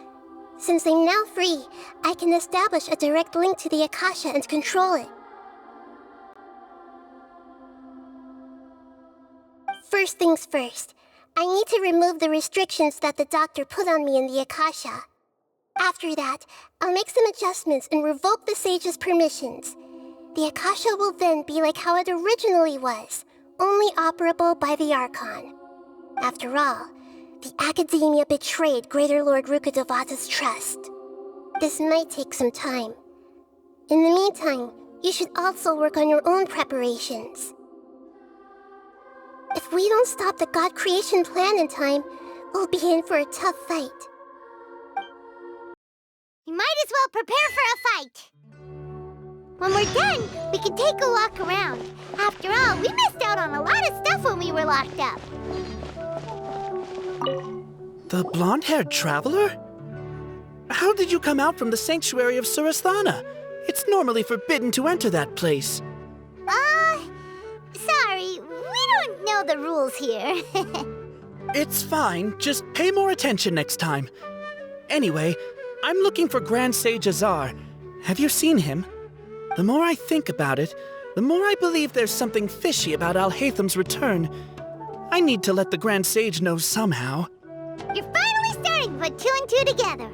Since I'm now free, I can establish a direct link to the Akasha and control it. First things first, I need to remove the restrictions that the doctor put on me in the Akasha. After that, I'll make some adjustments and revoke the sage's permissions. The Akasha will then be like how it originally was, only operable by the Archon. After all, the Academia betrayed Greater Lord Rukkhadevata's trust. This might take some time. In the meantime, you should also work on your own preparations. If we don't stop the god creation plan in time, we'll be in for a tough fight. You might as well prepare for a fight. When we're done, we can take a walk around. After all, we missed out on a lot of stuff when we were locked up. The blonde-haired traveler? How did you come out from the sanctuary of Surasthana? It's normally forbidden to enter that place. Sorry, we don't know the rules here. It's fine, just pay more attention next time. Anyway, I'm looking for Grand Sage Azar. Have you seen him? The more I think about it, the more I believe there's something fishy about Alhaitham's return. I need to let the Grand Sage know somehow. You're finally starting to put two and two together.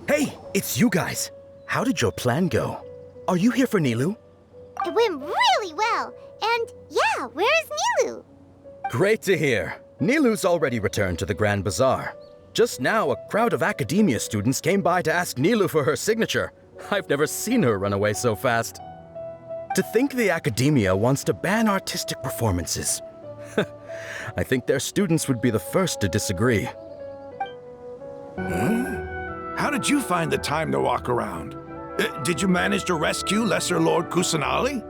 Hey, it's you guys. How did your plan go? Are you here for Nilou? It went really well. And yeah, where is Nilou? Great to hear. Nilou's already returned to the Grand Bazaar. Just now, a crowd of academia students came by to ask Nilou for her signature. I've never seen her run away so fast. To think the academia wants to ban artistic performances. I think their students would be the first to disagree. How did you find the time to walk around? Did you manage to rescue Lesser Lord Kusanali?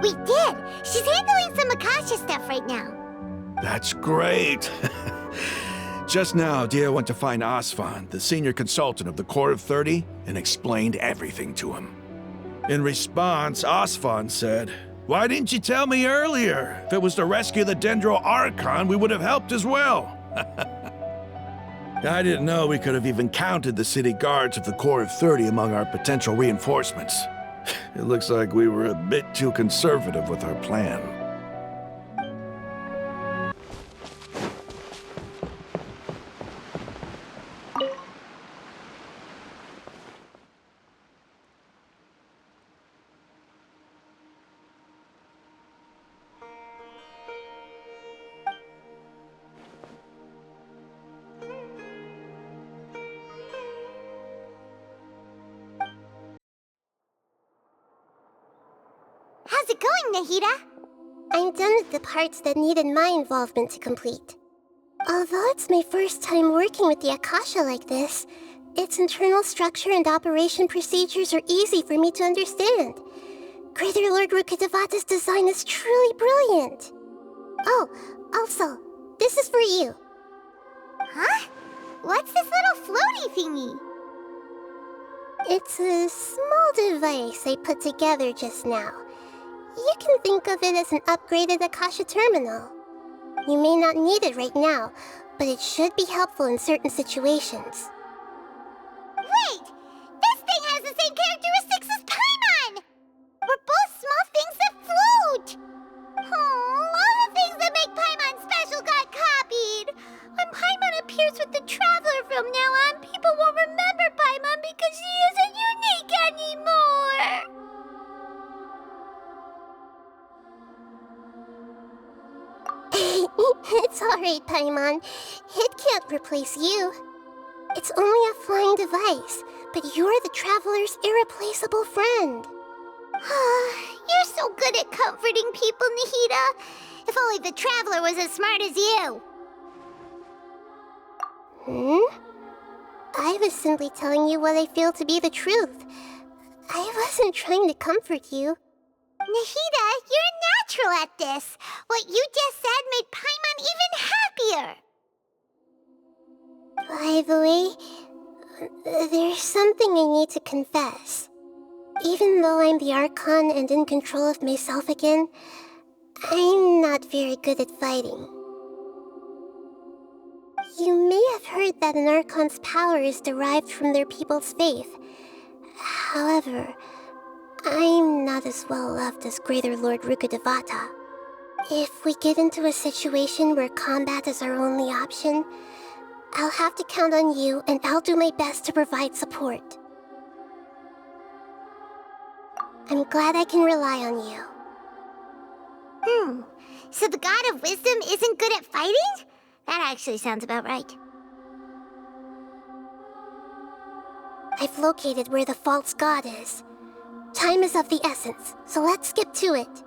We did! She's handling some Akasha stuff right now. That's great. Just now, Dia went to find Asfan, the senior consultant of the Corps of 30, and explained everything to him. In response, Asfan said, "Why didn't you tell me earlier? If it was to rescue the Dendro Archon, we would have helped as well." I didn't know we could have even counted the city guards of the Corps of 30 among our potential reinforcements. It looks like we were a bit too conservative with our plan. How's it going, Nahida? I'm done with the parts that needed my involvement to complete. Although it's my first time working with the Akasha like this, its internal structure and operation procedures are easy for me to understand. Greater Lord Rukkhadevata's design is truly brilliant. Oh, also, this is for you. Huh? What's this little floaty thingy? It's a small device I put together just now. You can think of it as an upgraded Akasha terminal. You may not need it right now, but it should be helpful in certain situations. Wait! This thing has the same characteristics as Paimon! We're both small things that float! Oh, all the things that make Paimon special got copied! When Paimon appears with the Traveler from now on, people won't remember Paimon because she isn't unique anymore! It's alright, Paimon. It can't replace you. It's only a flying device, but you're the Traveler's irreplaceable friend. You're so good at comforting people, Nahida. If only the Traveler was as smart as you. I was simply telling you what I feel to be the truth. I wasn't trying to comfort you. Nahida, you're natural at this. What you just said made Paimon even happier. By the way, there's something I need to confess. Even though I'm the Archon and in control of myself again, I'm not very good at fighting. You may have heard that an Archon's power is derived from their people's faith. However, I'm not as well loved as Greater Lord Rukkhadevata. If we get into a situation where combat is our only option, I'll have to count on you, and I'll do my best to provide support. I'm glad I can rely on you. So the God of Wisdom isn't good at fighting? That actually sounds about right. I've located where the false god is. Time is of the essence, so let's skip to it.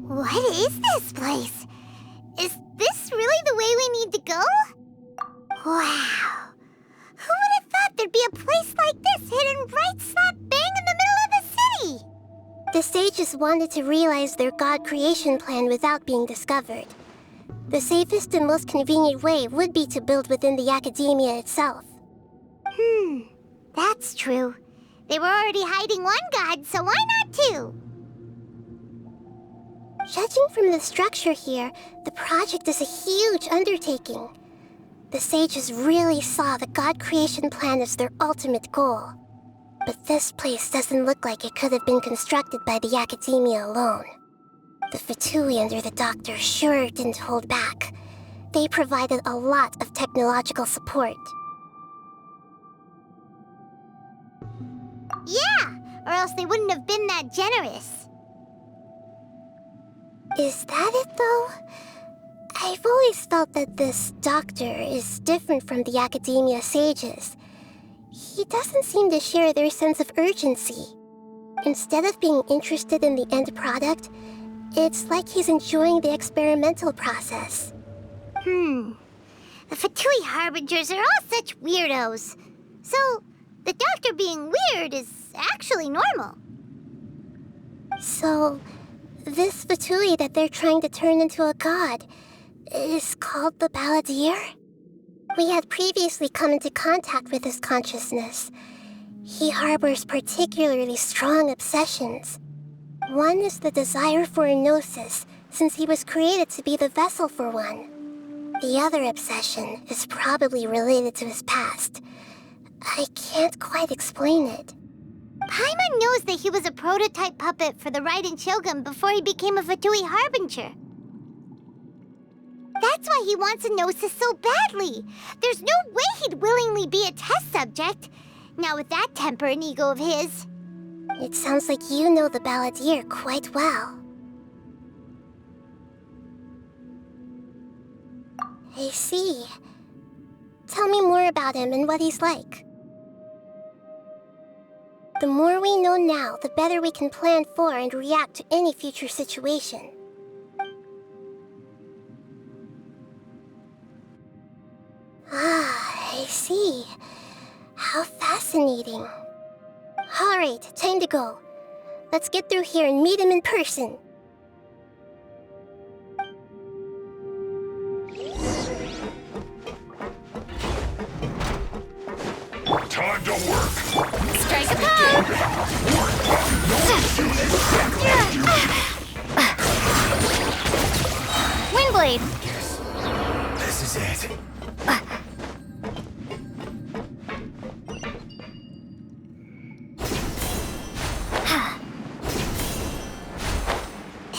What is this place? Is this really the way we need to go? Wow. Who would have thought there'd be a place like this hidden right slap bang in the middle of the city? The sages wanted to realize their god creation plan without being discovered. The safest and most convenient way would be to build within the academia itself. That's true. They were already hiding one god, so why not two? Judging from the structure here, the project is a huge undertaking. The sages really saw the god creation plan as their ultimate goal. But this place doesn't look like it could have been constructed by the academia alone. The Fatui under the Doctor sure didn't hold back. They provided a lot of technological support. Yeah, or else they wouldn't have been that generous. Is that it, though? I've always felt that this Doctor is different from the Academia sages. He doesn't seem to share their sense of urgency. Instead of being interested in the end product, it's like he's enjoying the experimental process. The Fatui Harbingers are all such weirdos. So, the doctor being weird is actually normal. So, this Fatui that they're trying to turn into a god is called the Balladeer? We had previously come into contact with his consciousness. He harbors particularly strong obsessions. One is the desire for a gnosis, since he was created to be the vessel for one. The other obsession is probably related to his past. I can't quite explain it. Paimon knows that he was a prototype puppet for the Raiden Shogun before he became a Fatui Harbinger. That's why he wants a gnosis so badly. There's no way he'd willingly be a test subject. Now with that temper and ego of his. It sounds like you know the Balladeer quite well. I see. Tell me more about him and what he's like. The more we know now, the better we can plan for and react to any future situation. Ah, I see. How fascinating. Alright, time to go. Let's get through here and meet him in person. Time to work! Strike a pose! Windblade! This is it.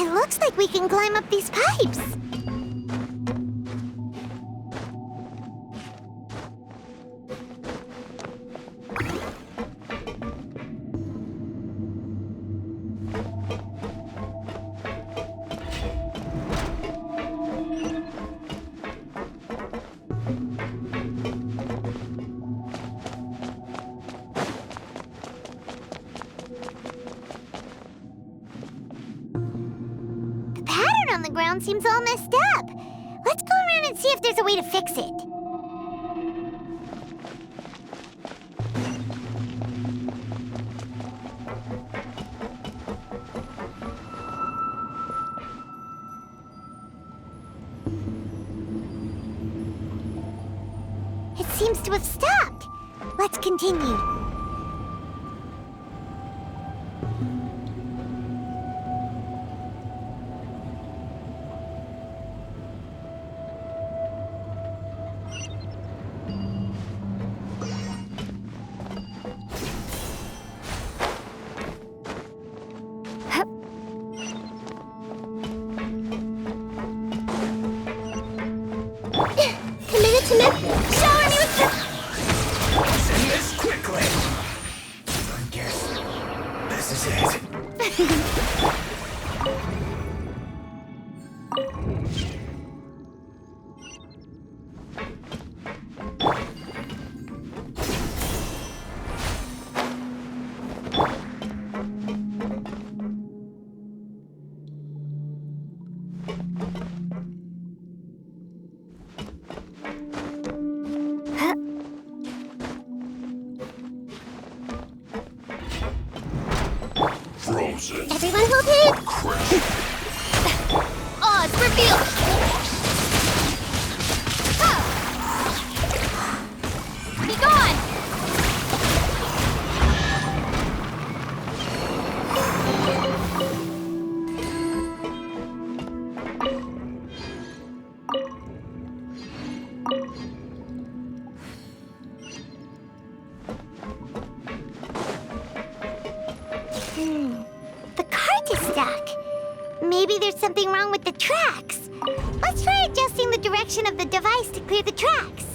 It looks like we can climb up these pipes. On the ground seems all messed up. Let's go around and see if there's a way to fix it. It seems to have stopped. Let's continue. Shower me with the... Send this quickly! I guess this is it. Frozen. Everyone hold it! Oh, it's revealed! Be gone! The cart is stuck. Maybe there's something wrong with the tracks. Let's try adjusting the direction of the device to clear the tracks.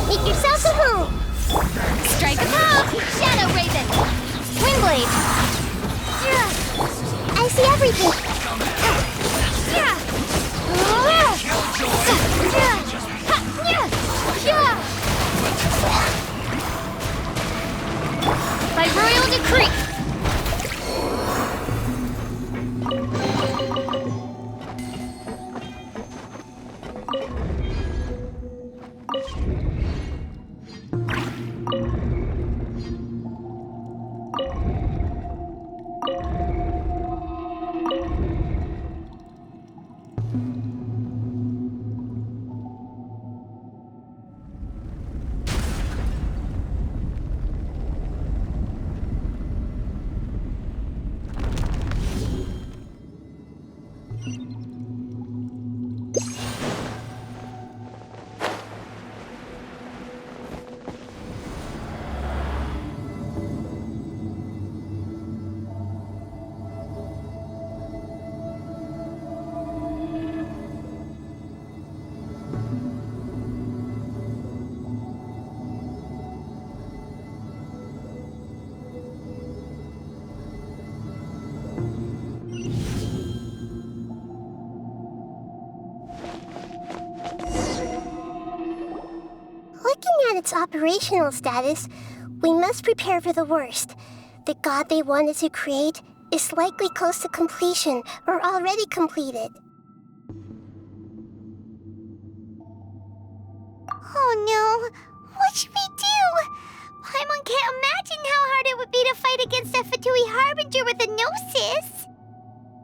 Make yourself at home! Strike a pop! Shadow Raven! Windblade! I see everything! By royal decree! Looking at its operational status, we must prepare for the worst. The god they wanted to create is likely close to completion or already completed. Oh no! What should we do? Paimon can't imagine how hard it would be to fight against a Fatui Harbinger with a Gnosis!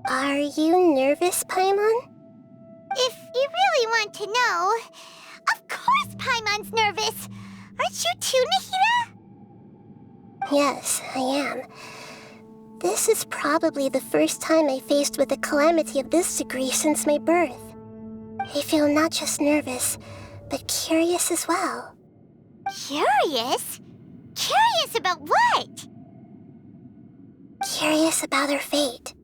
Are you nervous, Paimon? If you really want to know... Of course Paimon's nervous! Aren't you too, Nahida? Yes, I am. This is probably the first time I faced with a calamity of this degree since my birth. I feel not just nervous, but curious as well. Curious? Curious about what? Curious about our fate.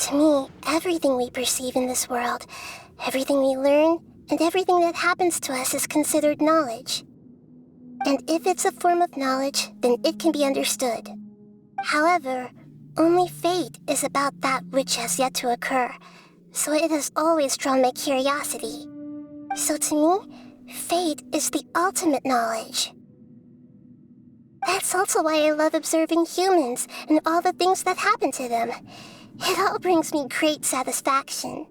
To me, everything we perceive in this world, everything we learn, and everything that happens to us is considered knowledge. And if it's a form of knowledge, then it can be understood. However, only fate is about that which has yet to occur, so it has always drawn my curiosity. So to me, fate is the ultimate knowledge. That's also why I love observing humans and all the things that happen to them. It all brings me great satisfaction.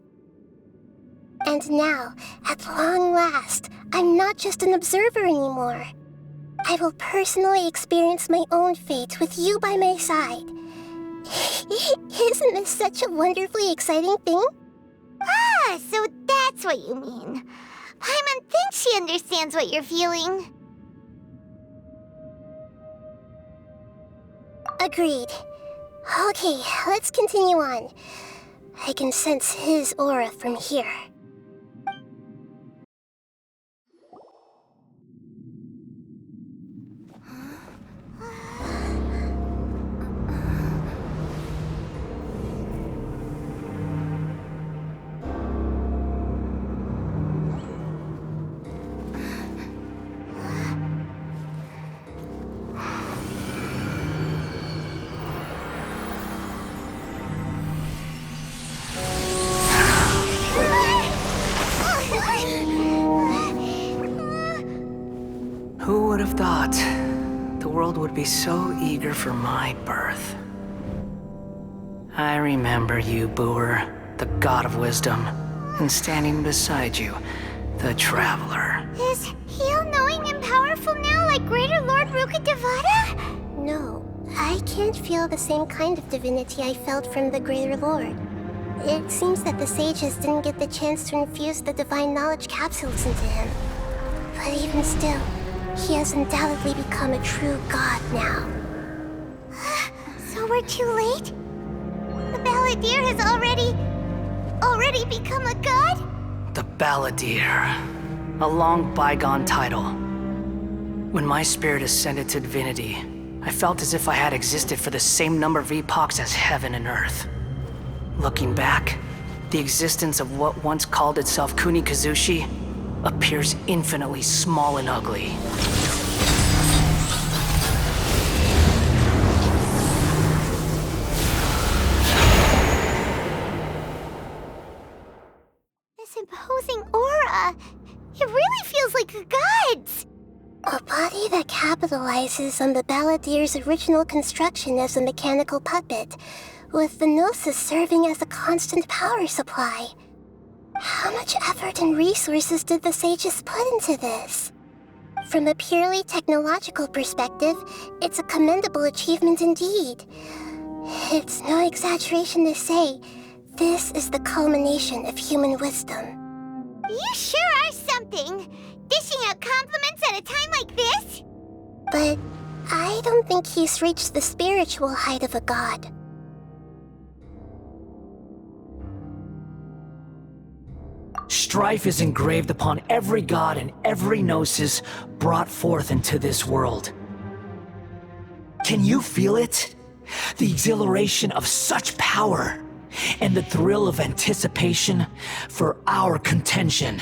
And now, at long last, I'm not just an observer anymore. I will personally experience my own fate with you by my side. Isn't this such a wonderfully exciting thing? Ah, so that's that's what you mean. Paimon thinks she understands what you're feeling. Agreed. Okay, let's continue on. I can sense his aura from here. Who would have thought the world would be so eager for my birth? I remember you, Booer, the god of wisdom, and standing beside you, the traveler. Is he all-knowing and powerful now like Greater Lord Rukkhadevata? No, I can't feel the same kind of divinity I felt from the Greater Lord. It seems that the sages didn't get the chance to infuse the divine knowledge capsules into him. But even still, he has undoubtedly become a true god now. So we're too late? The Balladeer has already become a god? The Balladeer. A long bygone title. When my spirit ascended to divinity, I felt as if I had existed for the same number of epochs as heaven and earth. Looking back, the existence of what once called itself Kunikazushi appears infinitely small and ugly. This imposing aura, it really feels like a god's. A body that capitalizes on the Balladeer's original construction as a mechanical puppet, with the Gnosis serving as a constant power supply. How much effort and resources did the sages put into this? From a purely technological perspective, it's a commendable achievement indeed. It's no exaggeration to say, this is the culmination of human wisdom. You sure are something! Dishing out compliments at a time like this? But I don't think he's reached the spiritual height of a god. Strife is engraved upon every god and every gnosis brought forth into this world. Can you feel it? The exhilaration of such power, and the thrill of anticipation for our contention.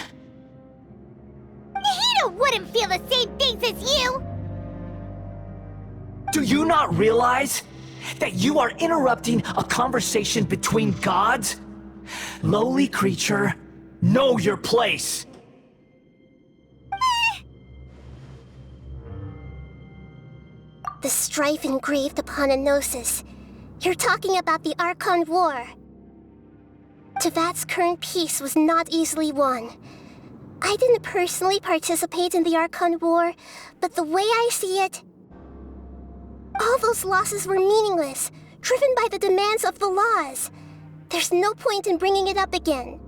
Nahida wouldn't feel the same things as you! Do you not realize that you are interrupting a conversation between gods? Lowly creature, know your place! The strife engraved upon a gnosis. You're talking about the Archon War. Tevat's current peace was not easily won. I didn't personally participate in the Archon War, but the way I see it, all those losses were meaningless, driven by the demands of the laws. There's no point in bringing it up again.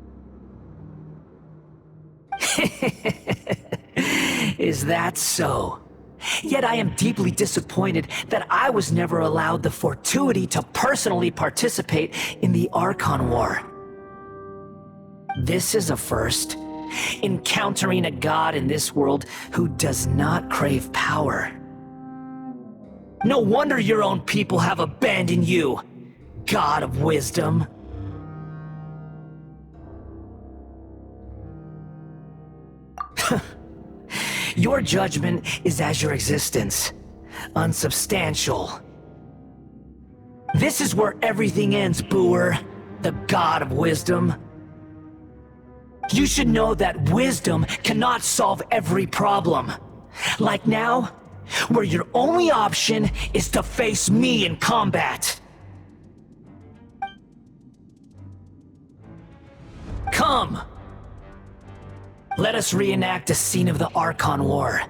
Is that so? Yet I am deeply disappointed that I was never allowed the fortuity to personally participate in the Archon War. This is a first. Encountering a god in this world who does not crave power. No wonder your own people have abandoned you, god of wisdom. Your judgment is as your existence, unsubstantial. This is where everything ends, Booer, the god of wisdom. You should know that wisdom cannot solve every problem. Like now, where your only option is to face me in combat. Come! Let us reenact a scene of the Archon War.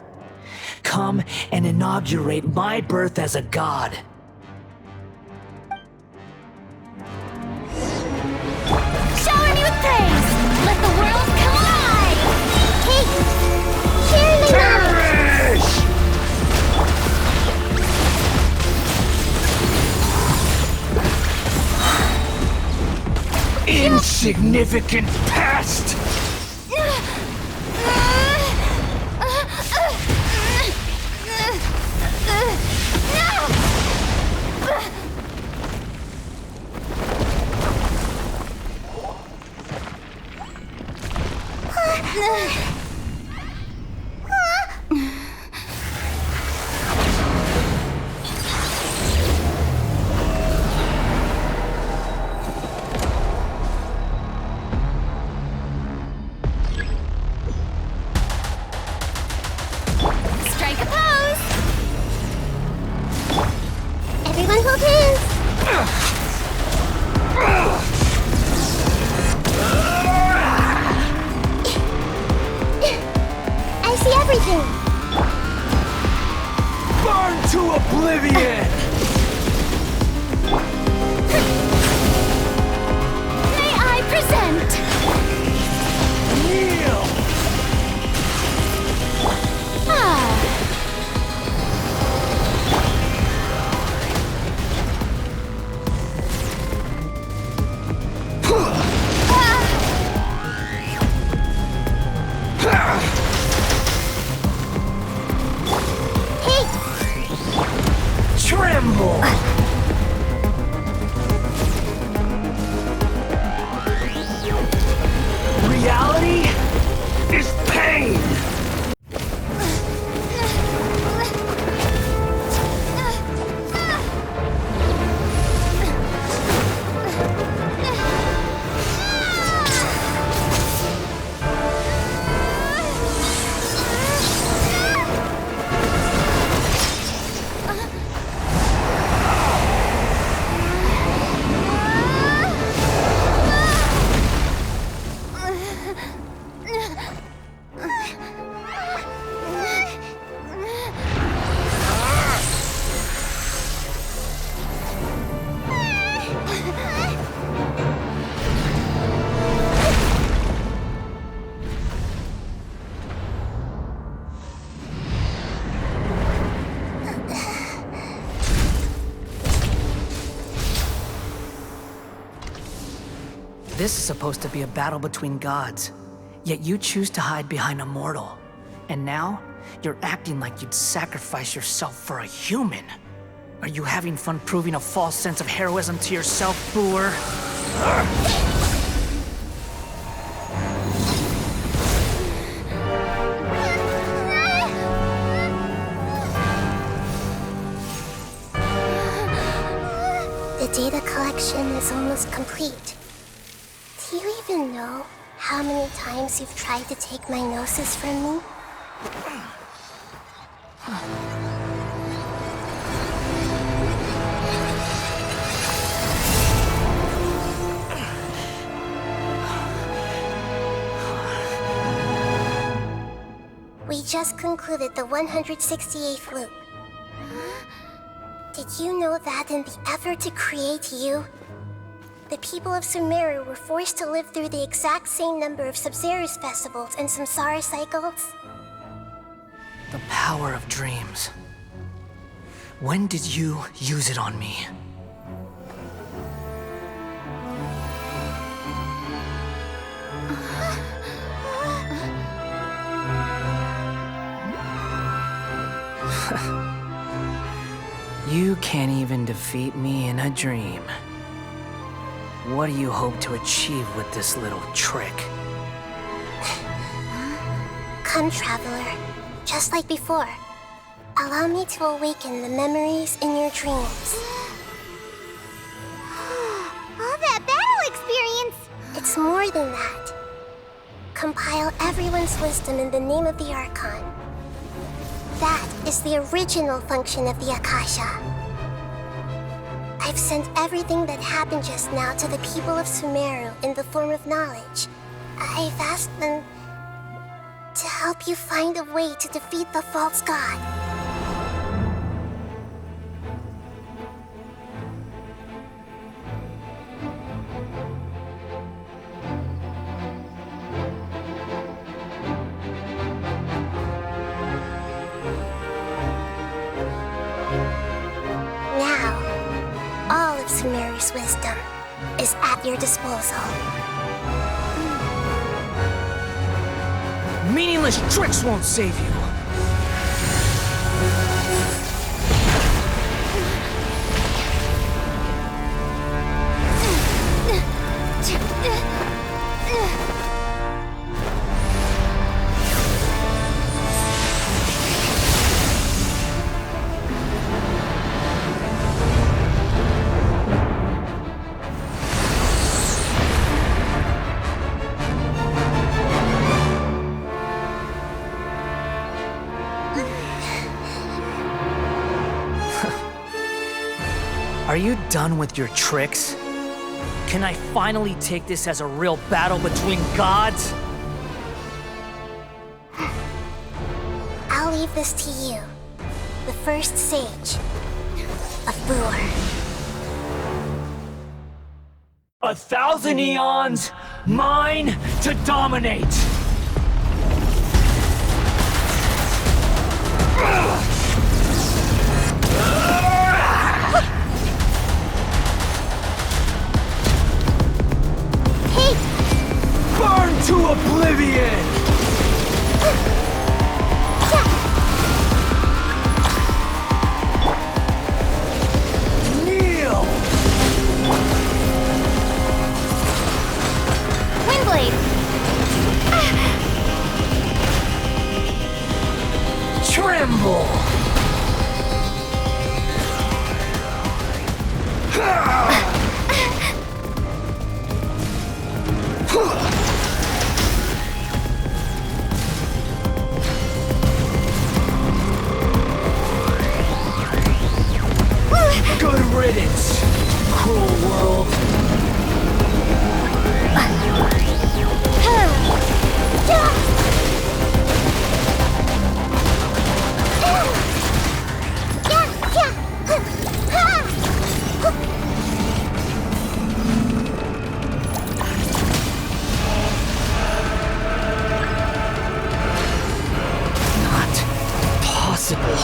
Come and inaugurate my birth as a god. Shower me with praise! Let the world come insignificant pest! Strike a pose! Everyone hold hands! I see everything! Burn to oblivion! May I present? Kneel! Tremble! Reality is pain! This is supposed to be a battle between gods, yet you choose to hide behind a mortal. And now, you're acting like you'd sacrifice yourself for a human. Are you having fun proving a false sense of heroism to yourself, Boor? The data collection is almost complete. Do you even know how many times you've tried to take my gnosis from me? We just concluded the 168th loop. Did you know that in the effort to create you, the people of Sumeru were forced to live through the exact same number of Sub-Zerus festivals and samsara cycles? The power of dreams. When did you use it on me? You can't even defeat me in a dream. What do you hope to achieve with this little trick? Come, Traveler. Just like before. Allow me to awaken the memories in your dreams. All that battle experience! It's more than that. Compile everyone's wisdom in the name of the Archon. That is the original function of the Akasha. I've sent everything that happened just now to the people of Sumeru in the form of knowledge. I've asked them to help you find a way to defeat the false god. Now, all of Sumeru's wisdom is at your disposal. Meaningless tricks won't save you. Are you done with your tricks? Can I finally take this as a real battle between gods? I'll leave this to you. The first sage of Boor. 1,000 eons, mine to dominate! Burn to oblivion! Kneel! Windblade! Tremble! Good riddance, cruel world. Not possible.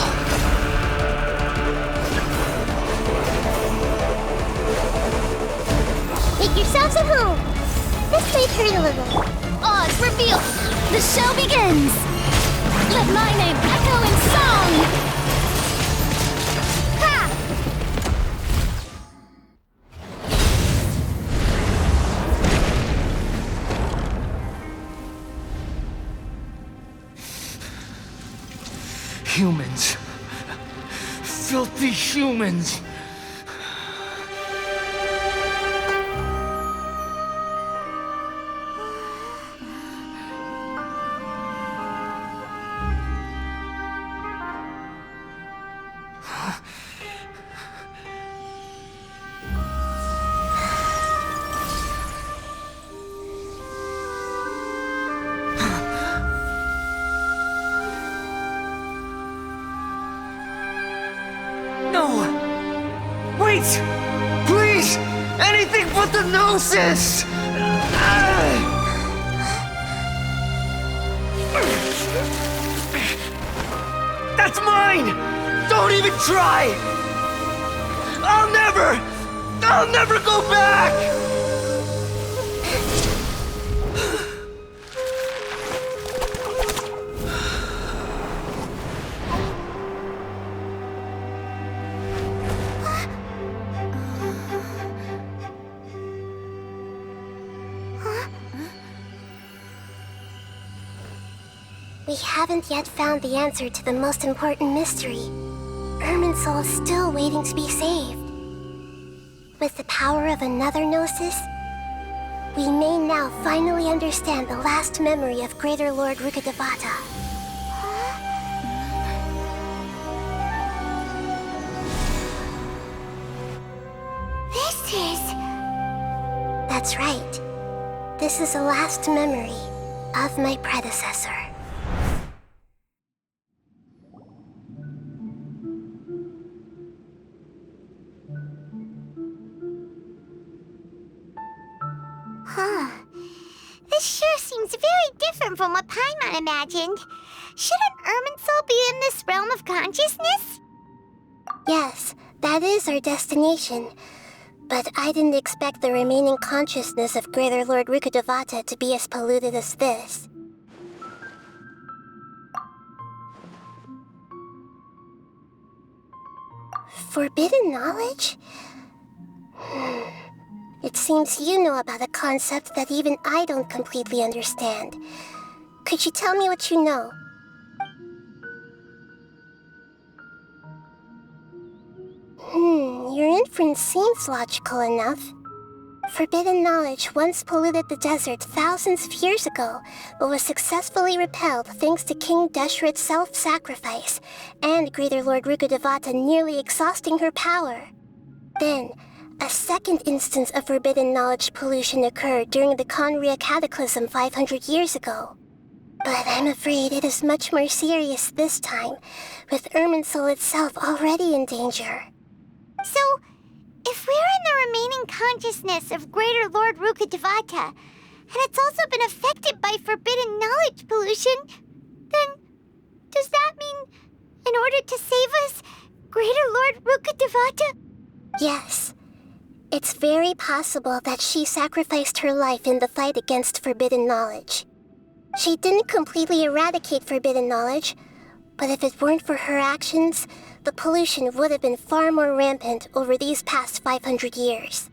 Make yourselves at home. This might hurt a little. Odds revealed. The show begins. Let my name echo in song. Ha! Humans. Filthy humans. No! Wait! Please! Anything but the Gnosis! That's mine! Don't even try! I'll never go back! We haven't yet found the answer to the most important mystery. Irminsul is still waiting to be saved. With the power of another Gnosis, we may now finally understand the last memory of Greater Lord Rukkhadevata. This is... That's right. This is the last memory of my predecessor. Huh. This sure seems very different from what Paimon imagined. Shouldn't Irminsul be in this realm of consciousness? Yes, that is our destination. But I didn't expect the remaining consciousness of Greater Lord Rukkhadevata to be as polluted as this. Forbidden knowledge? It seems you know about a concept that even I don't completely understand. Could you tell me what you know? Your inference seems logical enough. Forbidden knowledge once polluted the desert thousands of years ago, but was successfully repelled thanks to King Deshret's self-sacrifice, and Greater Lord Rukkhadevata nearly exhausting her power. Then, a second instance of forbidden knowledge pollution occurred during the Conria Cataclysm 500 years ago. But I'm afraid it is much more serious this time, with Irminsul itself already in danger. So, if we're in the remaining consciousness of Greater Lord Rukkhadevata, and it's also been affected by forbidden knowledge pollution, then does that mean, in order to save us, Greater Lord Rukkhadevata? Yes. It's very possible that she sacrificed her life in the fight against forbidden knowledge. She didn't completely eradicate forbidden knowledge, but if it weren't for her actions, the pollution would have been far more rampant over these past 500 years.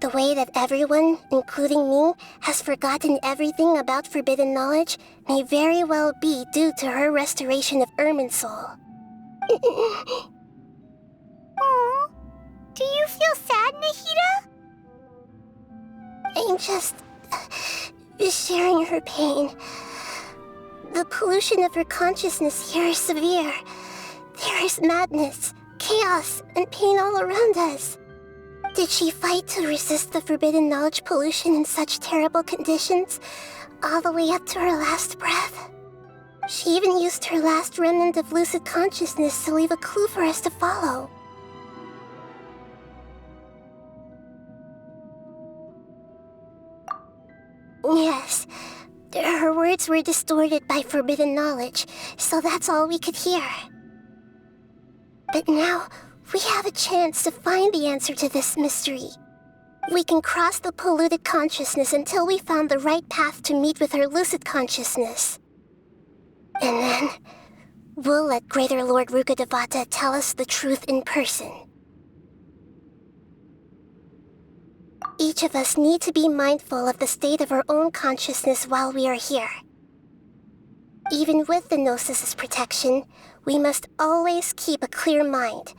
The way that everyone, including me, has forgotten everything about forbidden knowledge may very well be due to her restoration of Irminsul. Aww. Do you feel sad, Nahida? I'm just sharing her pain. The pollution of her consciousness here is severe. There is madness, chaos, and pain all around us. Did she fight to resist the forbidden knowledge pollution in such terrible conditions, all the way up to her last breath? She even used her last remnant of lucid consciousness to leave a clue for us to follow. Yes, her words were distorted by forbidden knowledge, so that's all we could hear. But now, we have a chance to find the answer to this mystery. We can cross the polluted consciousness until we found the right path to meet with her lucid consciousness. And then, we'll let Greater Lord Rukkhadevata tell us the truth in person. Each of us need to be mindful of the state of our own consciousness while we are here. Even with the Gnosis' protection, we must always keep a clear mind.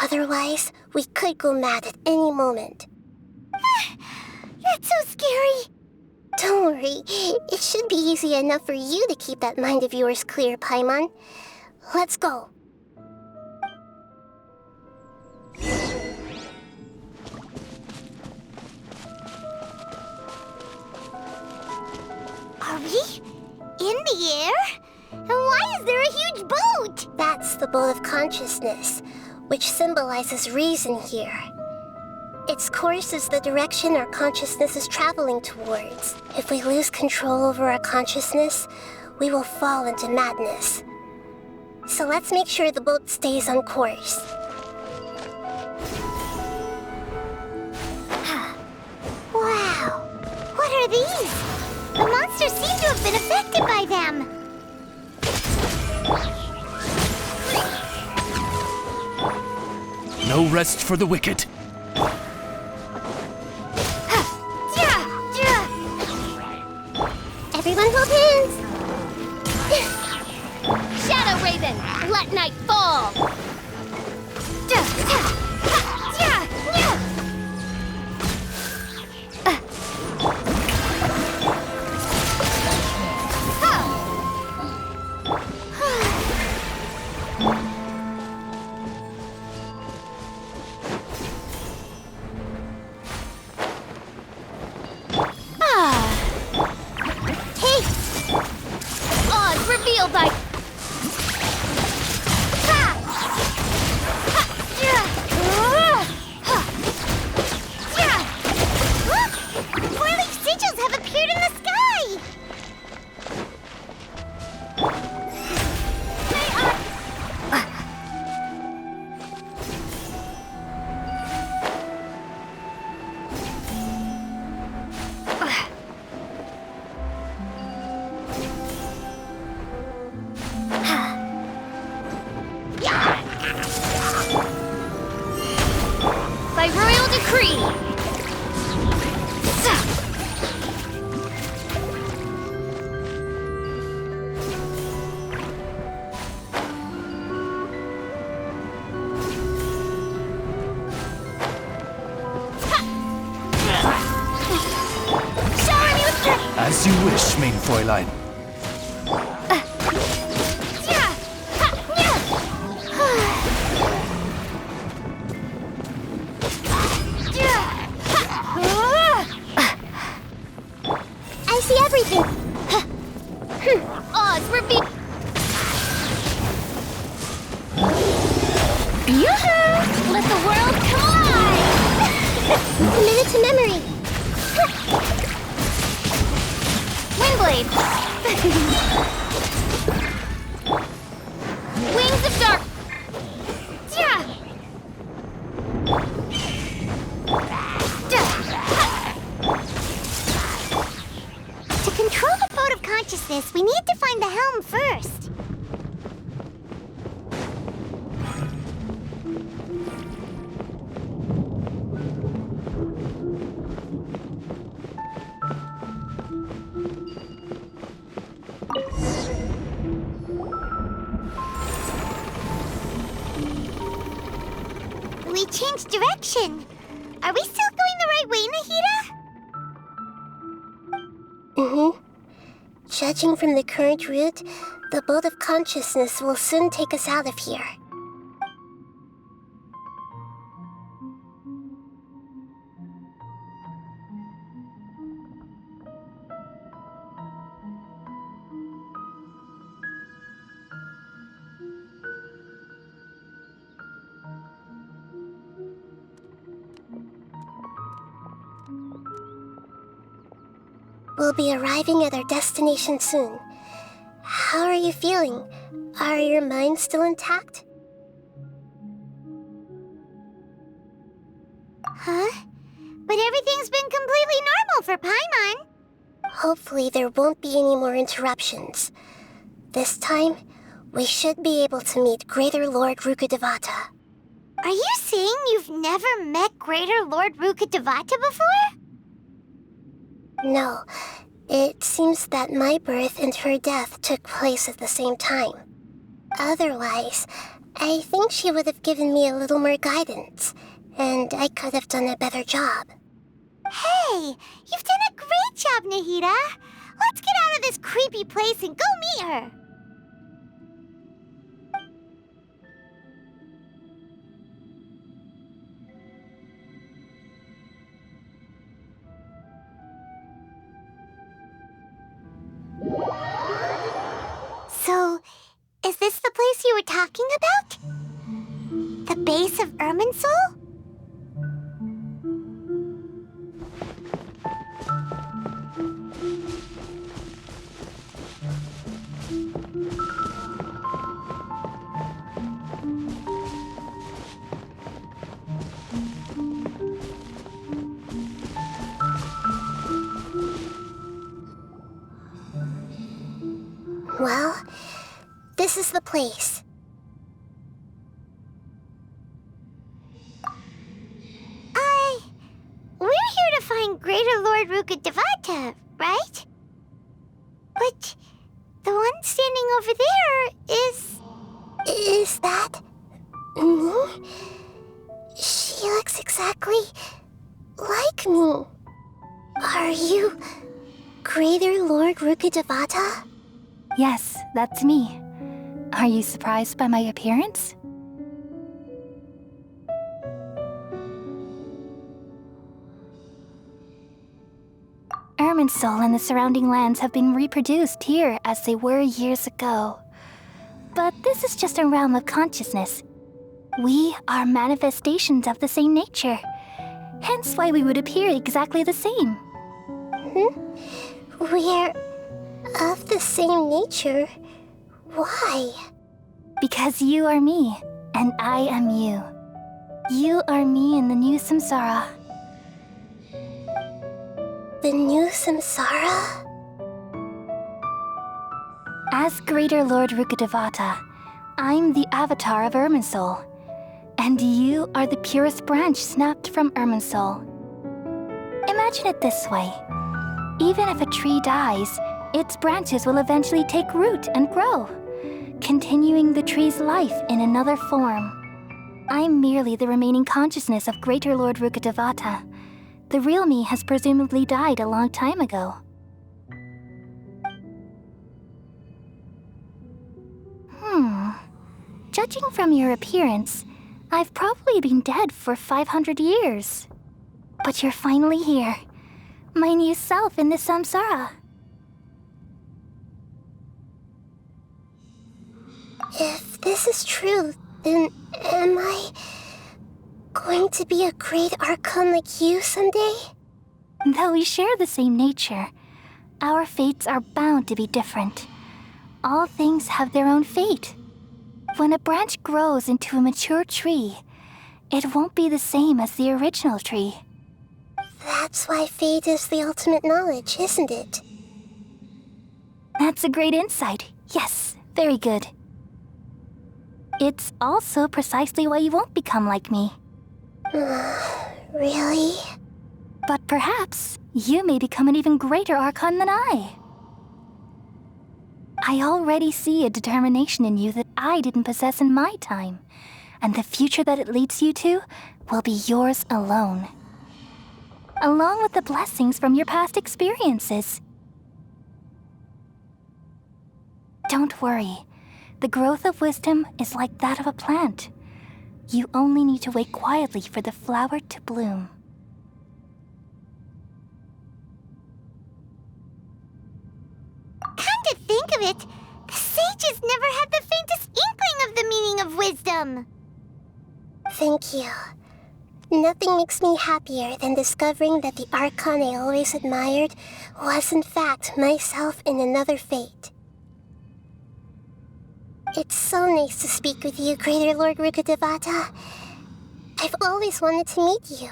Otherwise, we could go mad at any moment. That's so scary. Don't worry, it should be easy enough for you to keep that mind of yours clear, Paimon. Let's go. Are we in the air? And why is there a huge boat? That's the boat of consciousness, which symbolizes reason here. Its course is the direction our consciousness is traveling towards. If we lose control over our consciousness, we will fall into madness. So let's make sure the boat stays on course. Wow! What are these? The monsters seem to have been affected by them. No rest for the wicked. Everyone hold hands! Shadow Raven, let night fall! Revealed by... Four-leaf sigils have appeared in the sky! by royal decree! As you wish, main Fräulein. I see everything. Oz, reveal. Yoo-hoo! Let the world collide! Committed to memory. Windblade! Wings of Dark! Yeah! To control the boat of consciousness, we need to find the helm first. We changed direction. Are we still going the right way, Nahida? Judging from the current route, the boat of consciousness will soon take us out of here. We'll be arriving at our destination soon. How are you feeling? Are your minds still intact? Huh? But everything's been completely normal for Paimon. Hopefully there won't be any more interruptions. This time, we should be able to meet Greater Lord Rukkhadevata. Are you saying you've never met Greater Lord Rukkhadevata before? No, it seems that my birth and her death took place at the same time. Otherwise, I think she would have given me a little more guidance, and I could have done a better job. Hey, you've done a great job, Nahida. Let's get out of this creepy place and go meet her. So, is this the place you were talking about? The base of Irminsul? Well, this is the place. We're here to find Greater Lord Rukkhadevata, right? But the one standing over there is... Is that... me? She looks exactly like me. Are you Greater Lord Rukkhadevata? Yes, that's me. Are you surprised by my appearance? Irminsul and the surrounding lands have been reproduced here as they were years ago. But this is just a realm of consciousness. We are manifestations of the same nature. Hence why we would appear exactly the same. We're of the same nature? Why? Because you are me, and I am you. You are me in the new samsara. The new samsara? As Greater Lord Rukkhadevata, I'm the avatar of Irminsul. And you are the purest branch snapped from Irminsul. Imagine it this way. Even if a tree dies, its branches will eventually take root and grow, continuing the tree's life in another form. I'm merely the remaining consciousness of Greater Lord Rukkhadevata. The real me has presumably died a long time ago. Judging from your appearance, I've probably been dead for 500 years. But you're finally here. My new self in the samsara. If this is true, then am I going to be a great Archon like you someday? Though we share the same nature, our fates are bound to be different. All things have their own fate. When a branch grows into a mature tree, it won't be the same as the original tree. That's why fate is the ultimate knowledge, isn't it? That's a great insight. Yes, very good. It's also precisely why you won't become like me. Really? But perhaps you may become an even greater Archon than I. I already see a determination in you that I didn't possess in my time, and the future that it leads you to will be yours alone. Along with the blessings from your past experiences. Don't worry. The growth of wisdom is like that of a plant. You only need to wait quietly for the flower to bloom. Come to think of it, the sages never had the faintest inkling of the meaning of wisdom. Thank you. Nothing makes me happier than discovering that the Archon I always admired was in fact myself in another fate. It's so nice to speak with you, Greater Lord Rukkhadevata. I've always wanted to meet you.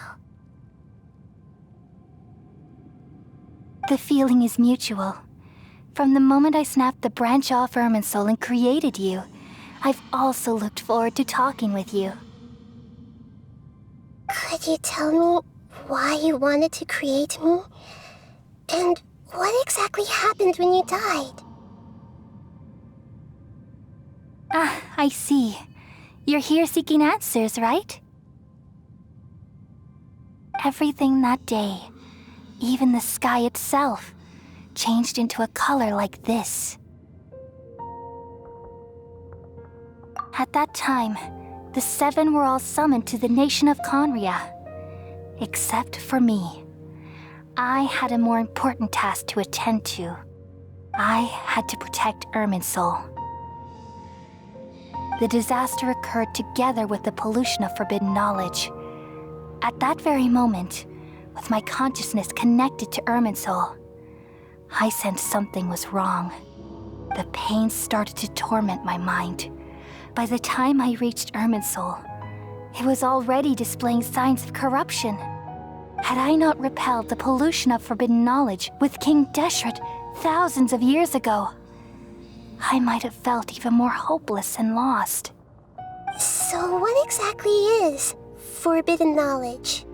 The feeling is mutual. From the moment I snapped the branch off Irminsul and created you, I've also looked forward to talking with you. Could you tell me why you wanted to create me? And what exactly happened when you died? Ah, I see. You're here seeking answers, right? Everything that day, even the sky itself, changed into a color like this. At that time, the seven were all summoned to the nation of Conria. Except for me. I had a more important task to attend to. I had to protect Irminsul. The disaster occurred together with the pollution of forbidden knowledge. At that very moment, with my consciousness connected to Irminsul, I sensed something was wrong. The pain started to torment my mind. By the time I reached Irminsul, it was already displaying signs of corruption. Had I not repelled the pollution of forbidden knowledge with King Deshret thousands of years ago, I might have felt even more hopeless and lost. So what exactly is forbidden knowledge?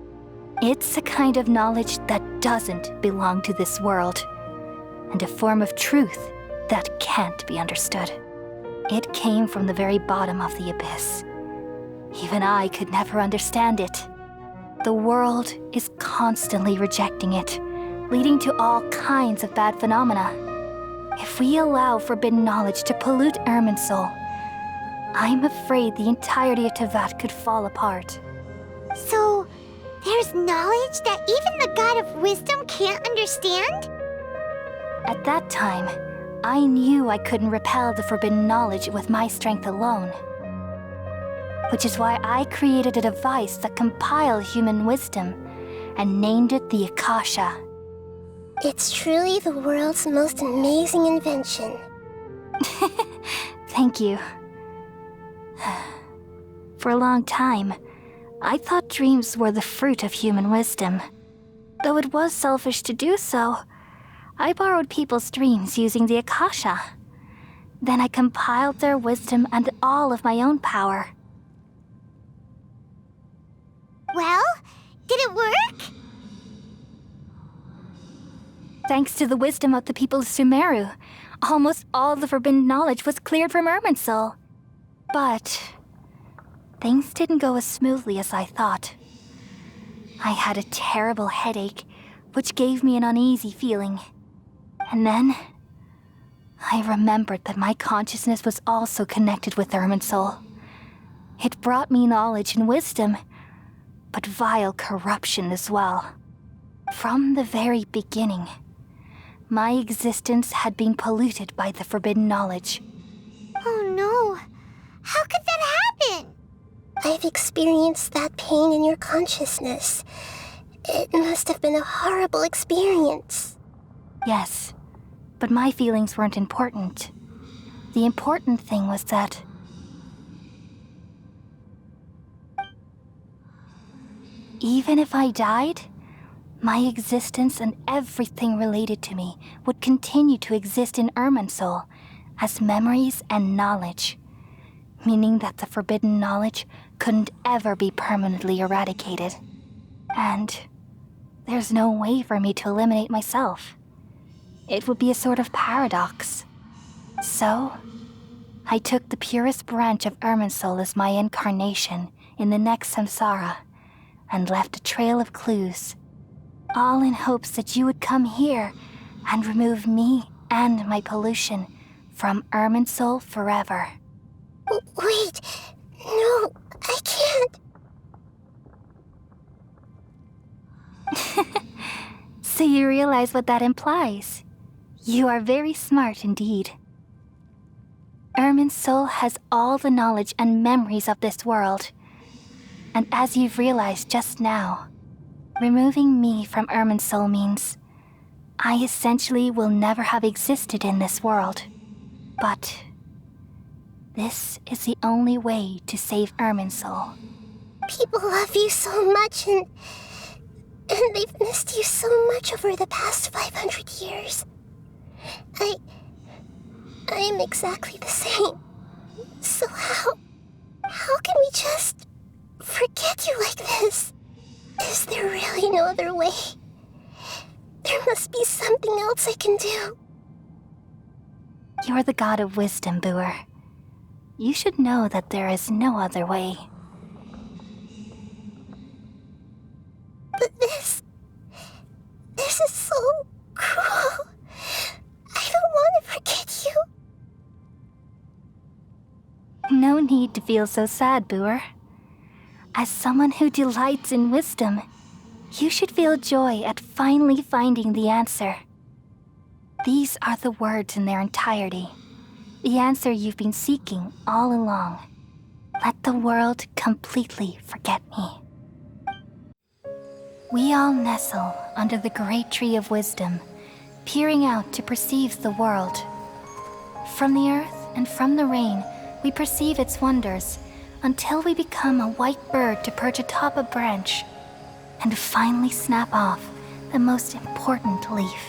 It's a kind of knowledge that doesn't belong to this world, and a form of truth that can't be understood. It came from the very bottom of the abyss. Even I could never understand it. The world is constantly rejecting it, leading to all kinds of bad phenomena. If we allow forbidden knowledge to pollute Irminsul, I'm afraid the entirety of Tevat could fall apart. So, there's knowledge that even the God of wisdom can't understand? At that time, I knew I couldn't repel the forbidden knowledge with my strength alone. Which is why I created a device that compiled human wisdom and named it the Akasha. It's truly the world's most amazing invention. Thank you. For a long time, I thought dreams were the fruit of human wisdom. Though it was selfish to do so, I borrowed people's dreams using the Akasha. Then I compiled their wisdom and all of my own power. Thanks to the wisdom of the people of Sumeru, almost all the forbidden knowledge was cleared from Irminsul. But things didn't go as smoothly as I thought. I had a terrible headache, which gave me an uneasy feeling. And then I remembered that my consciousness was also connected with Irminsul. It brought me knowledge and wisdom, but vile corruption as well. From the very beginning, my existence had been polluted by the forbidden knowledge. Oh no! How could that happen? I've experienced that pain in your consciousness. It must have been a horrible experience. Yes, but my feelings weren't important. The important thing was that even if I died, my existence and everything related to me would continue to exist in Irminsul as memories and knowledge, meaning that the forbidden knowledge couldn't ever be permanently eradicated. And there's no way for me to eliminate myself. It would be a sort of paradox. So, I took the purest branch of Irminsul as my incarnation in the next samsara and left a trail of clues, all in hopes that you would come here and remove me and my pollution from Irminsul forever. Wait, no, I can't. So you realize what that implies. You are very smart indeed. Irminsul has all the knowledge and memories of this world. And as you've realized just now, removing me from Irminsul means I essentially will never have existed in this world. But this is the only way to save Irminsul. People love you so much, and they've missed you so much over the past 500 years. I am exactly the same. So how can we just forget you like this? Is there really no other way? There must be something else I can do. You're the god of wisdom, Booer. You should know that there is no other way. But this is so cruel. I don't want to forget you. No need to feel so sad, Booer. As someone who delights in wisdom, you should feel joy at finally finding the answer. These are the words in their entirety. The answer you've been seeking all along. Let the world completely forget me. We all nestle under the great tree of wisdom, peering out to perceive the world. From the earth and from the rain, we perceive its wonders, until we become a white bird to perch atop a branch, and finally snap off the most important leaf.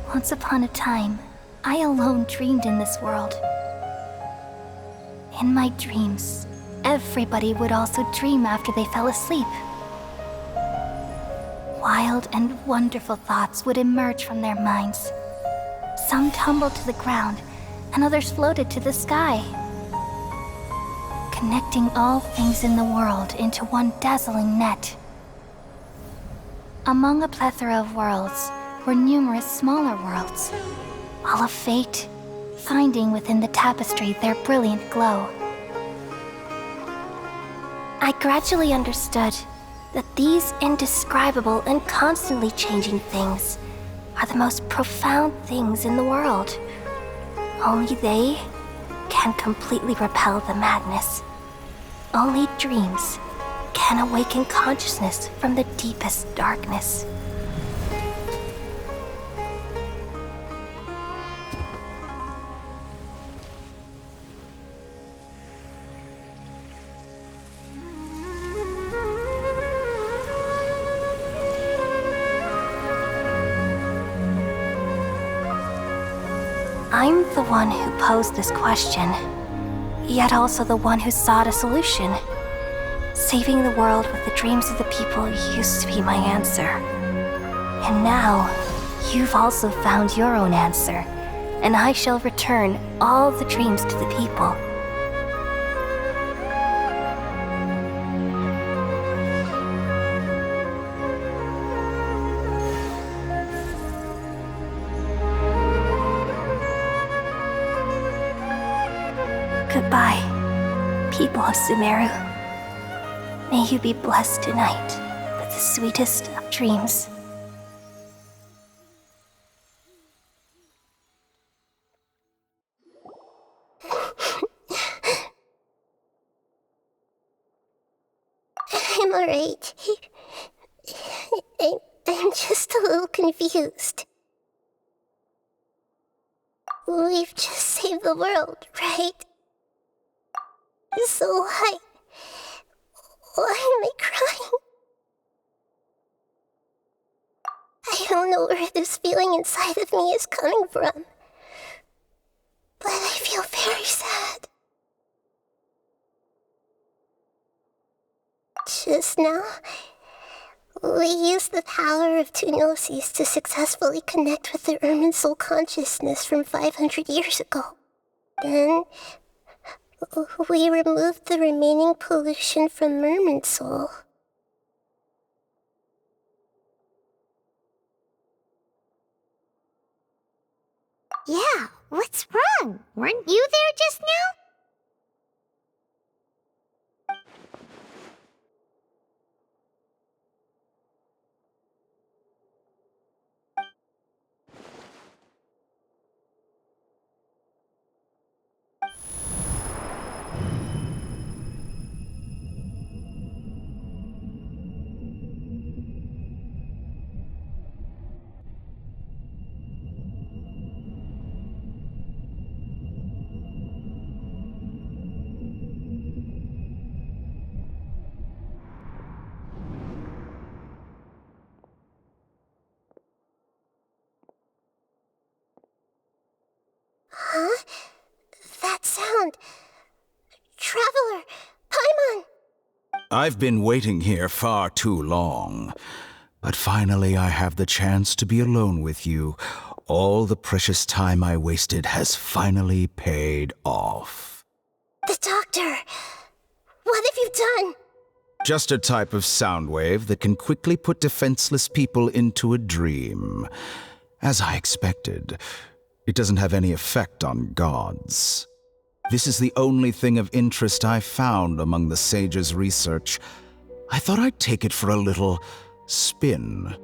Once upon a time, I alone dreamed in this world. In my dreams, everybody would also dream after they fell asleep. Wild and wonderful thoughts would emerge from their minds. Some tumbled to the ground, and others floated to the sky, connecting all things in the world into one dazzling net. Among a plethora of worlds were numerous smaller worlds, all of fate, finding within the tapestry their brilliant glow. I gradually understood that these indescribable and constantly changing things are the most profound things in the world. Only they can completely repel the madness. Only dreams can awaken consciousness from the deepest darkness. I'm the one who posed this question, yet also the one who sought a solution. Saving the world with the dreams of the people used to be my answer. And now, you've also found your own answer, and I shall return all the dreams to the people. Goodbye, people of Sumeru. May you be blessed tonight with the sweetest of dreams. I'm alright. I'm just a little confused. We've just saved the world, right? So why am I crying? I don't know where this feeling inside of me is coming from, but I feel very sad. Just now, we used the power of two gnosis to successfully connect with the Ermin soul consciousness from 500 years ago. Then, we removed the remaining pollution from Merman soul. Yeah, what's wrong? Weren't you there just now? Huh? That sound. Traveler! Paimon! I've been waiting here far too long. But finally I have the chance to be alone with you. All the precious time I wasted has finally paid off. The doctor! What have you done? Just a type of sound wave that can quickly put defenseless people into a dream. As I expected, it doesn't have any effect on gods. This is the only thing of interest I found among the sage's research. I thought I'd take it for a little spin.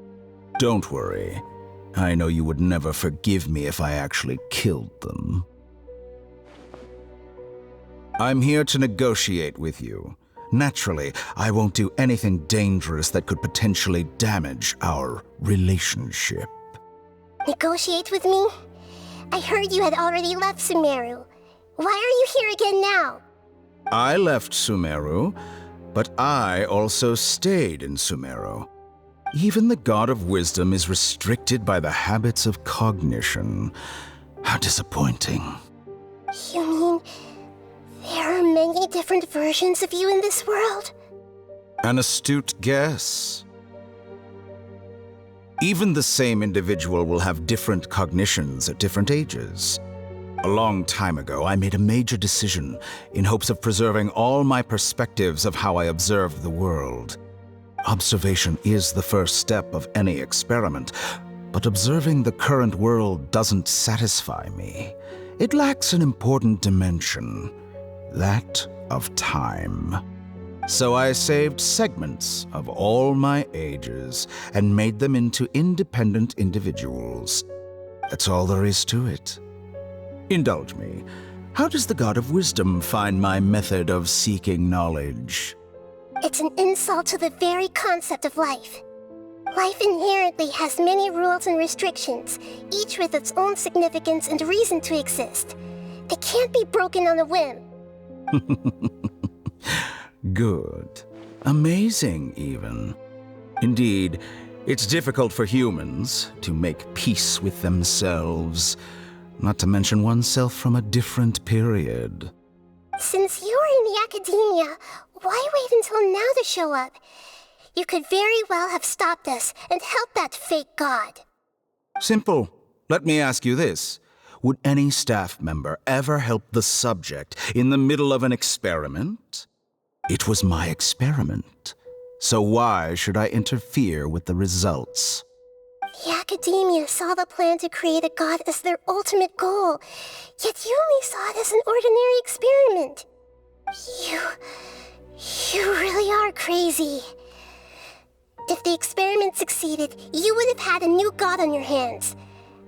Don't worry. I know you would never forgive me if I actually killed them. I'm here to negotiate with you. Naturally, I won't do anything dangerous that could potentially damage our relationship. Negotiate with me? I heard you had already left Sumeru. Why are you here again now? I left Sumeru, but I also stayed in Sumeru. Even the God of Wisdom is restricted by the habits of cognition. How disappointing. You mean there are many different versions of you in this world? An astute guess. Even the same individual will have different cognitions at different ages. A long time ago, I made a major decision in hopes of preserving all my perspectives of how I observed the world. Observation is the first step of any experiment, but observing the current world doesn't satisfy me. It lacks an important dimension, that of time. So I saved segments of all my ages and made them into independent individuals. That's all there is to it. Indulge me. How does the God of Wisdom find my method of seeking knowledge? It's an insult to the very concept of life. Life inherently has many rules and restrictions, each with its own significance and reason to exist. They can't be broken on a whim. Good. Amazing, even. Indeed, it's difficult for humans to make peace with themselves, not to mention oneself from a different period. Since you were in the academia, why wait until now to show up? You could very well have stopped us and helped that fake god. Simple. Let me ask you this. Would any staff member ever help the subject in the middle of an experiment? It was my experiment. So why should I interfere with the results? The academia saw the plan to create a god as their ultimate goal, yet you only saw it as an ordinary experiment. You really are crazy. If the experiment succeeded, you would have had a new god on your hands.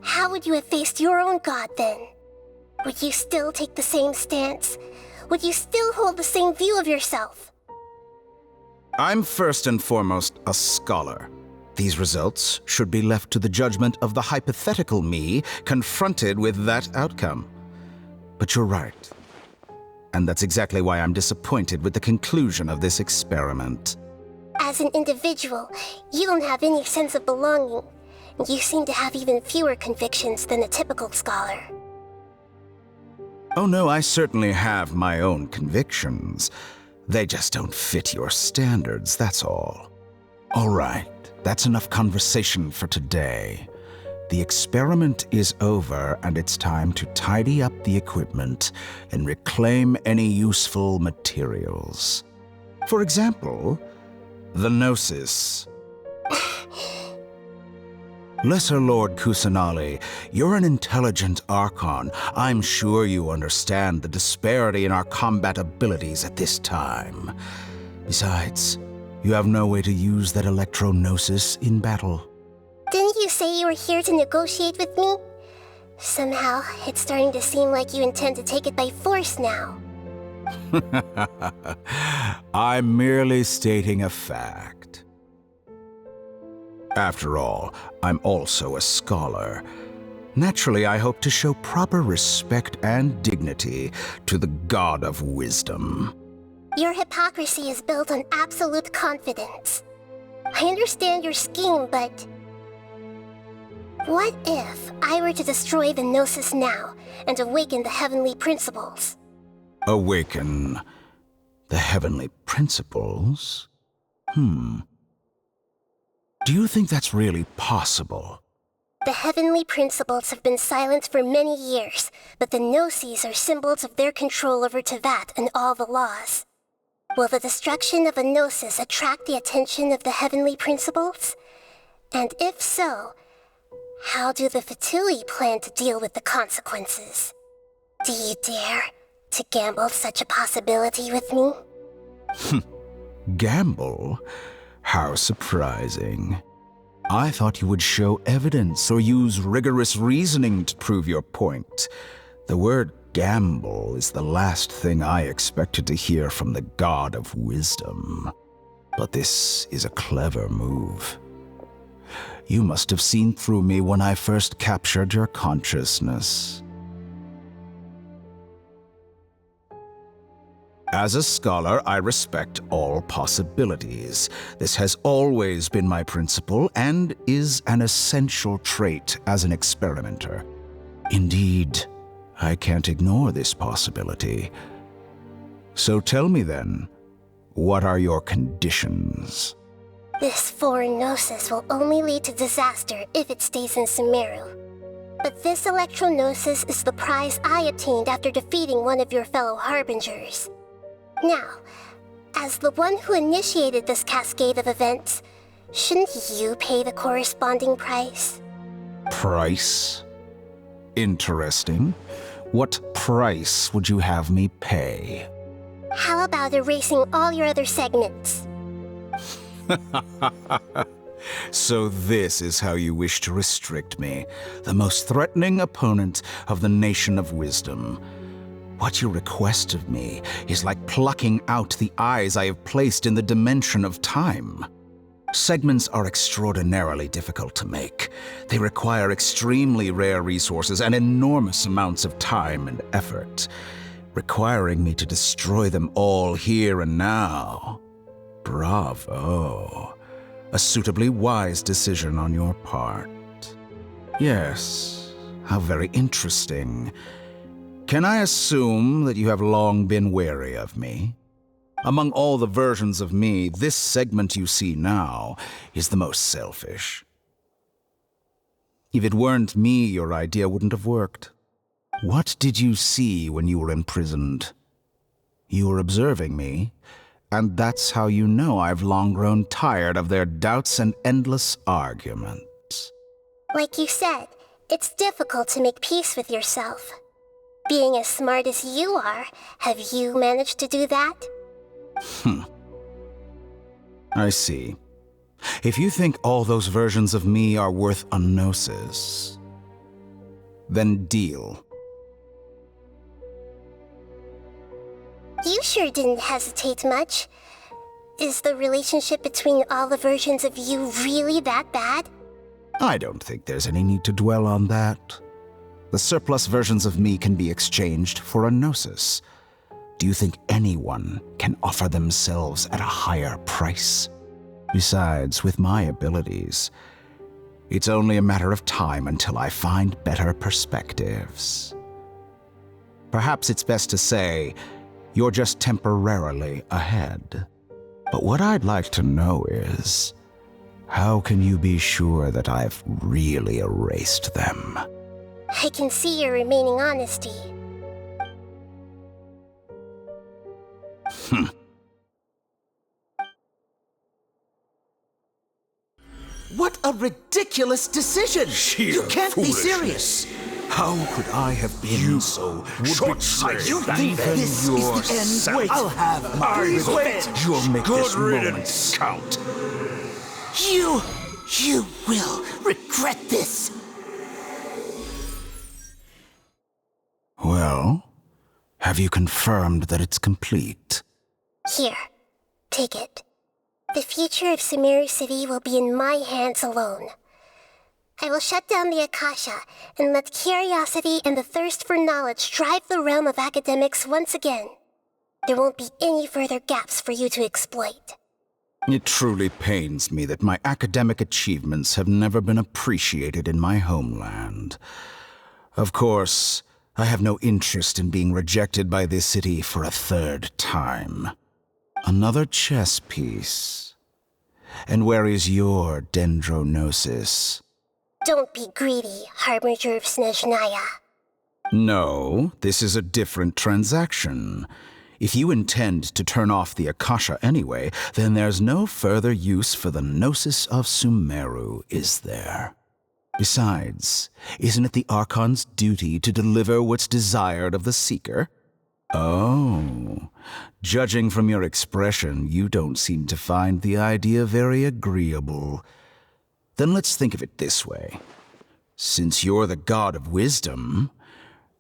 How would you have faced your own god then? Would you still take the same stance? Would you still hold the same view of yourself? I'm first and foremost a scholar. These results should be left to the judgment of the hypothetical me confronted with that outcome. But you're right. And that's exactly why I'm disappointed with the conclusion of this experiment. As an individual, you don't have any sense of belonging. You seem to have even fewer convictions than a typical scholar. Oh no, I certainly have my own convictions. They just don't fit your standards, that's all. All right, that's enough conversation for today. The experiment is over, and it's time to tidy up the equipment and reclaim any useful materials. For example, the Gnosis. Lesser Lord Kusanali, you're an intelligent Archon. I'm sure you understand the disparity in our combat abilities at this time. Besides, you have no way to use that Electro-Gnosis in battle. Didn't you say you were here to negotiate with me? Somehow, it's starting to seem like you intend to take it by force now. I'm merely stating a fact. After all, I'm also a scholar. Naturally, I hope to show proper respect and dignity to the God of Wisdom. Your hypocrisy is built on absolute confidence. I understand your scheme, but... what if I were to destroy the Gnosis now and awaken the heavenly principles? Awaken the heavenly principles? Do you think that's really possible? The heavenly principles have been silent for many years, but the Gnosis are symbols of their control over Tevat and all the laws. Will the destruction of a Gnosis attract the attention of the heavenly principles? And if so, how do the Fatui plan to deal with the consequences? Do you dare to gamble such a possibility with me? Gamble? How surprising. I thought you would show evidence or use rigorous reasoning to prove your point. The word gamble is the last thing I expected to hear from the God of Wisdom. But this is a clever move. You must have seen through me when I first captured your consciousness. As a scholar, I respect all possibilities. This has always been my principle and is an essential trait as an experimenter. Indeed, I can't ignore this possibility. So tell me then, what are your conditions? This foreign Gnosis will only lead to disaster if it stays in Sumeru. But this Electro-Gnosis is the prize I obtained after defeating one of your fellow Harbingers. Now, as the one who initiated this cascade of events, shouldn't you pay the corresponding price? Price? Interesting. What price would you have me pay? How about erasing all your other segments? So this is how you wish to restrict me, the most threatening opponent of the Nation of Wisdom. What you request of me is like plucking out the eyes I have placed in the dimension of time. Segments are extraordinarily difficult to make. They require extremely rare resources and enormous amounts of time and effort, requiring me to destroy them all here and now. Bravo. A suitably wise decision on your part. Yes, how very interesting. Can I assume that you have long been wary of me? Among all the versions of me, this segment you see now is the most selfish. If it weren't me, your idea wouldn't have worked. What did you see when you were imprisoned? You were observing me, and that's how you know I've long grown tired of their doubts and endless arguments. Like you said, it's difficult to make peace with yourself. Being as smart as you are, have you managed to do that? I see. If you think all those versions of me are worth a gnosis, then deal. You sure didn't hesitate much. Is the relationship between all the versions of you really that bad? I don't think there's any need to dwell on that. The surplus versions of me can be exchanged for a gnosis. Do you think anyone can offer themselves at a higher price? Besides, with my abilities, it's only a matter of time until I find better perspectives. Perhaps it's best to say, you're just temporarily ahead. But what I'd like to know is, how can you be sure that I've really erased them? I can see your remaining honesty. What a ridiculous decision! You can't be serious! How could I have been so short-sighted? You think this is the end? Wait, I'll have my revenge! You'll make this moment count. You will regret this! Well, have you confirmed that it's complete? Here, take it. The future of Sumeru City will be in my hands alone. I will shut down the Akasha and let curiosity and the thirst for knowledge drive the realm of academics once again. There won't be any further gaps for you to exploit. It truly pains me that my academic achievements have never been appreciated in my homeland. Of course, I have no interest in being rejected by this city for a third time. Another chess piece. And where is your dendronosis? Don't be greedy, Harbinger of Snezhnaya. No, this is a different transaction. If you intend to turn off the Akasha anyway, then there's no further use for the Gnosis of Sumeru, is there? Besides, isn't it the Archon's duty to deliver what's desired of the Seeker? Oh, judging from your expression, you don't seem to find the idea very agreeable. Then let's think of it this way. Since you're the god of wisdom,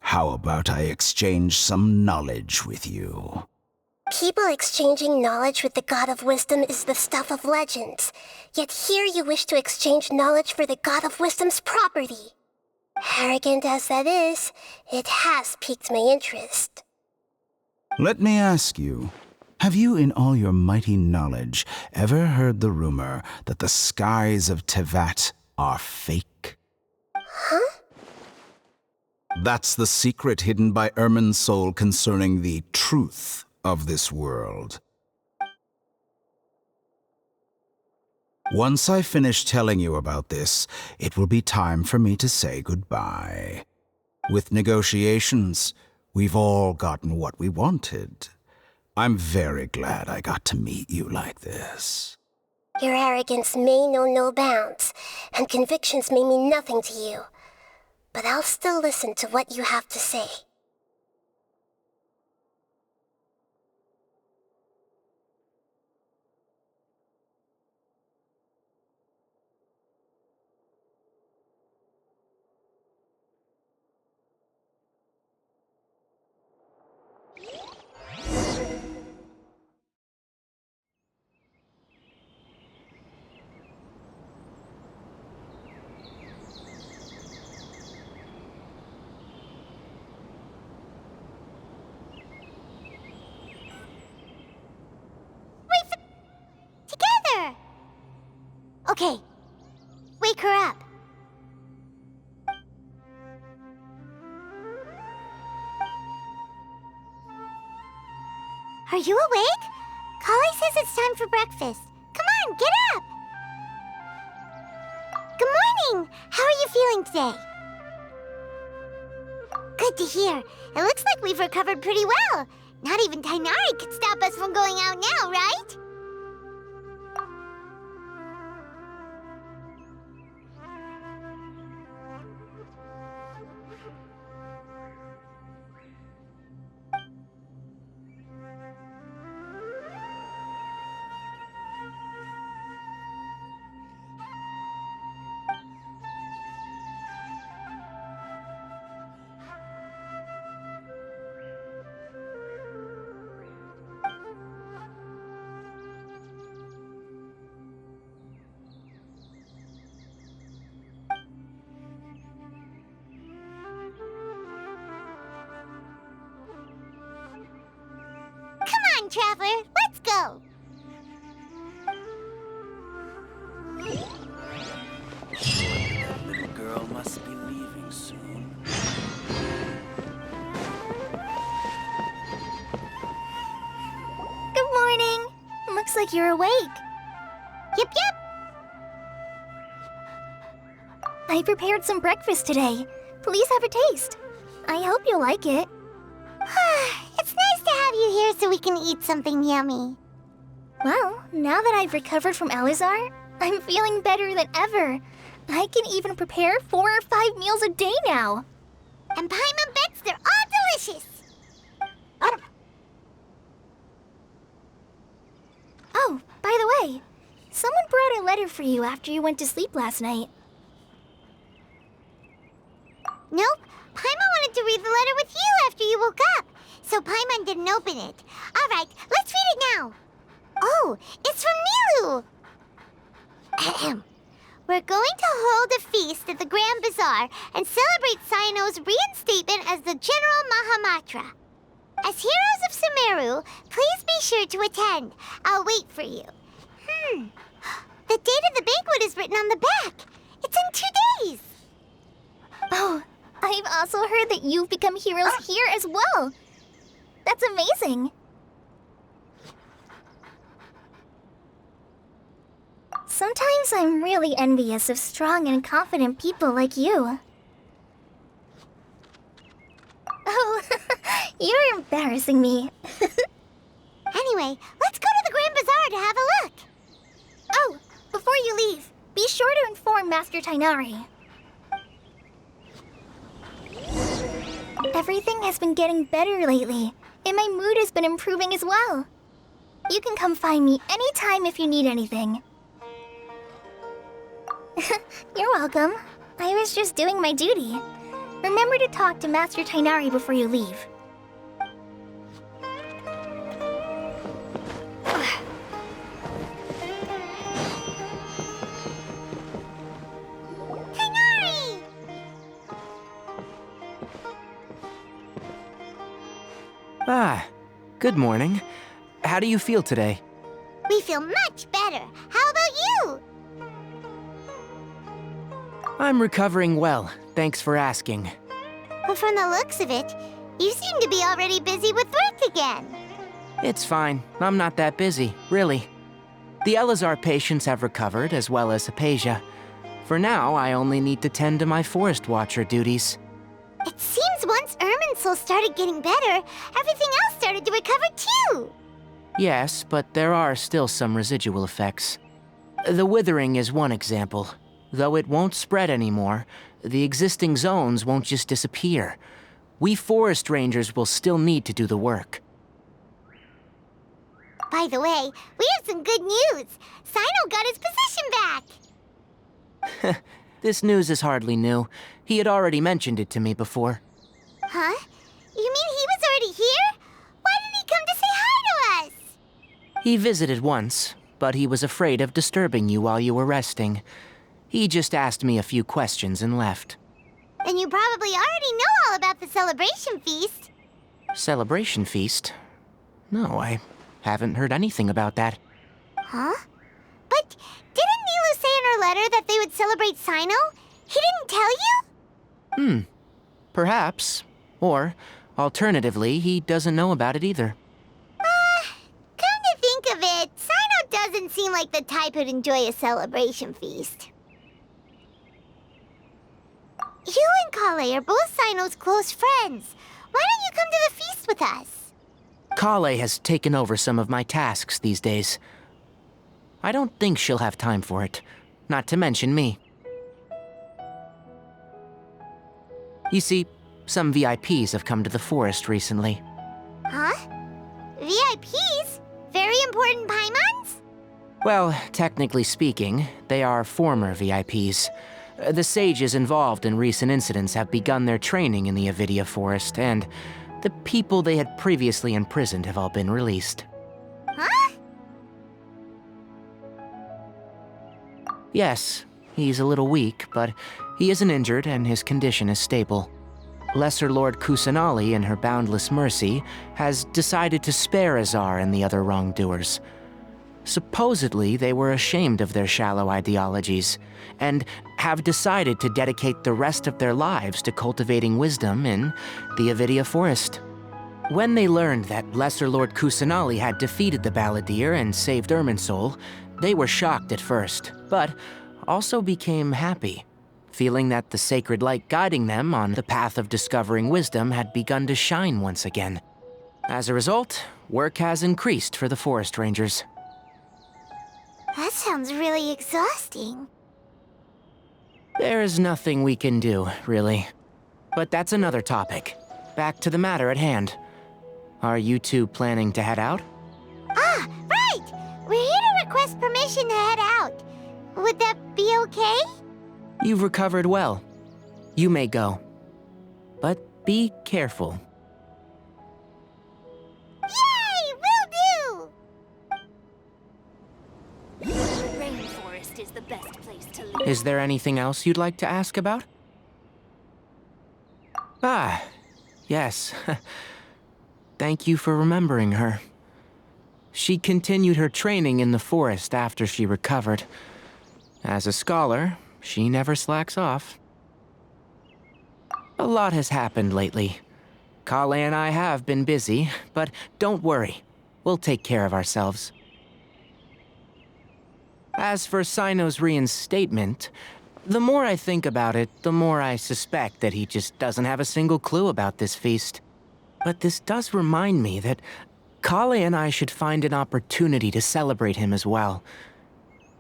how about I exchange some knowledge with you? People exchanging knowledge with the God of Wisdom is the stuff of legends. Yet here you wish to exchange knowledge for the God of Wisdom's property. Arrogant as that is, it has piqued my interest. Let me ask you, have you in all your mighty knowledge ever heard the rumor that the skies of Tevat are fake? Huh? That's the secret hidden by Irminsul concerning the truth of this world. Once I finish telling you about this, it will be time for me to say goodbye. With negotiations, we've all gotten what we wanted. I'm very glad I got to meet you like this. Your arrogance may know no bounds, and convictions may mean nothing to you. But I'll still listen to what you have to say. Together! Okay, wake her up. Are you awake? Kali says it's time for breakfast. Come on, get up! Good morning! How are you feeling today? Good to hear. It looks like we've recovered pretty well. Not even Tainari could stop us from going out now, right? Come on, Traveler, let's go! That little girl must be leaving soon. Good morning. Looks like you're awake. Yep. I prepared some breakfast today. Please have a taste. I hope you'll like it. It's nice to have you here so we can eat something yummy. Well, now that I've recovered from Elazar, I'm feeling better than ever. I can even prepare 4 or 5 meals a day now. And Paimon bets they're all delicious. Oh, by the way, someone brought a letter for you after you went to sleep last night. Nope. Paimon wanted to read the letter with you after you woke up, so Paimon didn't open it. All right, let's read it now. Oh, it's from Nilu. Ahem. We're going to hold a feast at the Grand Bazaar and celebrate Cyano's reinstatement as the General Mahamatra. As heroes of Sumeru, please be sure to attend. I'll wait for you. The date of the banquet is written on the back. It's in 2 days. Oh, I've also heard that you've become heroes here as well. That's amazing. Sometimes I'm really envious of strong and confident people like you. Oh, you're embarrassing me. Anyway, let's go to the Grand Bazaar to have a look. Oh, before you leave, be sure to inform Master Tainari. Everything has been getting better lately, and my mood has been improving as well. You can come find me anytime if you need anything. You're welcome. I was just doing my duty. Remember to talk to Master Tainari before you leave. Tainari! Ah, good morning. How do you feel today? We feel much better. How about you? I'm recovering well, thanks for asking. But from the looks of it, you seem to be already busy with work again. It's fine. I'm not that busy, really. The Elazar patients have recovered, as well as Hypatia. For now, I only need to tend to my Forest Watcher duties. It seems once Irminsul started getting better, everything else started to recover too. Yes, but there are still some residual effects. The withering is one example. Though it won't spread anymore, the existing zones won't just disappear. We forest rangers will still need to do the work. By the way, we have some good news. Cyno got his position back. This news is hardly new. He had already mentioned it to me before. Huh? You mean he was already here? Why didn't he come to say hi to us? He visited once, but he was afraid of disturbing you while you were resting. He just asked me a few questions and left. Then you probably already know all about the celebration feast. Celebration feast? No, I haven't heard anything about that. Huh? But didn't Nilu say in her letter that they would celebrate Cyno? He didn't tell you? Perhaps. Or, alternatively, he doesn't know about it either. doesn't seem like the type who'd enjoy a celebration feast. You and Kale are both Sino's close friends. Why don't you come to the feast with us? Kale has taken over some of my tasks these days. I don't think she'll have time for it, not to mention me. You see, some VIPs have come to the forest recently. Huh? VIPs? Very important Paimons? Well, technically speaking, they are former VIPs. The sages involved in recent incidents have begun their training in the Avidia Forest, and the people they had previously imprisoned have all been released. Huh? Yes, he's a little weak, but he isn't injured and his condition is stable. Lesser Lord Kusanali, in her boundless mercy, has decided to spare Azar and the other wrongdoers. Supposedly, they were ashamed of their shallow ideologies, and have decided to dedicate the rest of their lives to cultivating wisdom in the Avidia Forest. When they learned that Lesser Lord Kusanali had defeated the Balladeer and saved Irminsul, they were shocked at first, but also became happy, feeling that the sacred light guiding them on the path of discovering wisdom had begun to shine once again. As a result, work has increased for the Forest Rangers. That sounds really exhausting. There's nothing we can do, really. But that's another topic. Back to the matter at hand. Are you two planning to head out? Ah, right! We're here to request permission to head out. Would that be okay? You've recovered well. You may go. But be careful. Yay! Will do! Rainforest is the best place to live. Is there anything else you'd like to ask about? Ah, yes. Thank you for remembering her. She continued her training in the forest after she recovered. As a scholar, she never slacks off. A lot has happened lately. Kale and I have been busy, but don't worry. We'll take care of ourselves. As for Sino's reinstatement, the more I think about it, the more I suspect that he just doesn't have a single clue about this feast. But this does remind me that Kale and I should find an opportunity to celebrate him as well.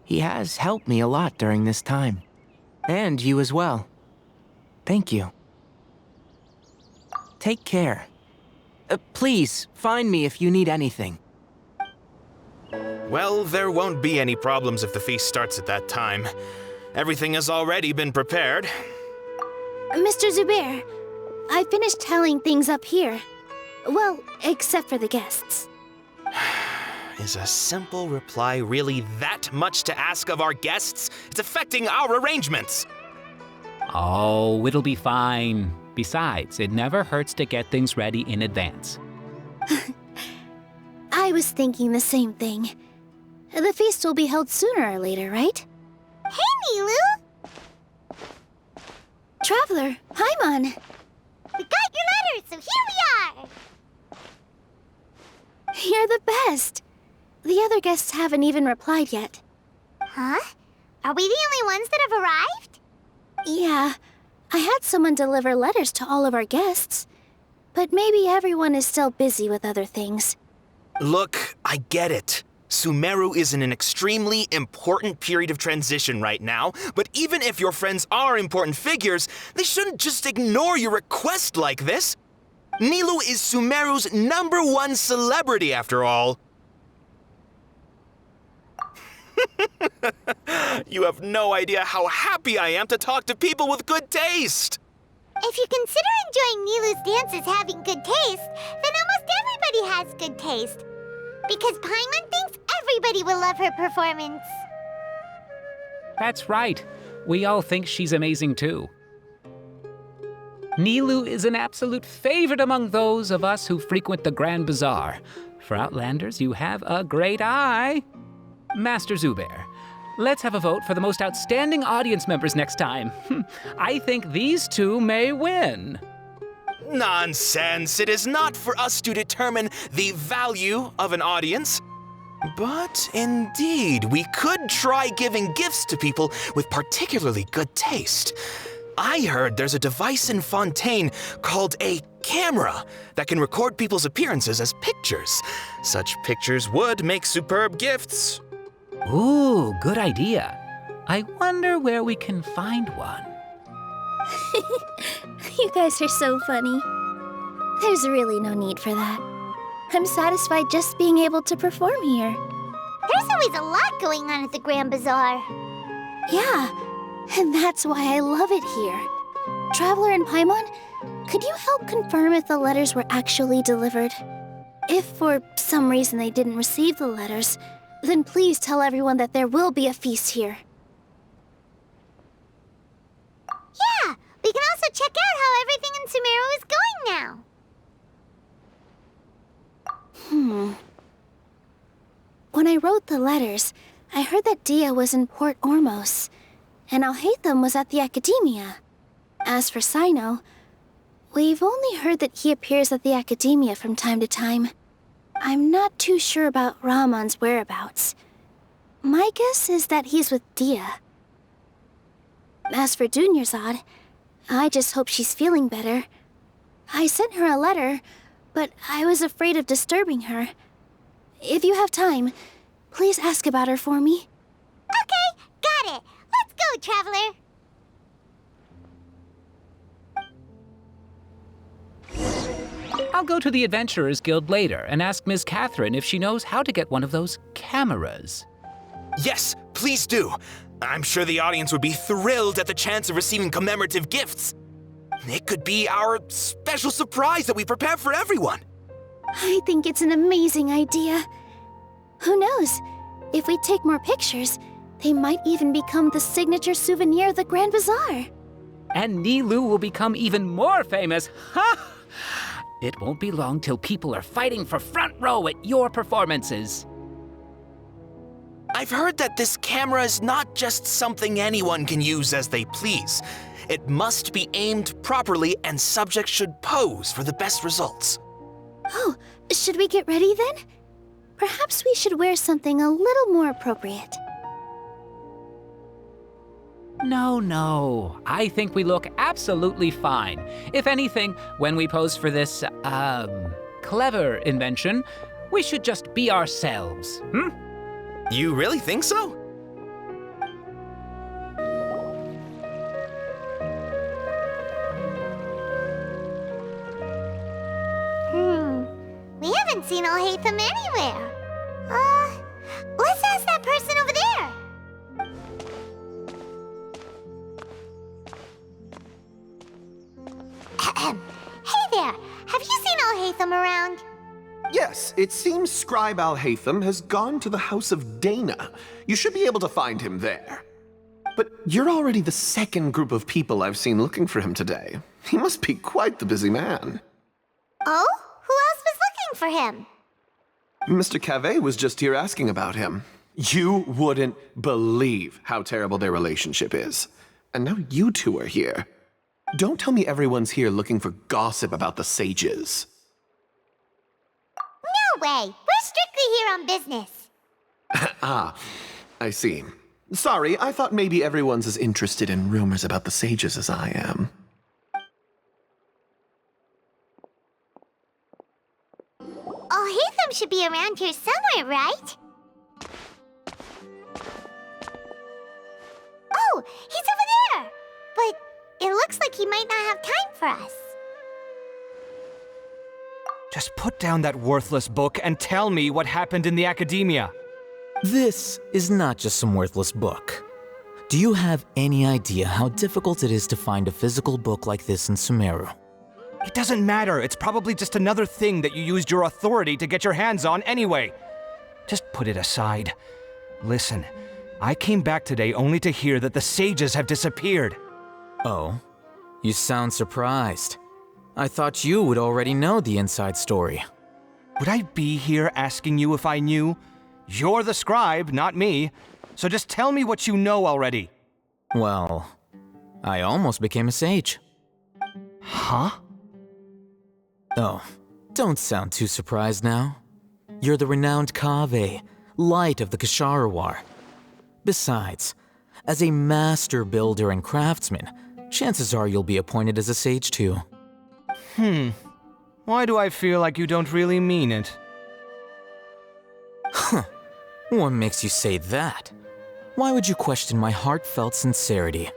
He has helped me a lot during this time. And you as well. Thank you. Take care. Please, find me if you need anything. Well, there won't be any problems if the feast starts at that time. Everything has already been prepared. Mr. Zubair, I finished tallying things up here. Well, except for the guests. Is a simple reply really that much to ask of our guests? It's affecting our arrangements. Oh, it'll be fine. Besides, it never hurts to get things ready in advance. I was thinking the same thing. The feast will be held sooner or later, right? Hey, Nilu! Traveler, Paimon! We got your letter, so here we are! You're the best! The other guests haven't even replied yet. Huh? Are we the only ones that have arrived? Yeah, I had someone deliver letters to all of our guests. But maybe everyone is still busy with other things. Look, I get it. Sumeru is in an extremely important period of transition right now, but even if your friends are important figures, they shouldn't just ignore your request like this. Nilu is Sumeru's #1 celebrity, after all. You have no idea how happy I am to talk to people with good taste. If you consider enjoying Nilu's dances having good taste, then almost everybody has good taste. Because Paimon thinks everybody will love her performance. That's right. We all think she's amazing too. Nilu is an absolute favorite among those of us who frequent the Grand Bazaar. For Outlanders, you have a great eye. Master Zubair, let's have a vote for the most outstanding audience members next time. I think these two may win. Nonsense! It is not for us to determine the value of an audience. But indeed, we could try giving gifts to people with particularly good taste. I heard there's a device in Fontaine called a camera that can record people's appearances as pictures. Such pictures would make superb gifts. Ooh, good idea. I wonder where we can find one. You guys are so funny. There's really no need for that. I'm satisfied just being able to perform here. There's always a lot going on at the Grand Bazaar. Yeah, and that's why I love it here. Traveler and Paimon, could you help confirm if the letters were actually delivered? If for some reason they didn't receive the letters, then please tell everyone that there will be a feast here. Yeah, we can also check out how everything in Sumeru is going now. When I wrote the letters, I heard that Dia was in Port Ormos, and Alhaitham was at the Academia. As for Sino, we've only heard that he appears at the Academia from time to time. I'm not too sure about Rahman's whereabouts. My guess is that he's with Dia. As for Dunyarzad, I just hope she's feeling better. I sent her a letter, but I was afraid of disturbing her. If you have time, please ask about her for me. Okay, got it. Let's go, Traveler. I'll go to the Adventurers Guild later and ask Miss Catherine if she knows how to get one of those cameras. Yes, please do. I'm sure the audience would be thrilled at the chance of receiving commemorative gifts. It could be our special surprise that we prepare for everyone. I think it's an amazing idea. Who knows? If we take more pictures, they might even become the signature souvenir of the Grand Bazaar. And Nilu will become even more famous. Ha! It won't be long till people are fighting for front row at your performances. I've heard that this camera is not just something anyone can use as they please. It must be aimed properly and subjects should pose for the best results. Oh, should we get ready then? Perhaps we should wear something a little more appropriate. No. I think we look absolutely fine. If anything, when we pose for this, clever invention, we should just be ourselves, You really think so? We haven't seen Alhaitham anywhere. Let's ask that person over there. Hey there, have you seen Alhaitham around? Yes, it seems Scribe Alhaitham has gone to the House of Dana. You should be able to find him there. But you're already the second group of people I've seen looking for him today. He must be quite the busy man. Oh? Who else was looking for him? Mr. Cavey was just here asking about him. You wouldn't believe how terrible their relationship is. And now you two are here. Don't tell me everyone's here looking for gossip about the sages. No way! We're strictly here on business. Ah, I see. Sorry, I thought maybe everyone's as interested in rumors about the sages as I am. Alhaitham should be around here somewhere, right? Oh, he's over there! But it looks like he might not have time for us. Just put down that worthless book and tell me what happened in the Academia. This is not just some worthless book. Do you have any idea how difficult it is to find a physical book like this in Sumeru? It doesn't matter. It's probably just another thing that you used your authority to get your hands on anyway. Just put it aside. Listen, I came back today only to hear that the sages have disappeared. Oh, you sound surprised. I thought you would already know the inside story. Would I be here asking you if I knew? You're the scribe, not me. So just tell me what you know already. Well, I almost became a sage. Huh? Oh, don't sound too surprised now. You're the renowned Kaveh, light of the Ksharawar. Besides, as a master builder and craftsman, chances are you'll be appointed as a sage too. Why do I feel like you don't really mean it? Huh. What makes you say that? Why would you question my heartfelt sincerity?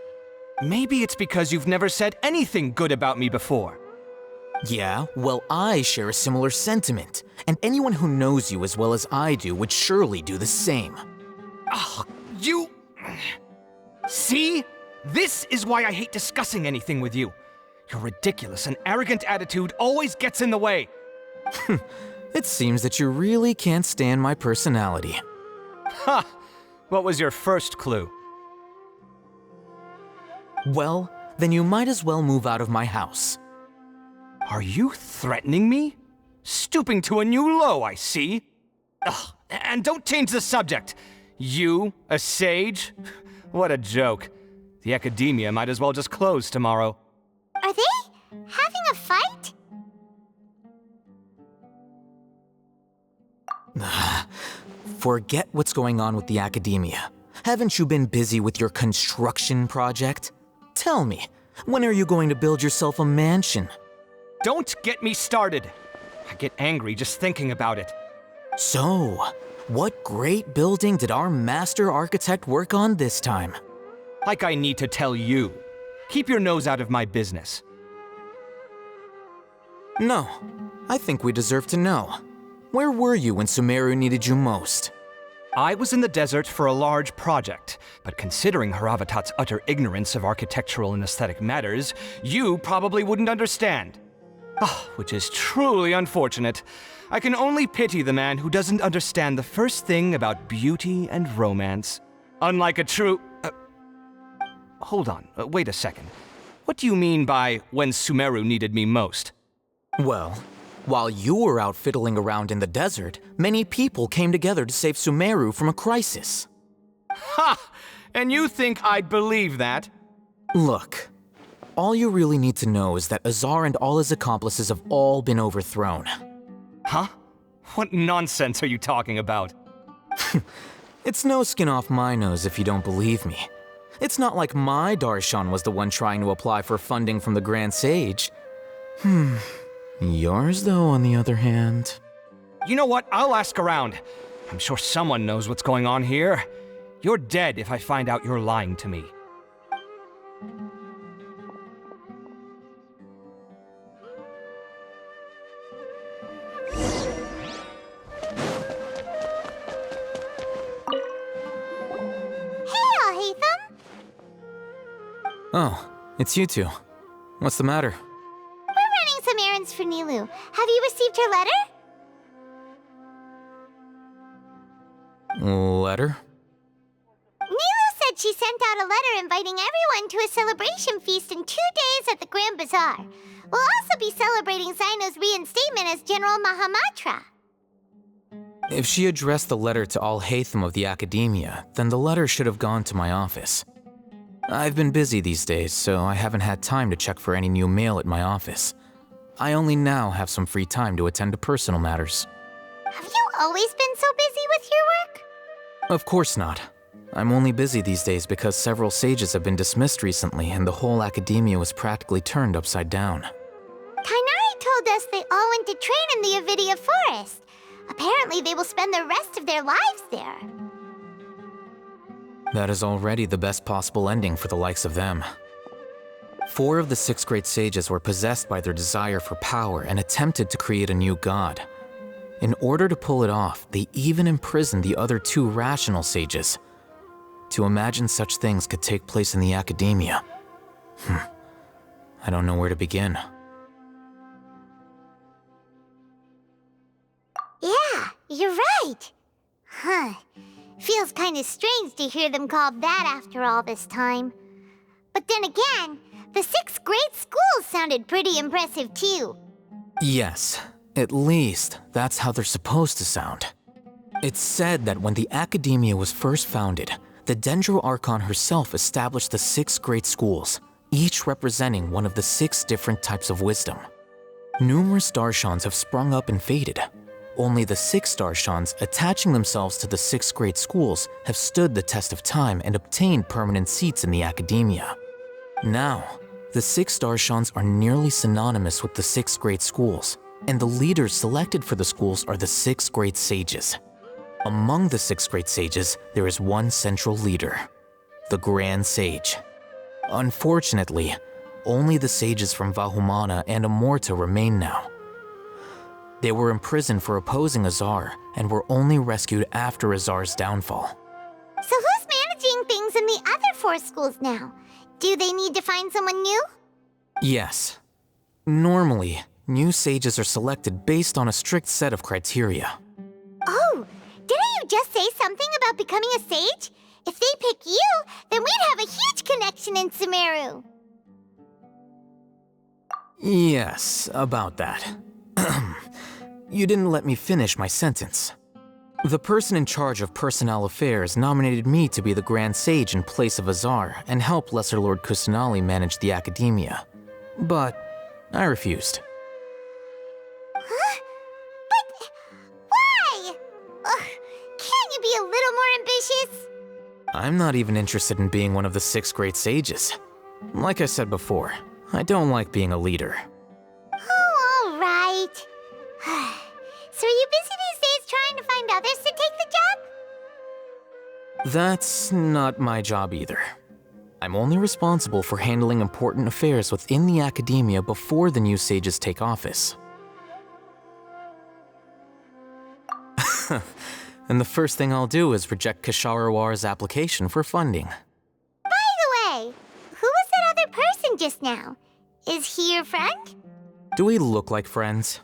Maybe it's because you've never said anything good about me before. Yeah, well, I share a similar sentiment, and anyone who knows you as well as I do would surely do the same. You... See? This is why I hate discussing anything with you. Your ridiculous and arrogant attitude always gets in the way. It seems that you really can't stand my personality. Ha! What was your first clue? Well, then you might as well move out of my house. Are you threatening me? Stooping to a new low, I see. Ugh, and don't change the subject. You, a sage? What a joke. The academia might as well just close tomorrow. Are they having a fight? Forget what's going on with the academia. Haven't you been busy with your construction project? Tell me, when are you going to build yourself a mansion? Don't get me started. I get angry just thinking about it. So, what great building did our master architect work on this time? Like I need to tell you. Keep your nose out of my business. No, I think we deserve to know. Where were you when Sumeru needed you most? I was in the desert for a large project, but considering Haravatat's utter ignorance of architectural and aesthetic matters, you probably wouldn't understand. Which is truly unfortunate. I can only pity the man who doesn't understand the first thing about beauty and romance. Unlike a true... Hold on, wait a second. What do you mean by when Sumeru needed me most? Well, while you were out fiddling around in the desert, many people came together to save Sumeru from a crisis. Ha! And you think I'd believe that? Look, all you really need to know is that Azar and all his accomplices have all been overthrown. Huh? What nonsense are you talking about? It's no skin off my nose if you don't believe me. It's not like my Darshan was the one trying to apply for funding from the Grand Sage. Yours, though, on the other hand... You know what? I'll ask around. I'm sure someone knows what's going on here. You're dead if I find out you're lying to me. Oh, it's you two. What's the matter? We're running some errands for Nilu. Have you received her letter? Letter? Nilu said she sent out a letter inviting everyone to a celebration feast in 2 days at the Grand Bazaar. We'll also be celebrating Zaino's reinstatement as General Mahamatra. If she addressed the letter to Al Haytham of the Academia, then the letter should have gone to my office. I've been busy these days, so I haven't had time to check for any new mail at my office. I only now have some free time to attend to personal matters. Have you always been so busy with your work? Of course not. I'm only busy these days because several sages have been dismissed recently and the whole academia was practically turned upside down. Tainari told us they all went to train in the Avidia Forest. Apparently they will spend the rest of their lives there. That is already the best possible ending for the likes of them. 4 of the 6 great sages were possessed by their desire for power and attempted to create a new god. In order to pull it off, they even imprisoned the other 2 rational sages. To imagine such things could take place in the academia. I don't know where to begin. Yeah, you're right. Feels kind of strange to hear them called that after all this time. But then again, the 6 great schools sounded pretty impressive too. Yes, at least that's how they're supposed to sound. It's said that when the Academia was first founded, the Dendro Archon herself established the 6 great schools, each representing one of the 6 different types of wisdom. Numerous Darshans have sprung up and faded, only the 6-star Shans attaching themselves to the 6th grade schools have stood the test of time and obtained permanent seats in the academia. Now, the 6-star Shans are nearly synonymous with the 6th grade schools, and the leaders selected for the schools are the 6th grade sages. Among the 6th grade sages, there is one central leader, the Grand Sage. Unfortunately, only the sages from Vahumana and Amorta remain now. They were imprisoned for opposing Azar and were only rescued after Azar's downfall. So who's managing things in the other 4 schools now? Do they need to find someone new? Yes. Normally, new sages are selected based on a strict set of criteria. Oh, didn't you just say something about becoming a sage? If they pick you, then we'd have a huge connection in Sumeru. Yes, about that. You didn't let me finish my sentence. The person in charge of personnel affairs nominated me to be the Grand Sage in place of Azar and help Lesser Lord Kusanali manage the academia. But I refused. Huh? But why? Can't you be a little more ambitious? I'm not even interested in being one of the 6th grade sages. Like I said before, I don't like being a leader. Oh, all right. So are you busy these days trying to find others to take the job? That's not my job either. I'm only responsible for handling important affairs within the academia before the new sages take office. And the first thing I'll do is reject Kasharawar's application for funding. By the way, who was that other person just now? Is he your friend? Do we look like friends?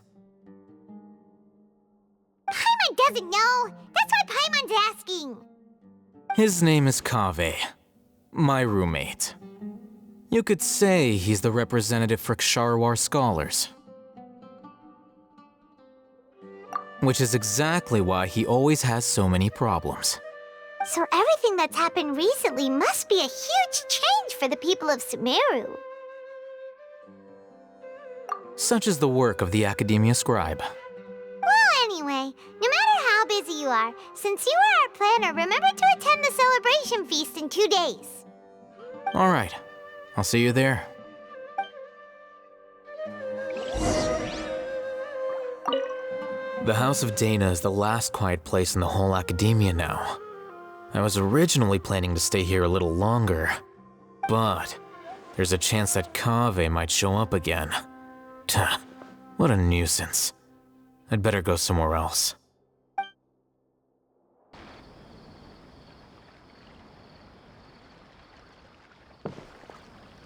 Paimon doesn't know. That's why Paimon's asking. His name is Kaveh, my roommate. You could say he's the representative for Ksharawar scholars. Which is exactly why he always has so many problems. So everything that's happened recently must be a huge change for the people of Sumeru. Such is the work of the Academia Scribe. Well, anyway, no matter how busy you are, since you are our planner, remember to attend the celebration feast in 2 days. All right, I'll see you there. The House of Dana is the last quiet place in the whole academia now. I was originally planning to stay here a little longer, but there's a chance that Kaveh might show up again. Tuh, what a nuisance. I'd better go somewhere else.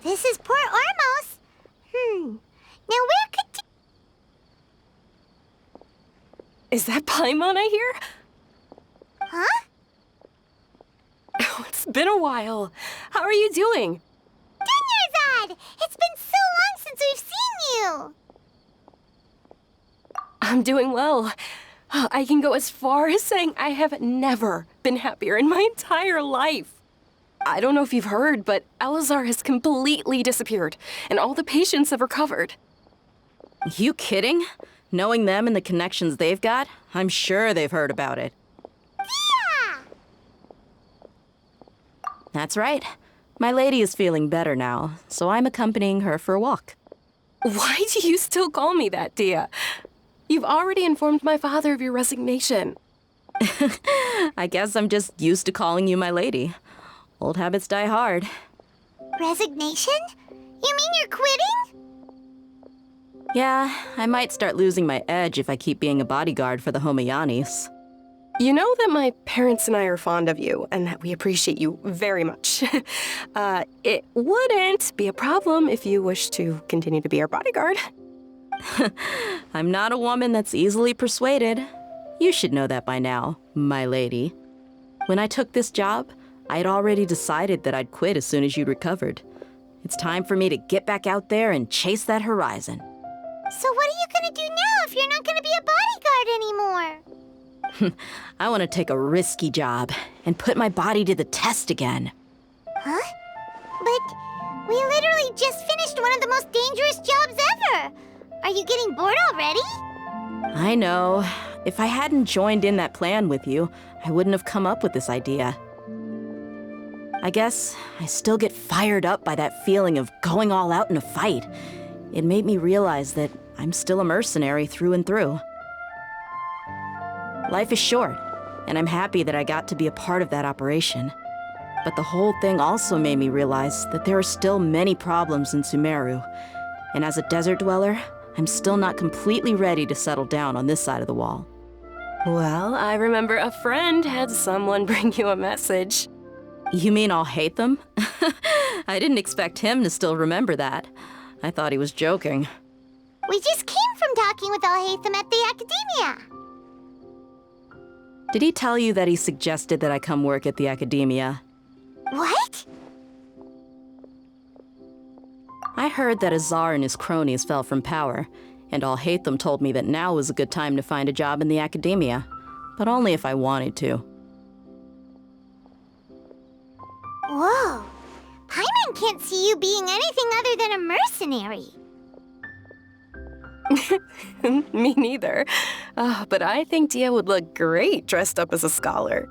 This is Port Ormos. Now where could... Is that Paimon I hear? Huh? Oh, it's been a while. How are you doing? Dinyarzad! It's been so long since we've seen you! I'm doing well. I can go as far as saying I have never been happier in my entire life. I don't know if you've heard, but Elazar has completely disappeared, and all the patients have recovered. You kidding? Knowing them and the connections they've got, I'm sure they've heard about it. Yeah! That's right. My lady is feeling better now, so I'm accompanying her for a walk. Why do you still call me that, Dia? You've already informed my father of your resignation. I guess I'm just used to calling you my lady. Old habits die hard. Resignation? You mean you're quitting? Yeah, I might start losing my edge if I keep being a bodyguard for the Homayanis. You know that my parents and I are fond of you, and that we appreciate you very much. It wouldn't be a problem if you wish to continue to be our bodyguard. I'm not a woman that's easily persuaded. You should know that by now, my lady. When I took this job, I had already decided that I'd quit as soon as you'd recovered. It's time for me to get back out there and chase that horizon. So what are you gonna do now if you're not gonna be a bodyguard anymore? I want to take a risky job and put my body to the test again. Huh? But we literally just finished one of the most dangerous jobs ever! Are you getting bored already? I know. If I hadn't joined in that plan with you, I wouldn't have come up with this idea. I guess I still get fired up by that feeling of going all out in a fight. It made me realize that I'm still a mercenary through and through. Life is short, and I'm happy that I got to be a part of that operation. But the whole thing also made me realize that there are still many problems in Sumeru. And as a desert dweller, I'm still not completely ready to settle down on this side of the wall. Well, I remember a friend had someone bring you a message. You mean I'll hate them? I didn't expect him to still remember that. I thought he was joking. We just came from talking with Alhaitham at the Academia. Did he tell you that he suggested that I come work at the Academia? What? I heard that Azar and his cronies fell from power, and Alhaitham told me that now was a good time to find a job in the Academia, but only if I wanted to. Whoa. Paimon can't see you being anything other than a mercenary. Me neither. But I think Dia would look great dressed up as a scholar.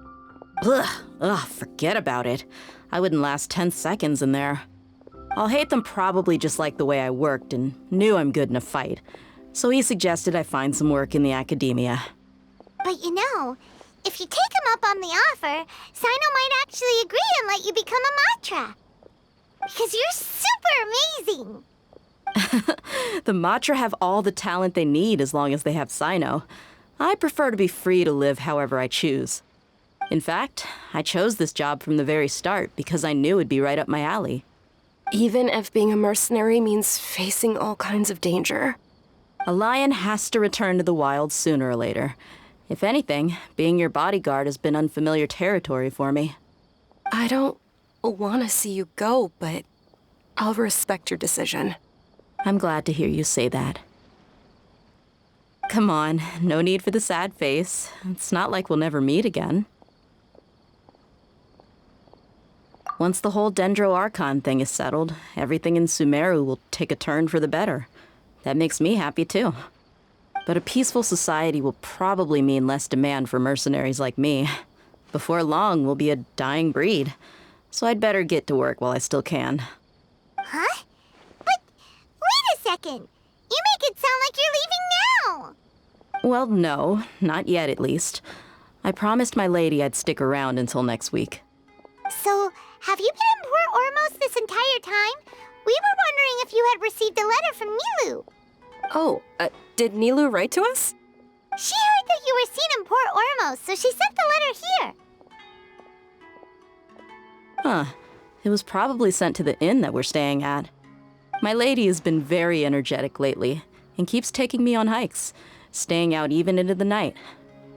Ugh, forget about it. I wouldn't last 10 seconds in there. Alhaitham probably just liked the way I worked and knew I'm good in a fight, so he suggested I find some work in the Academia. But you know, if you take him up on the offer, Sino might actually agree and let you become a Matra. Because you're super amazing! The Matra have all the talent they need as long as they have Sino. I prefer to be free to live however I choose. In fact, I chose this job from the very start because I knew it'd be right up my alley. Even if being a mercenary means facing all kinds of danger. A lion has to return to the wild sooner or later. If anything, being your bodyguard has been unfamiliar territory for me. I don't want to see you go, but I'll respect your decision. I'm glad to hear you say that. Come on, no need for the sad face. It's not like we'll never meet again. Once the whole Dendro Archon thing is settled, everything in Sumeru will take a turn for the better. That makes me happy too. But a peaceful society will probably mean less demand for mercenaries like me. Before long, we'll be a dying breed. So I'd better get to work while I still can. Huh? But wait a second. You make it sound like you're leaving now. Well, no, not yet at least. I promised my lady I'd stick around until next week. So, have you been in Port Ormos this entire time? We were wondering if you had received a letter from Nilu. Oh, did Nilu write to us? She heard that you were seen in Port Ormos, so she sent the letter here. Huh. It was probably sent to the inn that we're staying at. My lady has been very energetic lately and keeps taking me on hikes, staying out even into the night.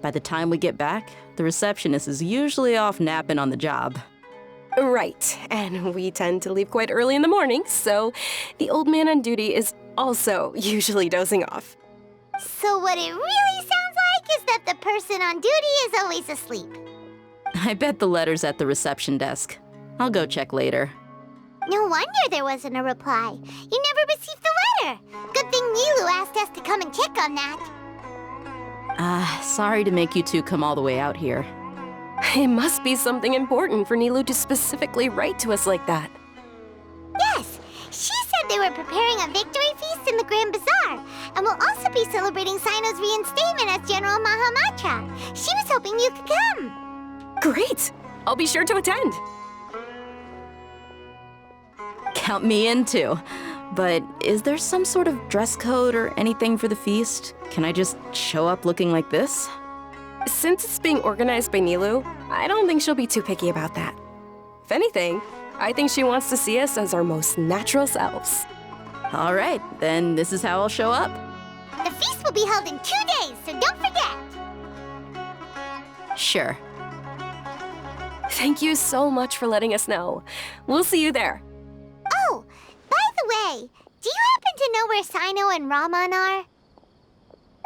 By the time we get back, the receptionist is usually off napping on the job. Right, and we tend to leave quite early in the morning, so the old man on duty is also usually dozing off. So what it really sounds like is that the person on duty is always asleep. I bet the letter's at the reception desk. I'll go check later. No wonder there wasn't a reply. You never received the letter. Good thing Nilu asked us to come and check on that. Sorry to make you two come all the way out here. It must be something important for Nilu to specifically write to us like that. Yes, she said they were preparing a victory feast in the Grand Bazaar, and will also be celebrating Sino's reinstatement as General Mahamatra. She was hoping you could come. Great! I'll be sure to attend. Count me in too. But is there some sort of dress code or anything for the feast? Can I just show up looking like this? Since it's being organized by Nilu, I don't think she'll be too picky about that. If anything, I think she wants to see us as our most natural selves. All right, then this is how I'll show up. The feast will be held in 2 days, so don't forget. Sure. Thank you so much for letting us know. We'll see you there. Oh, by the way, do you happen to know where Sino and Raman are?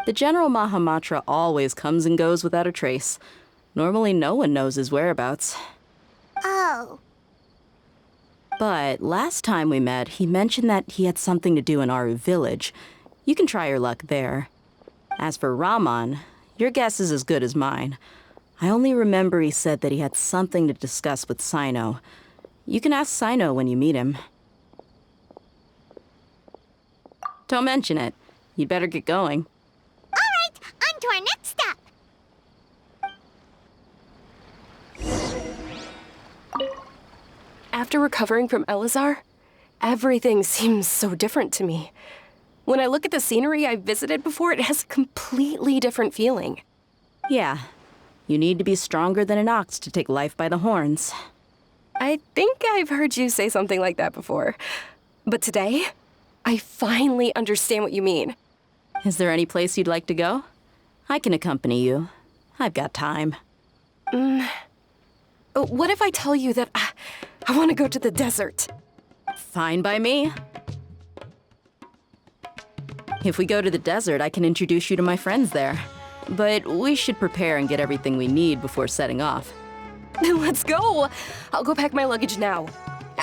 The General Mahamatra always comes and goes without a trace. Normally no one knows his whereabouts. Oh. But last time we met, he mentioned that he had something to do in Aru village. You can try your luck there. As for Raman, Your guess is as good as mine. I only remember he said that he had something to discuss with Sino. You can ask Sino when you meet him. Don't mention it. You'd better get going. All right, on to our next stop. After recovering from Elazar, everything seems so different to me. When I look at the scenery I visited before, it has a completely different feeling. Yeah. You need to be stronger than an ox to take life by the horns. I think I've heard you say something like that before. But today, I finally understand what you mean. Is there any place you'd like to go? I can accompany you. I've got time. What if I tell you that I want to go to the desert? Fine by me. If we go to the desert, I can introduce you to my friends there. But we should prepare and get everything we need before setting off. Let's go! I'll go pack my luggage now.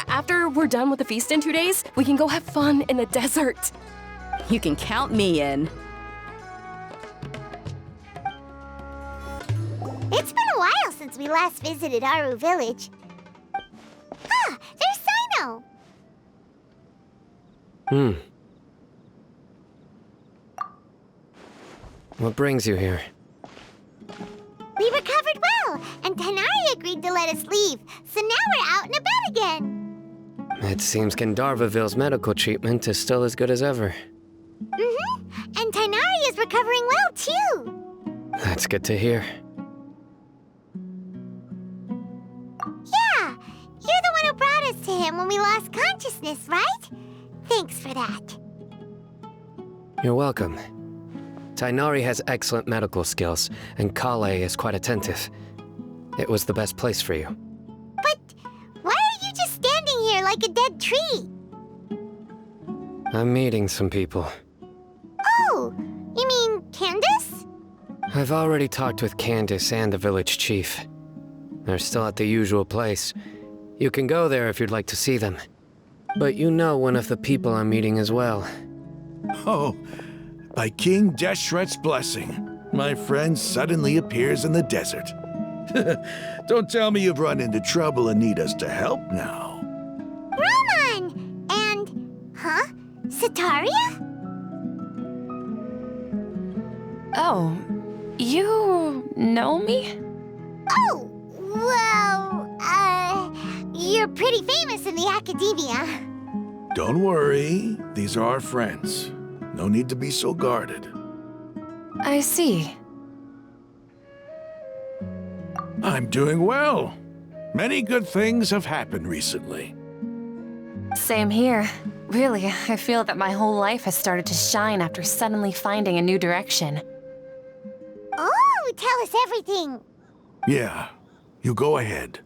After we're done with the feast in 2 days, we can go have fun in the desert. You can count me in. It's been a while since we last visited Aru Village. Ah, there's Sino! What brings you here? We recovered well, and Tanari agreed to let us leave, so now we're out and about again. It seems Gandharvaville's medical treatment is still as good as ever. And Tanari is recovering well, too. That's good to hear. Yeah, you're the one who brought us to him when we lost consciousness, right? Thanks for that. You're welcome. Tainari has excellent medical skills, and Kale is quite attentive. It was the best place for you. But why are you just standing here like a dead tree? I'm meeting some people. Oh, you mean Candace? I've already talked with Candace and the village chief. They're still at the usual place. You can go there if you'd like to see them. But you know one of the people I'm meeting as well. Oh, by King Deshret's blessing, my friend suddenly appears in the desert. Don't tell me you've run into trouble and need us to help now. Roman! And, Sataria? Oh, you know me? Oh, well, you're pretty famous in the academia. Don't worry, these are our friends. No need to be so guarded. I see. I'm doing well. Many good things have happened recently. Same here. Really, I feel that my whole life has started to shine after suddenly finding a new direction. Oh, tell us everything. Yeah, you go ahead.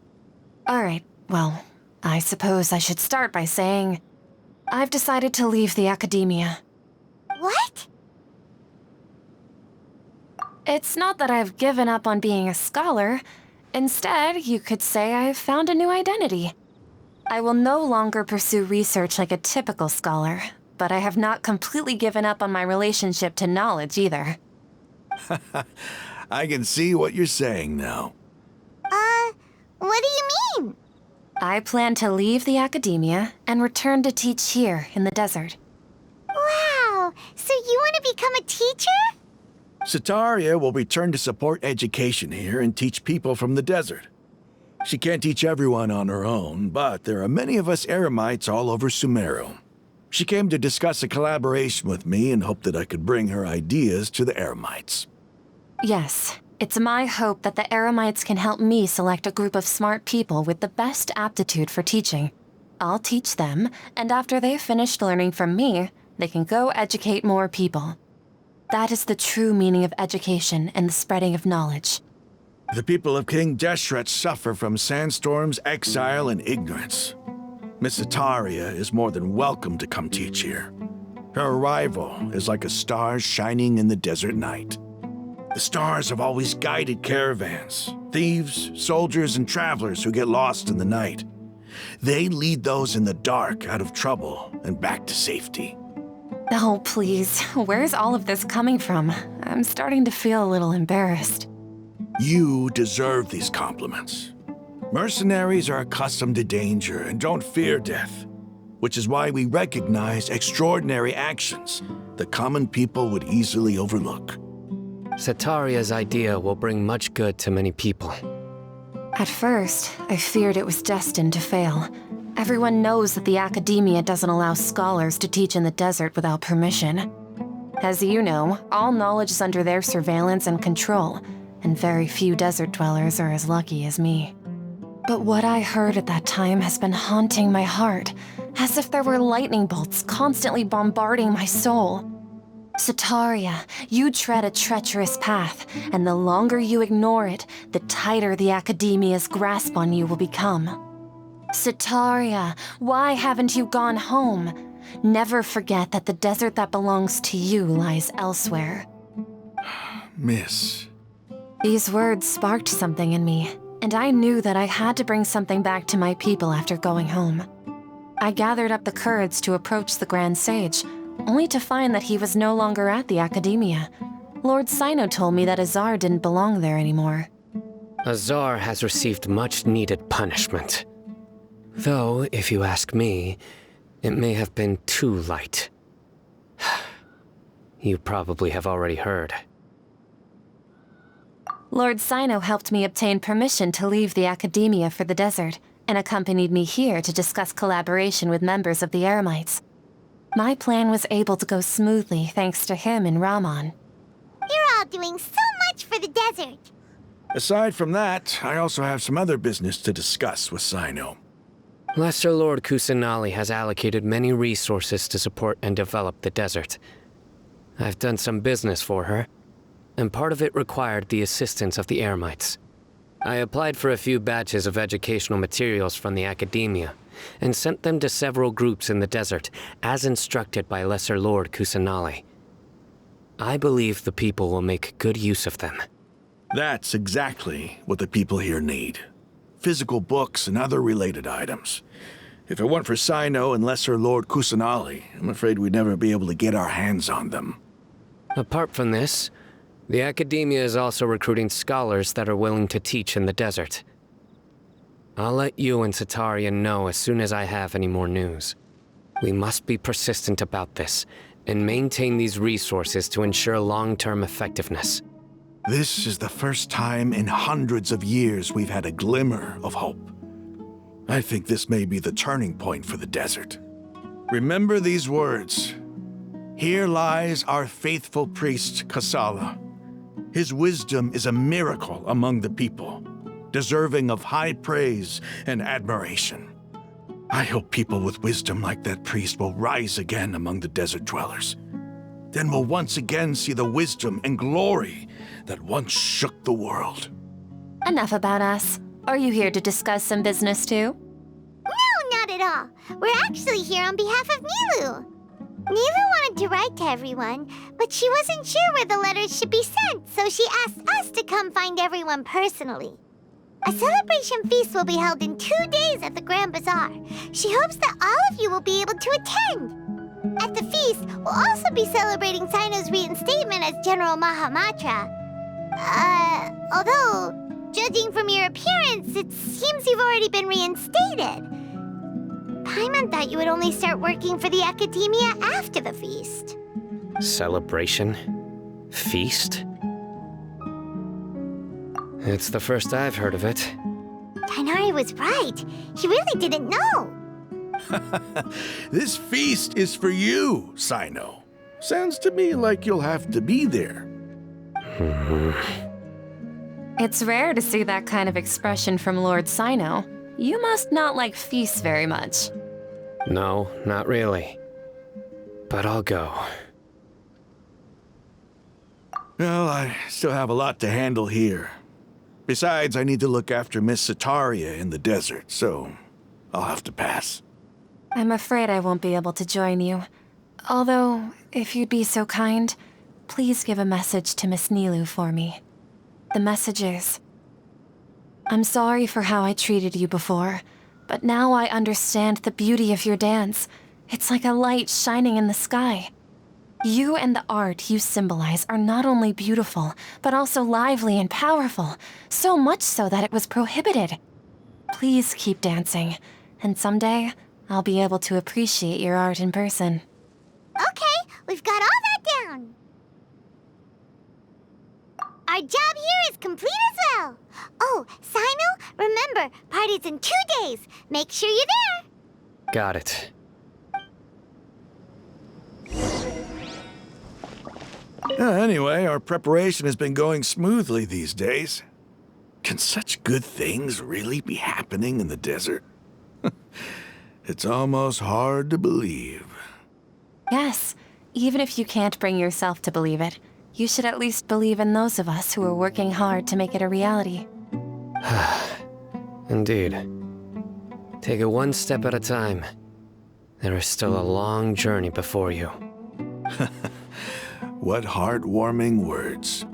All right, well, I suppose I should start by saying I've decided to leave the academia. What? It's not that I've given up on being a scholar. Instead, you could say I've found a new identity. I will no longer pursue research like a typical scholar, but I have not completely given up on my relationship to knowledge either. I can see what you're saying now. What do you mean? I plan to leave the academia and return to teach here in the desert. Wow, so you want to become a teacher? Sataria will return to support education here and teach people from the desert. She can't teach everyone on her own, but there are many of us Eremites all over Sumeru. She came to discuss a collaboration with me and hoped that I could bring her ideas to the Eremites. Yes, it's my hope that the Eremites can help me select a group of smart people with the best aptitude for teaching. I'll teach them, and after they've finished learning from me, they can go educate more people. That is the true meaning of education and the spreading of knowledge. The people of King Deshret suffer from sandstorms, exile, and ignorance. Miss Sataria is more than welcome to come teach here. Her arrival is like a star shining in the desert night. The stars have always guided caravans, thieves, soldiers, and travelers who get lost in the night. They lead those in the dark out of trouble and back to safety. Oh, please. Where's all of this coming from? I'm starting to feel a little embarrassed. You deserve these compliments. Mercenaries are accustomed to danger and don't fear death, which is why we recognize extraordinary actions that common people would easily overlook. Setaria's idea will bring much good to many people. At first, I feared it was destined to fail. Everyone knows that the Academia doesn't allow scholars to teach in the desert without permission. As you know, all knowledge is under their surveillance and control, and very few desert dwellers are as lucky as me. But what I heard at that time has been haunting my heart, as if there were lightning bolts constantly bombarding my soul. Setaria, you tread a treacherous path, and the longer you ignore it, the tighter the Academia's grasp on you will become. Setaria, why haven't you gone home? Never forget that the desert that belongs to you lies elsewhere. Miss. These words sparked something in me, and I knew that I had to bring something back to my people after going home. I gathered up the courage to approach the Grand Sage, only to find that he was no longer at the Academia. Lord Sino told me that Azar didn't belong there anymore. Azar has received much-needed punishment. Though, if you ask me, it may have been too light. You probably have already heard. Lord Sino helped me obtain permission to leave the Academia for the desert, and accompanied me here to discuss collaboration with members of the Eremites. My plan was able to go smoothly thanks to him and Rahman. You're all doing so much for the desert. Aside from that, I also have some other business to discuss with Sino. Lesser Lord Kusanali has allocated many resources to support and develop the desert. I've done some business for her, and part of it required the assistance of the Eremites. I applied for a few batches of educational materials from the Academia, and sent them to several groups in the desert, as instructed by Lesser Lord Kusanali. I believe the people will make good use of them. That's exactly what the people here need. Physical books and other related items. If it weren't for Sino and Lesser Lord Kusanali, I'm afraid we'd never be able to get our hands on them. Apart from this, the Academia is also recruiting scholars that are willing to teach in the desert. I'll let you and Setaria know as soon as I have any more news. We must be persistent about this, and maintain these resources to ensure long-term effectiveness. This is the first time in hundreds of years we've had a glimmer of hope. I think this may be the turning point for the desert. Remember these words. Here lies our faithful priest, Kasala. His wisdom is a miracle among the people, deserving of high praise and admiration. I hope people with wisdom like that priest will rise again among the desert dwellers. Then we'll once again see the wisdom and glory that once shook the world. Enough about us. Are you here to discuss some business too? No, not at all. We're actually here on behalf of Nilu. Nilu wanted to write to everyone, but she wasn't sure where the letters should be sent, so she asked us to come find everyone personally. A celebration feast will be held in 2 days at the Grand Bazaar. She hopes that all of you will be able to attend. At the feast, we'll also be celebrating Sino's reinstatement as General Mahamatra. Although, judging from your appearance, it seems you've already been reinstated. Paimon thought you would only start working for the Academia after the feast. Celebration? Feast? It's the first I've heard of it. Tighnari was right. He really didn't know. This feast is for you, Sino. Sounds to me like you'll have to be there. It's rare to see that kind of expression from Lord Sino. You must not like feasts very much. No, not really. But I'll go. Well, I still have a lot to handle here. Besides, I need to look after Miss Setaria in the desert, so I'll have to pass. I'm afraid I won't be able to join you. Although, if you'd be so kind, please give a message to Miss Nilu for me. The message is, I'm sorry for how I treated you before, but now I understand the beauty of your dance. It's like a light shining in the sky. You and the art you symbolize are not only beautiful, but also lively and powerful, so much so that it was prohibited. Please keep dancing, and someday I'll be able to appreciate your art in person. Okay, we've got all that down. Our job here is complete as well. Oh, Sino, remember, party's in 2 days. Make sure you're there. Got it. Anyway, our preparation has been going smoothly these days. Can such good things really be happening in the desert? It's almost hard to believe. Yes, even if you can't bring yourself to believe it, you should at least believe in those of us who are working hard to make it a reality. Indeed. Take it one step at a time. There is still a long journey before you. What heartwarming words.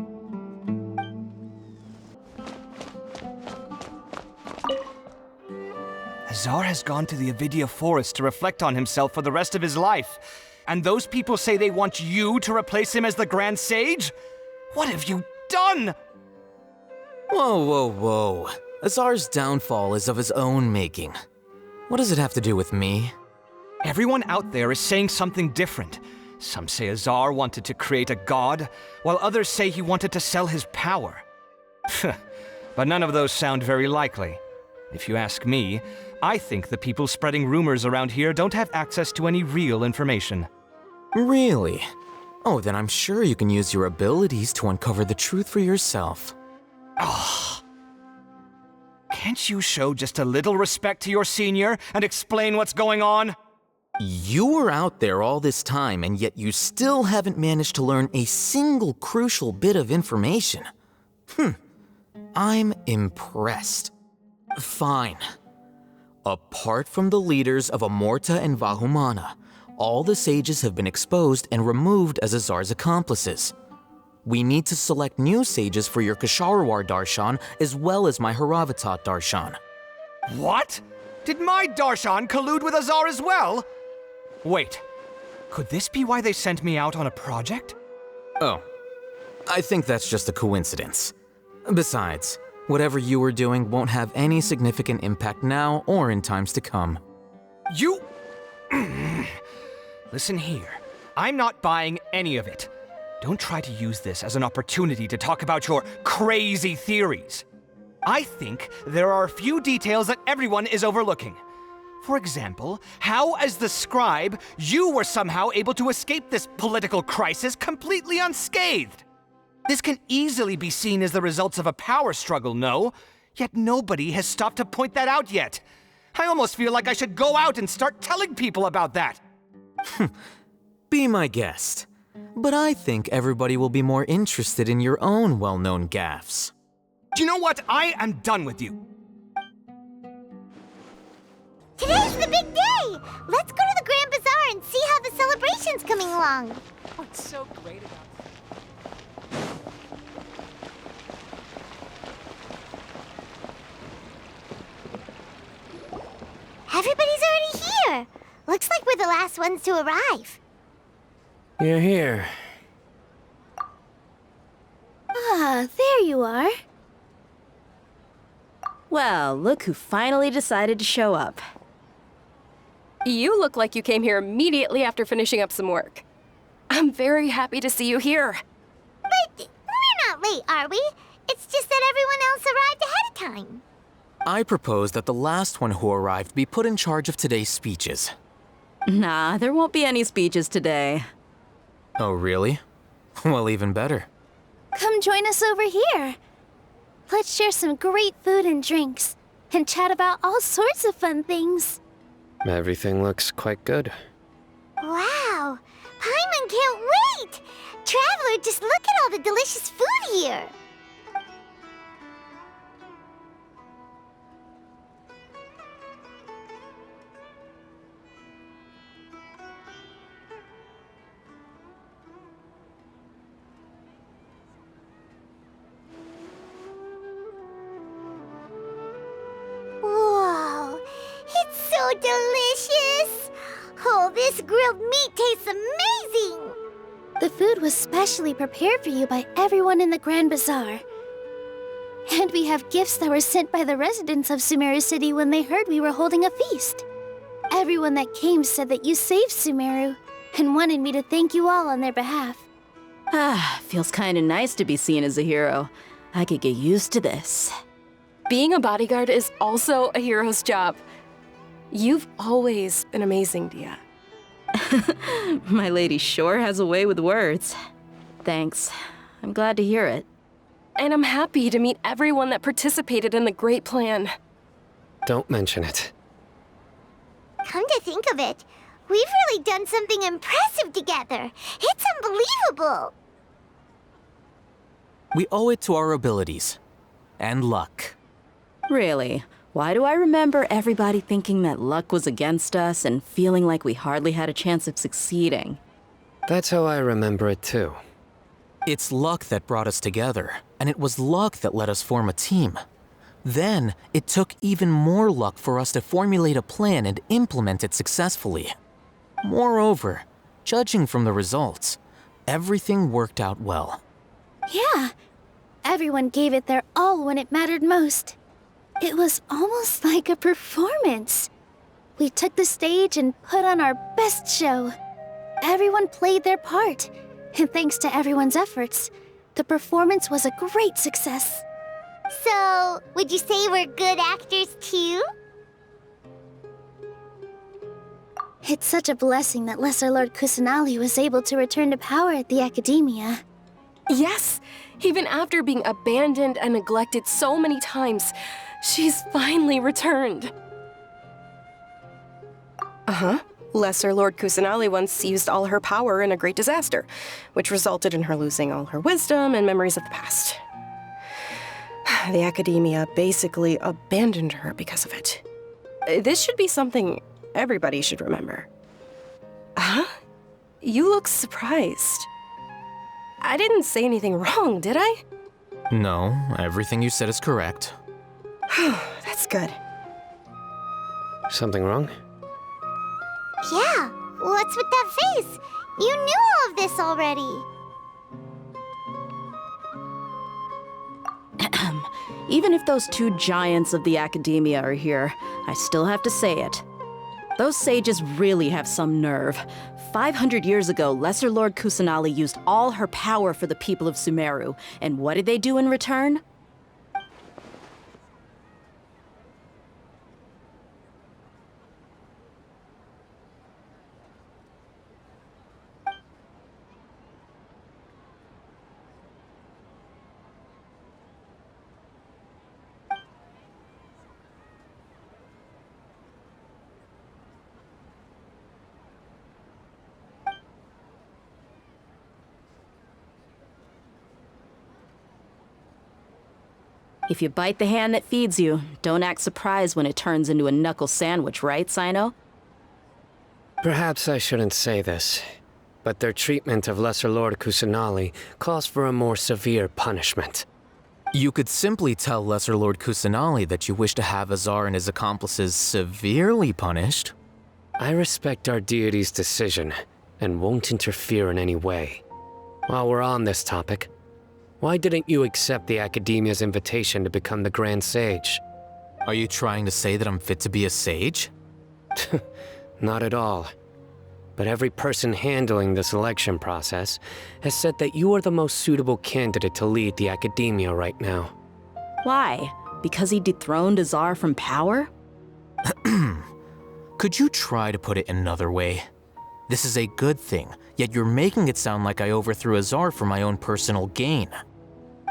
Azar has gone to the Avidia Forest to reflect on himself for the rest of his life. And those people say they want you to replace him as the Grand Sage? What have you done? Whoa, whoa, whoa. Azar's downfall is of his own making. What does it have to do with me? Everyone out there is saying something different. Some say Azar wanted to create a god, while others say he wanted to sell his power. But none of those sound very likely. If you ask me, I think the people spreading rumors around here don't have access to any real information. Really? Oh, then I'm sure you can use your abilities to uncover the truth for yourself. Ah. Can't you show just a little respect to your senior and explain what's going on? You were out there all this time, and yet you still haven't managed to learn a single crucial bit of information. I'm impressed. Fine. Apart from the leaders of Amorta and Vahumana, all the sages have been exposed and removed as Azar's accomplices. We need to select new sages for your Kasharwar Darshan as well as my Haravatat Darshan. What? Did my Darshan collude with Azar as well? Wait, could this be why they sent me out on a project? Oh, I think that's just a coincidence. Besides, whatever you were doing won't have any significant impact now or in times to come. You... Listen here, I'm not buying any of it. Don't try to use this as an opportunity to talk about your crazy theories. I think there are a few details that everyone is overlooking. For example, how as the scribe, you were somehow able to escape this political crisis completely unscathed. This can easily be seen as the results of a power struggle, no? Yet nobody has stopped to point that out yet. I almost feel like I should go out and start telling people about that. Be my guest. But I think everybody will be more interested in your own well-known gaffes. Do you know what? I am done with you. Today's the big day! Let's go to the Grand Bazaar and see how the celebration's coming along. What's so great about Everybody's already here. Looks like we're the last ones to arrive. You're here. Ah, there you are. Well, look who finally decided to show up. You look like you came here immediately after finishing up some work. I'm very happy to see you here. But we're not late, are we? It's just that everyone else arrived ahead of time. I propose that the last one who arrived be put in charge of today's speeches. Nah, there won't be any speeches today. Oh, really? Well, even better. Come join us over here. Let's share some great food and drinks, and chat about all sorts of fun things. Everything looks quite good. Wow! Paimon can't wait! Traveler, just look at all the delicious food here! Whoa! It's so delicious! Oh, this grilled meat tastes amazing! food was specially prepared for you by everyone in the Grand Bazaar. And we have gifts that were sent by the residents of Sumeru City when they heard we were holding a feast. Everyone that came said that you saved Sumeru and wanted me to thank you all on their behalf. Feels kinda nice to be seen as a hero. I could get used to this. Being a bodyguard is also a hero's job. You've always been amazing, Dia. My lady sure has a way with words. Thanks. I'm glad to hear it. And I'm happy to meet everyone that participated in the great plan. Don't mention it. Come to think of it, we've really done something impressive together. It's unbelievable. We owe it to our abilities. And luck. Really? Why do I remember everybody thinking that luck was against us and feeling like we hardly had a chance of succeeding? That's how I remember it too. It's luck that brought us together, and it was luck that let us form a team. Then, it took even more luck for us to formulate a plan and implement it successfully. Moreover, judging from the results, everything worked out well. Yeah, everyone gave it their all when it mattered most. It was almost like a performance. We took the stage and put on our best show. Everyone played their part, and thanks to everyone's efforts, the performance was a great success. So, would you say we're good actors too? It's such a blessing that Lesser Lord Kusanali was able to return to power at the Academia. Yes, even after being abandoned and neglected so many times, she's finally returned. Lesser Lord Kusanali once used all her power in a great disaster, which resulted in her losing all her wisdom and memories of the past. The Academia basically abandoned her because of it. This should be something everybody should remember. Huh? You look surprised. I didn't say anything wrong, did I? No, everything you said is correct. That's good. Something wrong? Yeah, what's with that face? You knew all of this already. Even if those two giants of the Academia are here, I still have to say it. Those sages really have some nerve. 500 years ago, Lesser Lord Kusanali used all her power for the people of Sumeru, and what did they do in return? If you bite the hand that feeds you, don't act surprised when it turns into a knuckle sandwich, right, Sino? Perhaps I shouldn't say this, but their treatment of Lesser Lord Kusanali calls for a more severe punishment. You could simply tell Lesser Lord Kusanali that you wish to have Azar and his accomplices severely punished. I respect our deity's decision, and won't interfere in any way. While we're on this topic, why didn't you accept the Academia's invitation to become the Grand Sage? Are you trying to say that I'm fit to be a sage? Not at all. But every person handling the selection process has said that you are the most suitable candidate to lead the Academia right now. Why? Because he dethroned Azar from power? Could you try to put it another way? This is a good thing, yet you're making it sound like I overthrew Azar for my own personal gain.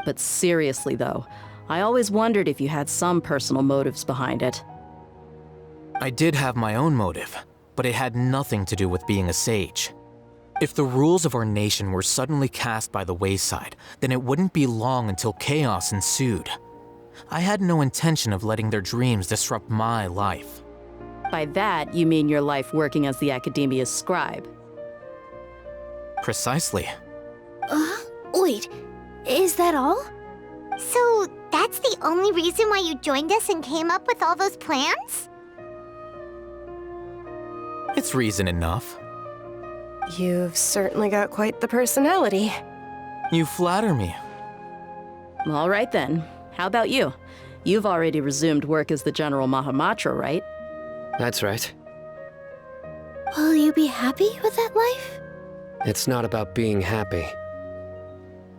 But seriously though, I always wondered if you had some personal motives behind it. I did have my own motive, but it had nothing to do with being a sage. If the rules of our nation were suddenly cast by the wayside, then it wouldn't be long until chaos ensued. I had no intention of letting their dreams disrupt my life. By that, you mean your life working as the Academia's scribe. Precisely. Wait, is that all? So, that's the only reason why you joined us and came up with all those plans? It's reason enough. You've certainly got quite the personality. You flatter me. All right then. How about you? You've already resumed work as the General Mahamatra, right? That's right. Will you be happy with that life? It's not about being happy.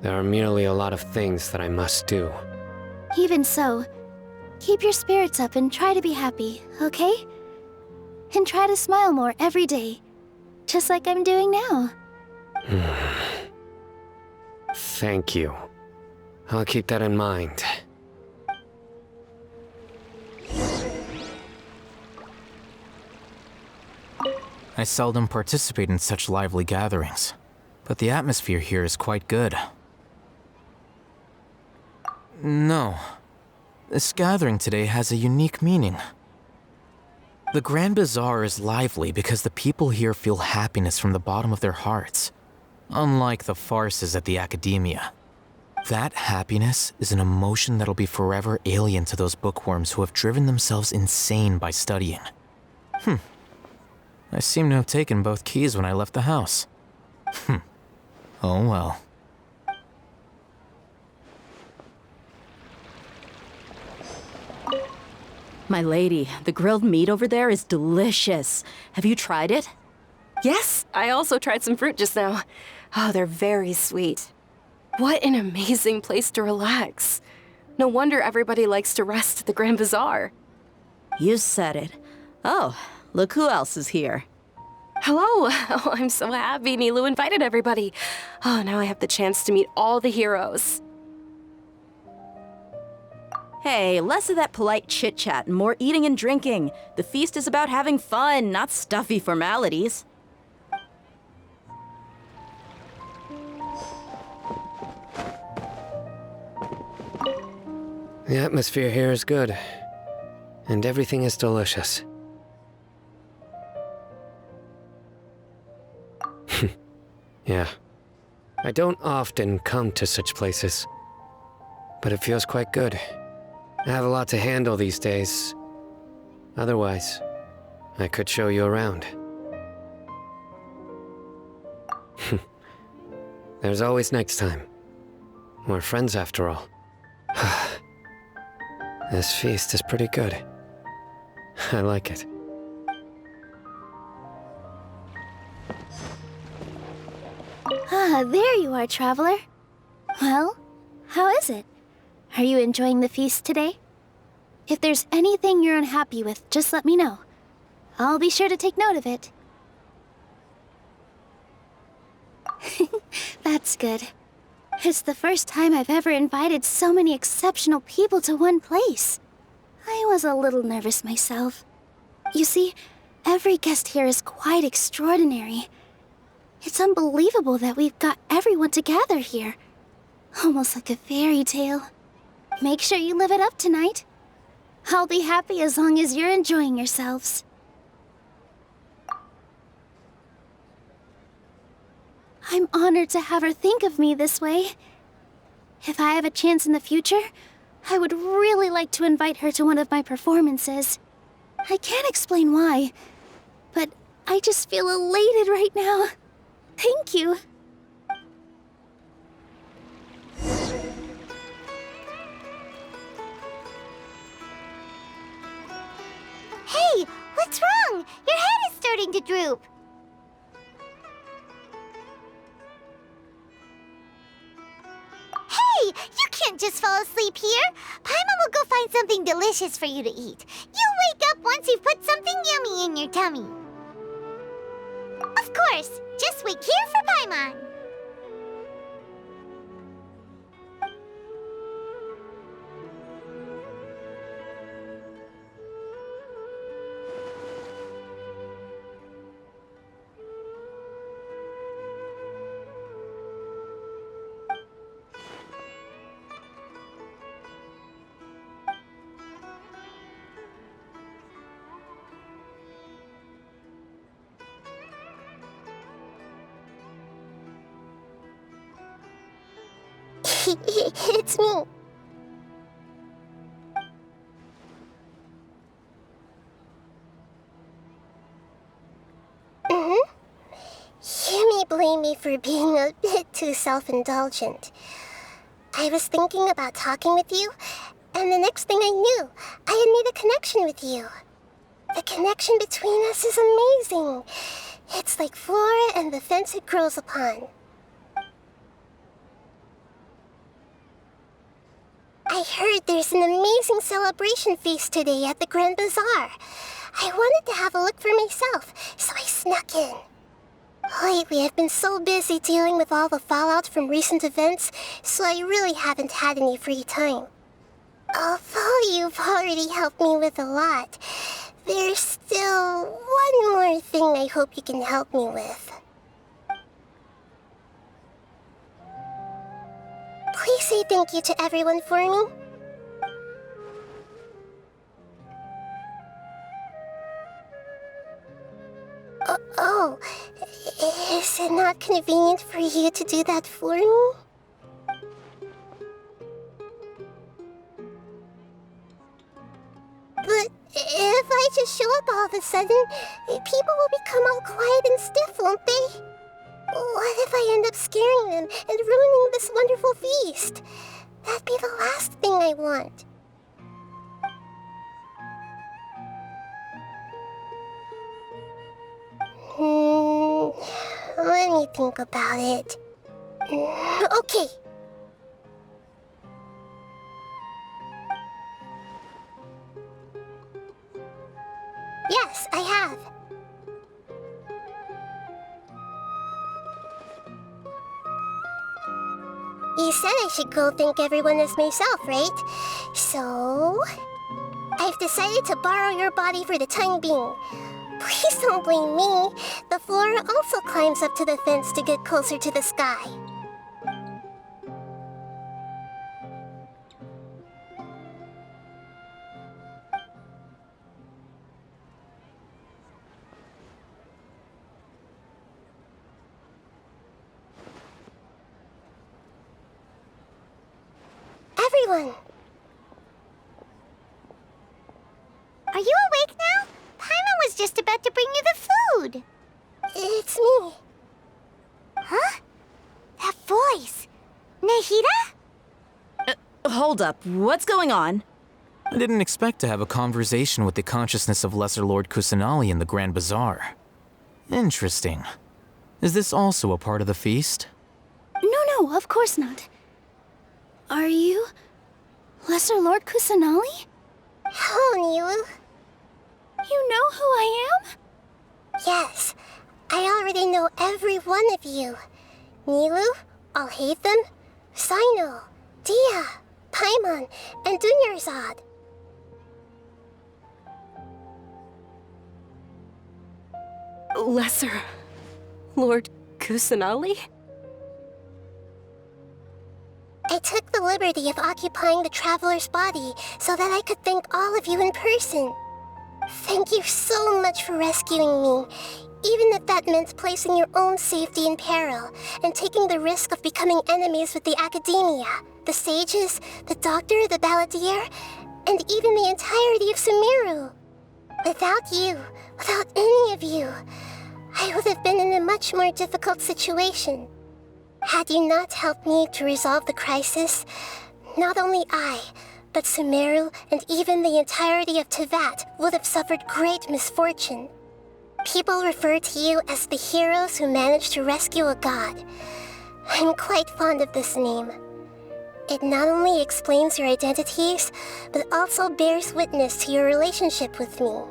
There are merely a lot of things that I must do. Even so, keep your spirits up and try to be happy, okay? And try to smile more every day, just like I'm doing now. Thank you. I'll keep that in mind. I seldom participate in such lively gatherings, but the atmosphere here is quite good. No. This gathering today has a unique meaning. The Grand Bazaar is lively because the people here feel happiness from the bottom of their hearts, unlike the farces at the Academia. That happiness is an emotion that'll be forever alien to those bookworms who have driven themselves insane by studying. I seem to have taken both keys when I left the house. Oh well. My lady, the grilled meat over there is delicious. Have you tried it? Yes, I also tried some fruit just now. Oh, they're very sweet. What an amazing place to relax. No wonder everybody likes to rest at the Grand Bazaar. You said it. Oh, look who else is here. Hello! Oh, I'm so happy Nilu invited everybody. Oh, now I have the chance to meet all the heroes. Hey, less of that polite chit-chat and more eating and drinking. The feast is about having fun, not stuffy formalities. The atmosphere here is good, and everything is delicious. Yeah. I don't often come to such places, but it feels quite good. I have a lot to handle these days. Otherwise, I could show you around. There's always next time. We're friends after all. This feast is pretty good. I like it. Ah, there you are, traveler. Well, how is it? Are you enjoying the feast today? If there's anything you're unhappy with, just let me know. I'll be sure to take note of it. That's good. It's the first time I've ever invited so many exceptional people to one place. I was a little nervous myself. You see, every guest here is quite extraordinary. It's unbelievable that we've got everyone together here. Almost like a fairy tale. Make sure you live it up tonight. I'll be happy as long as you're enjoying yourselves. I'm honored to have her think of me this way. If I have a chance in the future, I would really like to invite her to one of my performances. I can't explain why, but I just feel elated right now. Thank you. Hey, what's wrong? Your head is starting to droop. Hey, you can't just fall asleep here. Paimon will go find something delicious for you to eat. You'll wake up once you've put something yummy in your tummy. Of course, just wait here for Paimon. It's me. You blame me for being a bit too self-indulgent. I was thinking about talking with you, and the next thing I knew, I had made a connection with you. The connection between us is amazing. It's like flora and the fence it grows upon. I heard there's an amazing celebration feast today at the Grand Bazaar. I wanted to have a look for myself, so I snuck in. Lately, I've been so busy dealing with all the fallout from recent events, so I really haven't had any free time. Although you've already helped me with a lot, there's still one more thing I hope you can help me with. Please say thank you to everyone for me. Oh, is it not convenient for you to do that for me? But if I just show up all of a sudden, people will become all quiet and stiff, won't they? What if I end up scaring them and ruining this wonderful feast? That'd be the last thing I want. Let me think about it. Okay. Yes, I have. You said I should go thank everyone as myself, right? So... I've decided to borrow your body for the time being. Please don't blame me. The flora also climbs up to the fence to get closer to the sky. Everyone! Are you awake now? Paimon was just about to bring you the food. It's me. Huh? That voice. Nahida? Hold up. What's going on? I didn't expect to have a conversation with the consciousness of Lesser Lord Kusanali in the Grand Bazaar. Interesting. Is this also a part of the feast? No, of course not. Are you... Lesser Lord Kusanali? Hello, Nilu. You know who I am? Yes, I already know every one of you. Nilu, Alhaitham, Sino, Dia, Paimon, and Dunyarzad. Lesser Lord Kusanali? I took the liberty of occupying the traveler's body so that I could thank all of you in person. Thank you so much for rescuing me, even if that meant placing your own safety in peril and taking the risk of becoming enemies with the academia, the sages, the doctor, the balladeer, and even the entirety of Sumeru. Without you, without any of you, I would have been in a much more difficult situation. Had you not helped me to resolve the crisis, not only I, but Sumeru and even the entirety of Tevat would have suffered great misfortune. People refer to you as the heroes who managed to rescue a god. I'm quite fond of this name. It not only explains your identities, but also bears witness to your relationship with me.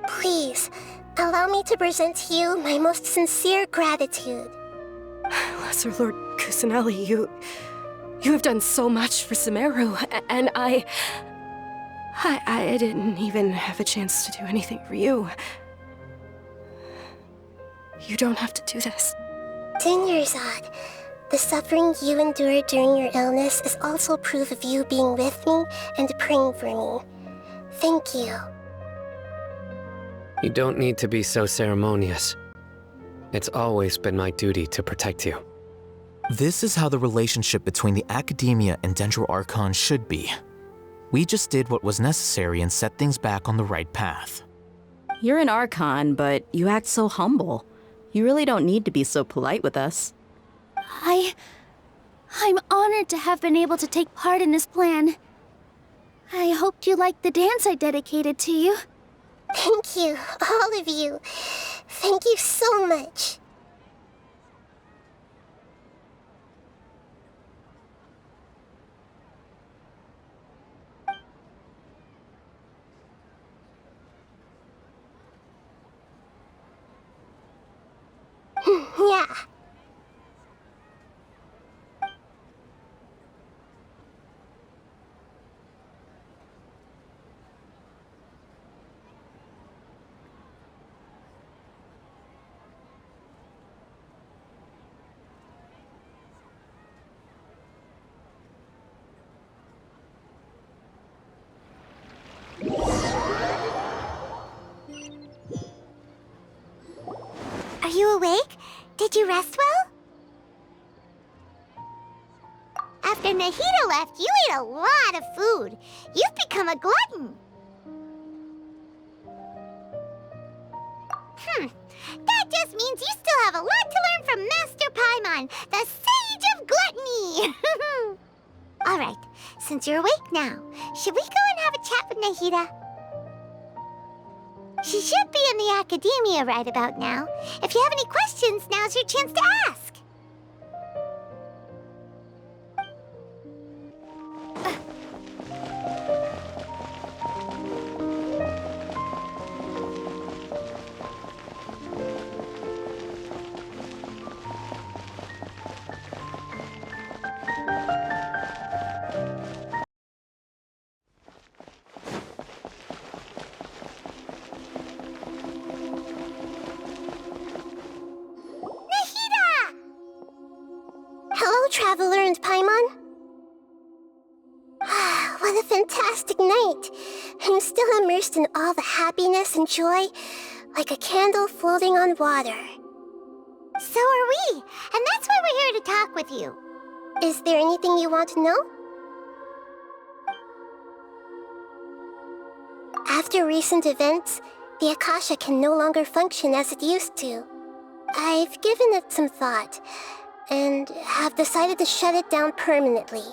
Please, allow me to present to you my most sincere gratitude. Lesser Lord Kusanali, you have done so much for Sumeru, and I didn't even have a chance to do anything for you. You don't have to do this. Dunyarzad, the suffering you endured during your illness is also proof of you being with me and praying for me. Thank you. You don't need to be so ceremonious. It's always been my duty to protect you. This is how the relationship between the Academia and Dendro Archon should be. We just did what was necessary and set things back on the right path. You're an Archon, but you act so humble. You really don't need to be so polite with us. I'm honored to have been able to take part in this plan. I hoped you liked the dance I dedicated to you. Thank you, all of you. Thank you so much. Yeah. Are you awake? Did you rest well? After Nahida left, you ate a lot of food. You've become a glutton. That just means you still have a lot to learn from Master Paimon, the Sage of Gluttony. All right, since you're awake now, should we go and have a chat with Nahida? She should be in the academia right about now. If you have any questions, now's your chance to ask. Hello, Traveler and Paimon. What a fantastic night. I'm still immersed in all the happiness and joy, like a candle floating on water. So are we, and that's why we're here to talk with you. Is there anything you want to know? After recent events, the Akasha can no longer function as it used to. I've given it some thought, and have decided to shut it down permanently.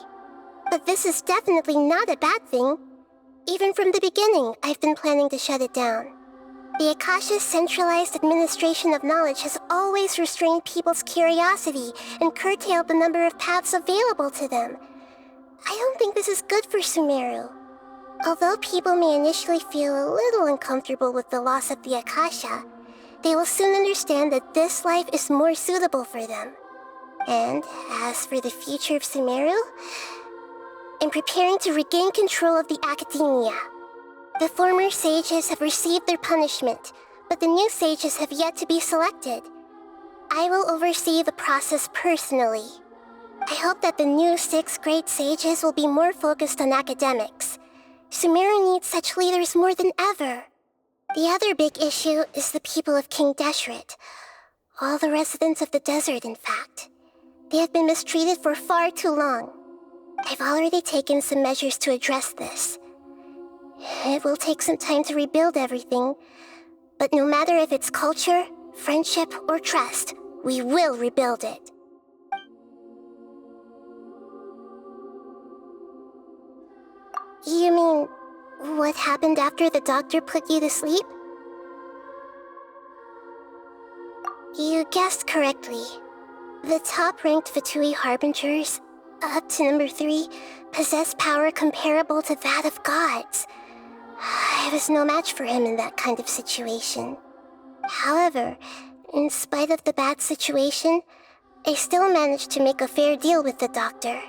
But this is definitely not a bad thing. Even from the beginning, I've been planning to shut it down. The Akasha's centralized administration of knowledge has always restrained people's curiosity and curtailed the number of paths available to them. I don't think this is good for Sumeru. Although people may initially feel a little uncomfortable with the loss of the Akasha, they will soon understand that this life is more suitable for them. And as for the future of Sumeru, I'm preparing to regain control of the academia. The former sages have received their punishment, but the new sages have yet to be selected. I will oversee the process personally. I hope that the new 6 great sages will be more focused on academics. Sumeru needs such leaders more than ever. The other big issue is the people of King Deshret. All the residents of the desert, in fact. They have been mistreated for far too long. I've already taken some measures to address this. It will take some time to rebuild everything, but no matter if it's culture, friendship, or trust, we will rebuild it. You mean, what happened after the doctor put you to sleep? You guessed correctly. The top-ranked Fatui Harbingers, up to number 3, possess power comparable to that of gods. I was no match for him in that kind of situation. However, in spite of the bad situation, I still managed to make a fair deal with the doctor.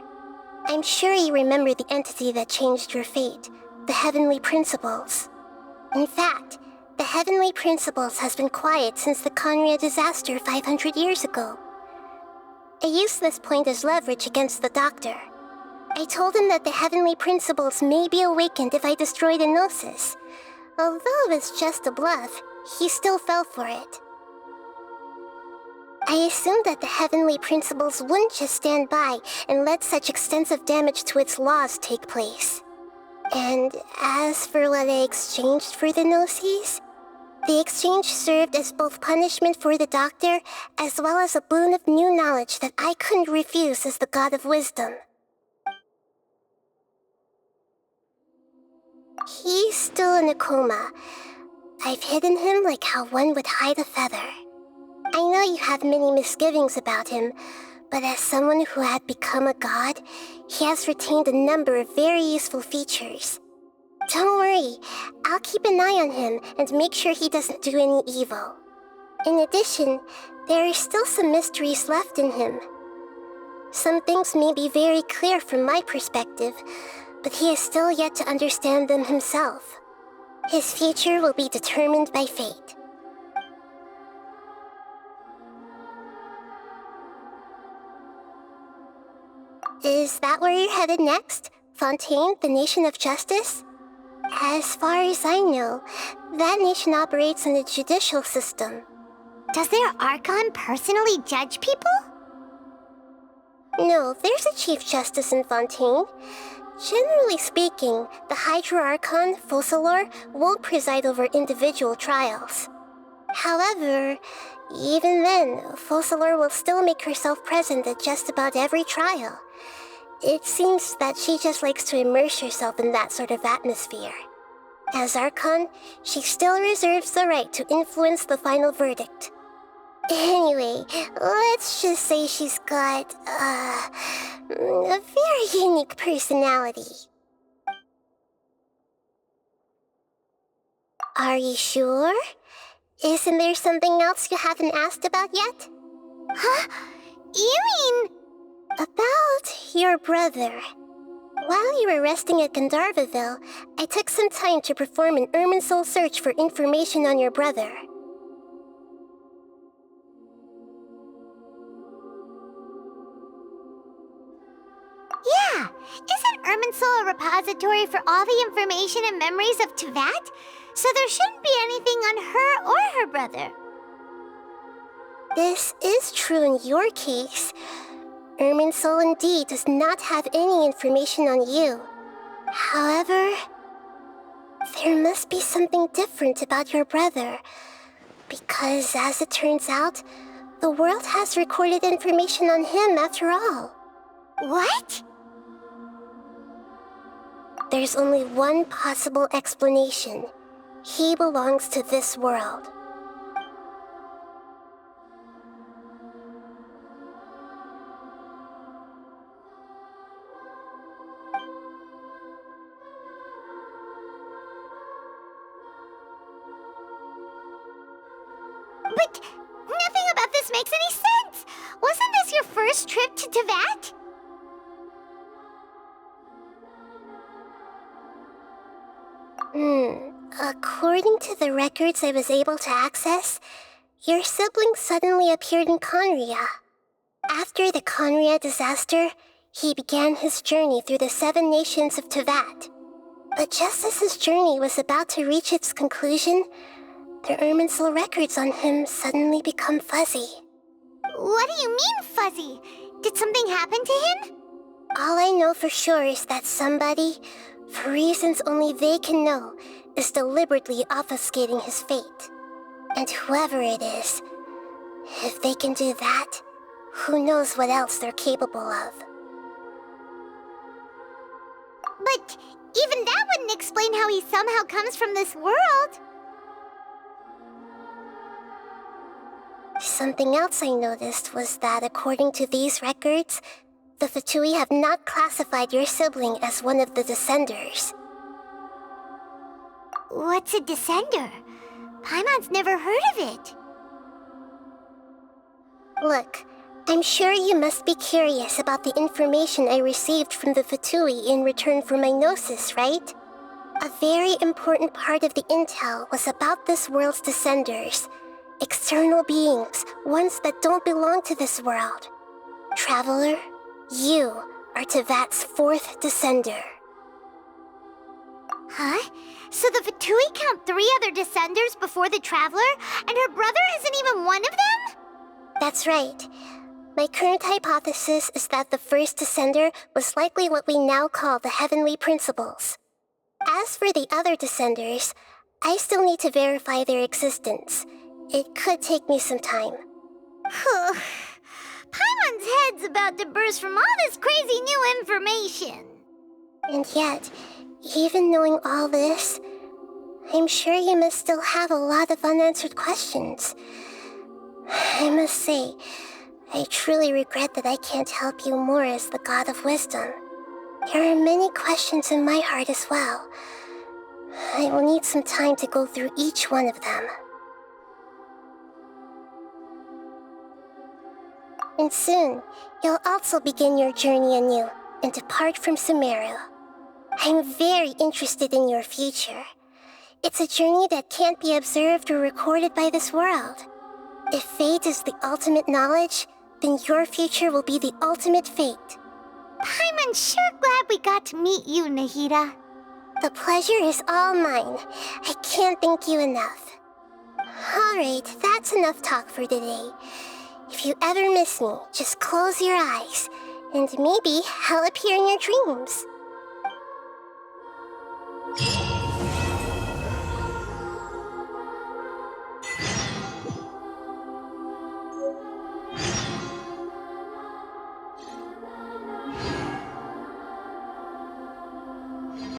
I'm sure you remember the entity that changed your fate, the Heavenly Principles. In fact, the Heavenly Principles has been quiet since the Conria disaster 500 years ago. I used this point as leverage against the doctor. I told him that the Heavenly Principles may be awakened if I destroy the Gnosis. Although it's just a bluff, he still fell for it. I assumed that the Heavenly Principles wouldn't just stand by and let such extensive damage to its laws take place. And as for what I exchanged for the Gnosis, The exchange served as both punishment for the doctor, as well as a boon of new knowledge that I couldn't refuse as the god of wisdom. He's still in a coma. I've hidden him like how one would hide a feather. I know you have many misgivings about him, but as someone who had become a god, he has retained a number of very useful features. Don't worry, I'll keep an eye on him and make sure he doesn't do any evil. In addition, there are still some mysteries left in him. Some things may be very clear from my perspective, but he is still yet to understand them himself. His future will be determined by fate. Is that where you're headed next? Fontaine, the Nation of Justice? As far as I know, that nation operates in a judicial system. Does their Archon personally judge people? No, there's a Chief Justice in Fontaine. Generally speaking, the Hydra Archon, Focalor, won't preside over individual trials. However, even then, Focalor will still make herself present at just about every trial. It seems that she just likes to immerse herself in that sort of atmosphere. As Archon, she still reserves the right to influence the final verdict. Anyway, let's just say she's got, a very unique personality. Are you sure? Isn't there something else you haven't asked about yet? Huh? You mean... About your brother. While you were resting at Gandharvaville, I took some time to perform an Irminsul search for information on your brother. Yeah! Isn't Irminsul a repository for all the information and memories of Teyvat? So there shouldn't be anything on her or her brother. This is true in your case. Irminsul indeed does not have any information on you. However, there must be something different about your brother. Because as it turns out, the world has recorded information on him after all. What? There's only one possible explanation. He belongs to this world. But nothing about this makes any sense! Wasn't this your first trip to Teyvat? According to the records I was able to access, your sibling suddenly appeared in Conria. After the Conria disaster, he began his journey through the 7 nations of Teyvat. But just as his journey was about to reach its conclusion, the Irminsul records on him suddenly become fuzzy. What do you mean, fuzzy? Did something happen to him? All I know for sure is that somebody, for reasons only they can know, is deliberately obfuscating his fate. And whoever it is, if they can do that, who knows what else they're capable of. But even that wouldn't explain how he somehow comes from this world. Something else I noticed was that according to these records, the Fatui have not classified your sibling as one of the Descenders. What's a Descender? Paimon's never heard of it. Look, I'm sure you must be curious about the information I received from the Fatui in return for my gnosis, right? A very important part of the intel was about this world's Descenders. External beings, ones that don't belong to this world. Traveler, you are Teyvat's 4th Descender. Huh? So the Fatui count 3 other Descenders before the Traveler, and her brother isn't even one of them? That's right. My current hypothesis is that the first Descender was likely what we now call the Heavenly Principles. As for the other Descenders, I still need to verify their existence. It could take me some time. Paimon's head's about to burst from all this crazy new information. And yet, even knowing all this, I'm sure you must still have a lot of unanswered questions. I must say, I truly regret that I can't help you more as the God of Wisdom. There are many questions in my heart as well. I will need some time to go through each one of them. And soon, you'll also begin your journey anew and depart from Sumeru. I'm very interested in your future. It's a journey that can't be observed or recorded by this world. If fate is the ultimate knowledge, then your future will be the ultimate fate. Paimon's sure glad we got to meet you, Nahida. The pleasure is all mine. I can't thank you enough. Alright, that's enough talk for today. If you ever miss me, just close your eyes, and maybe I'll appear in your dreams.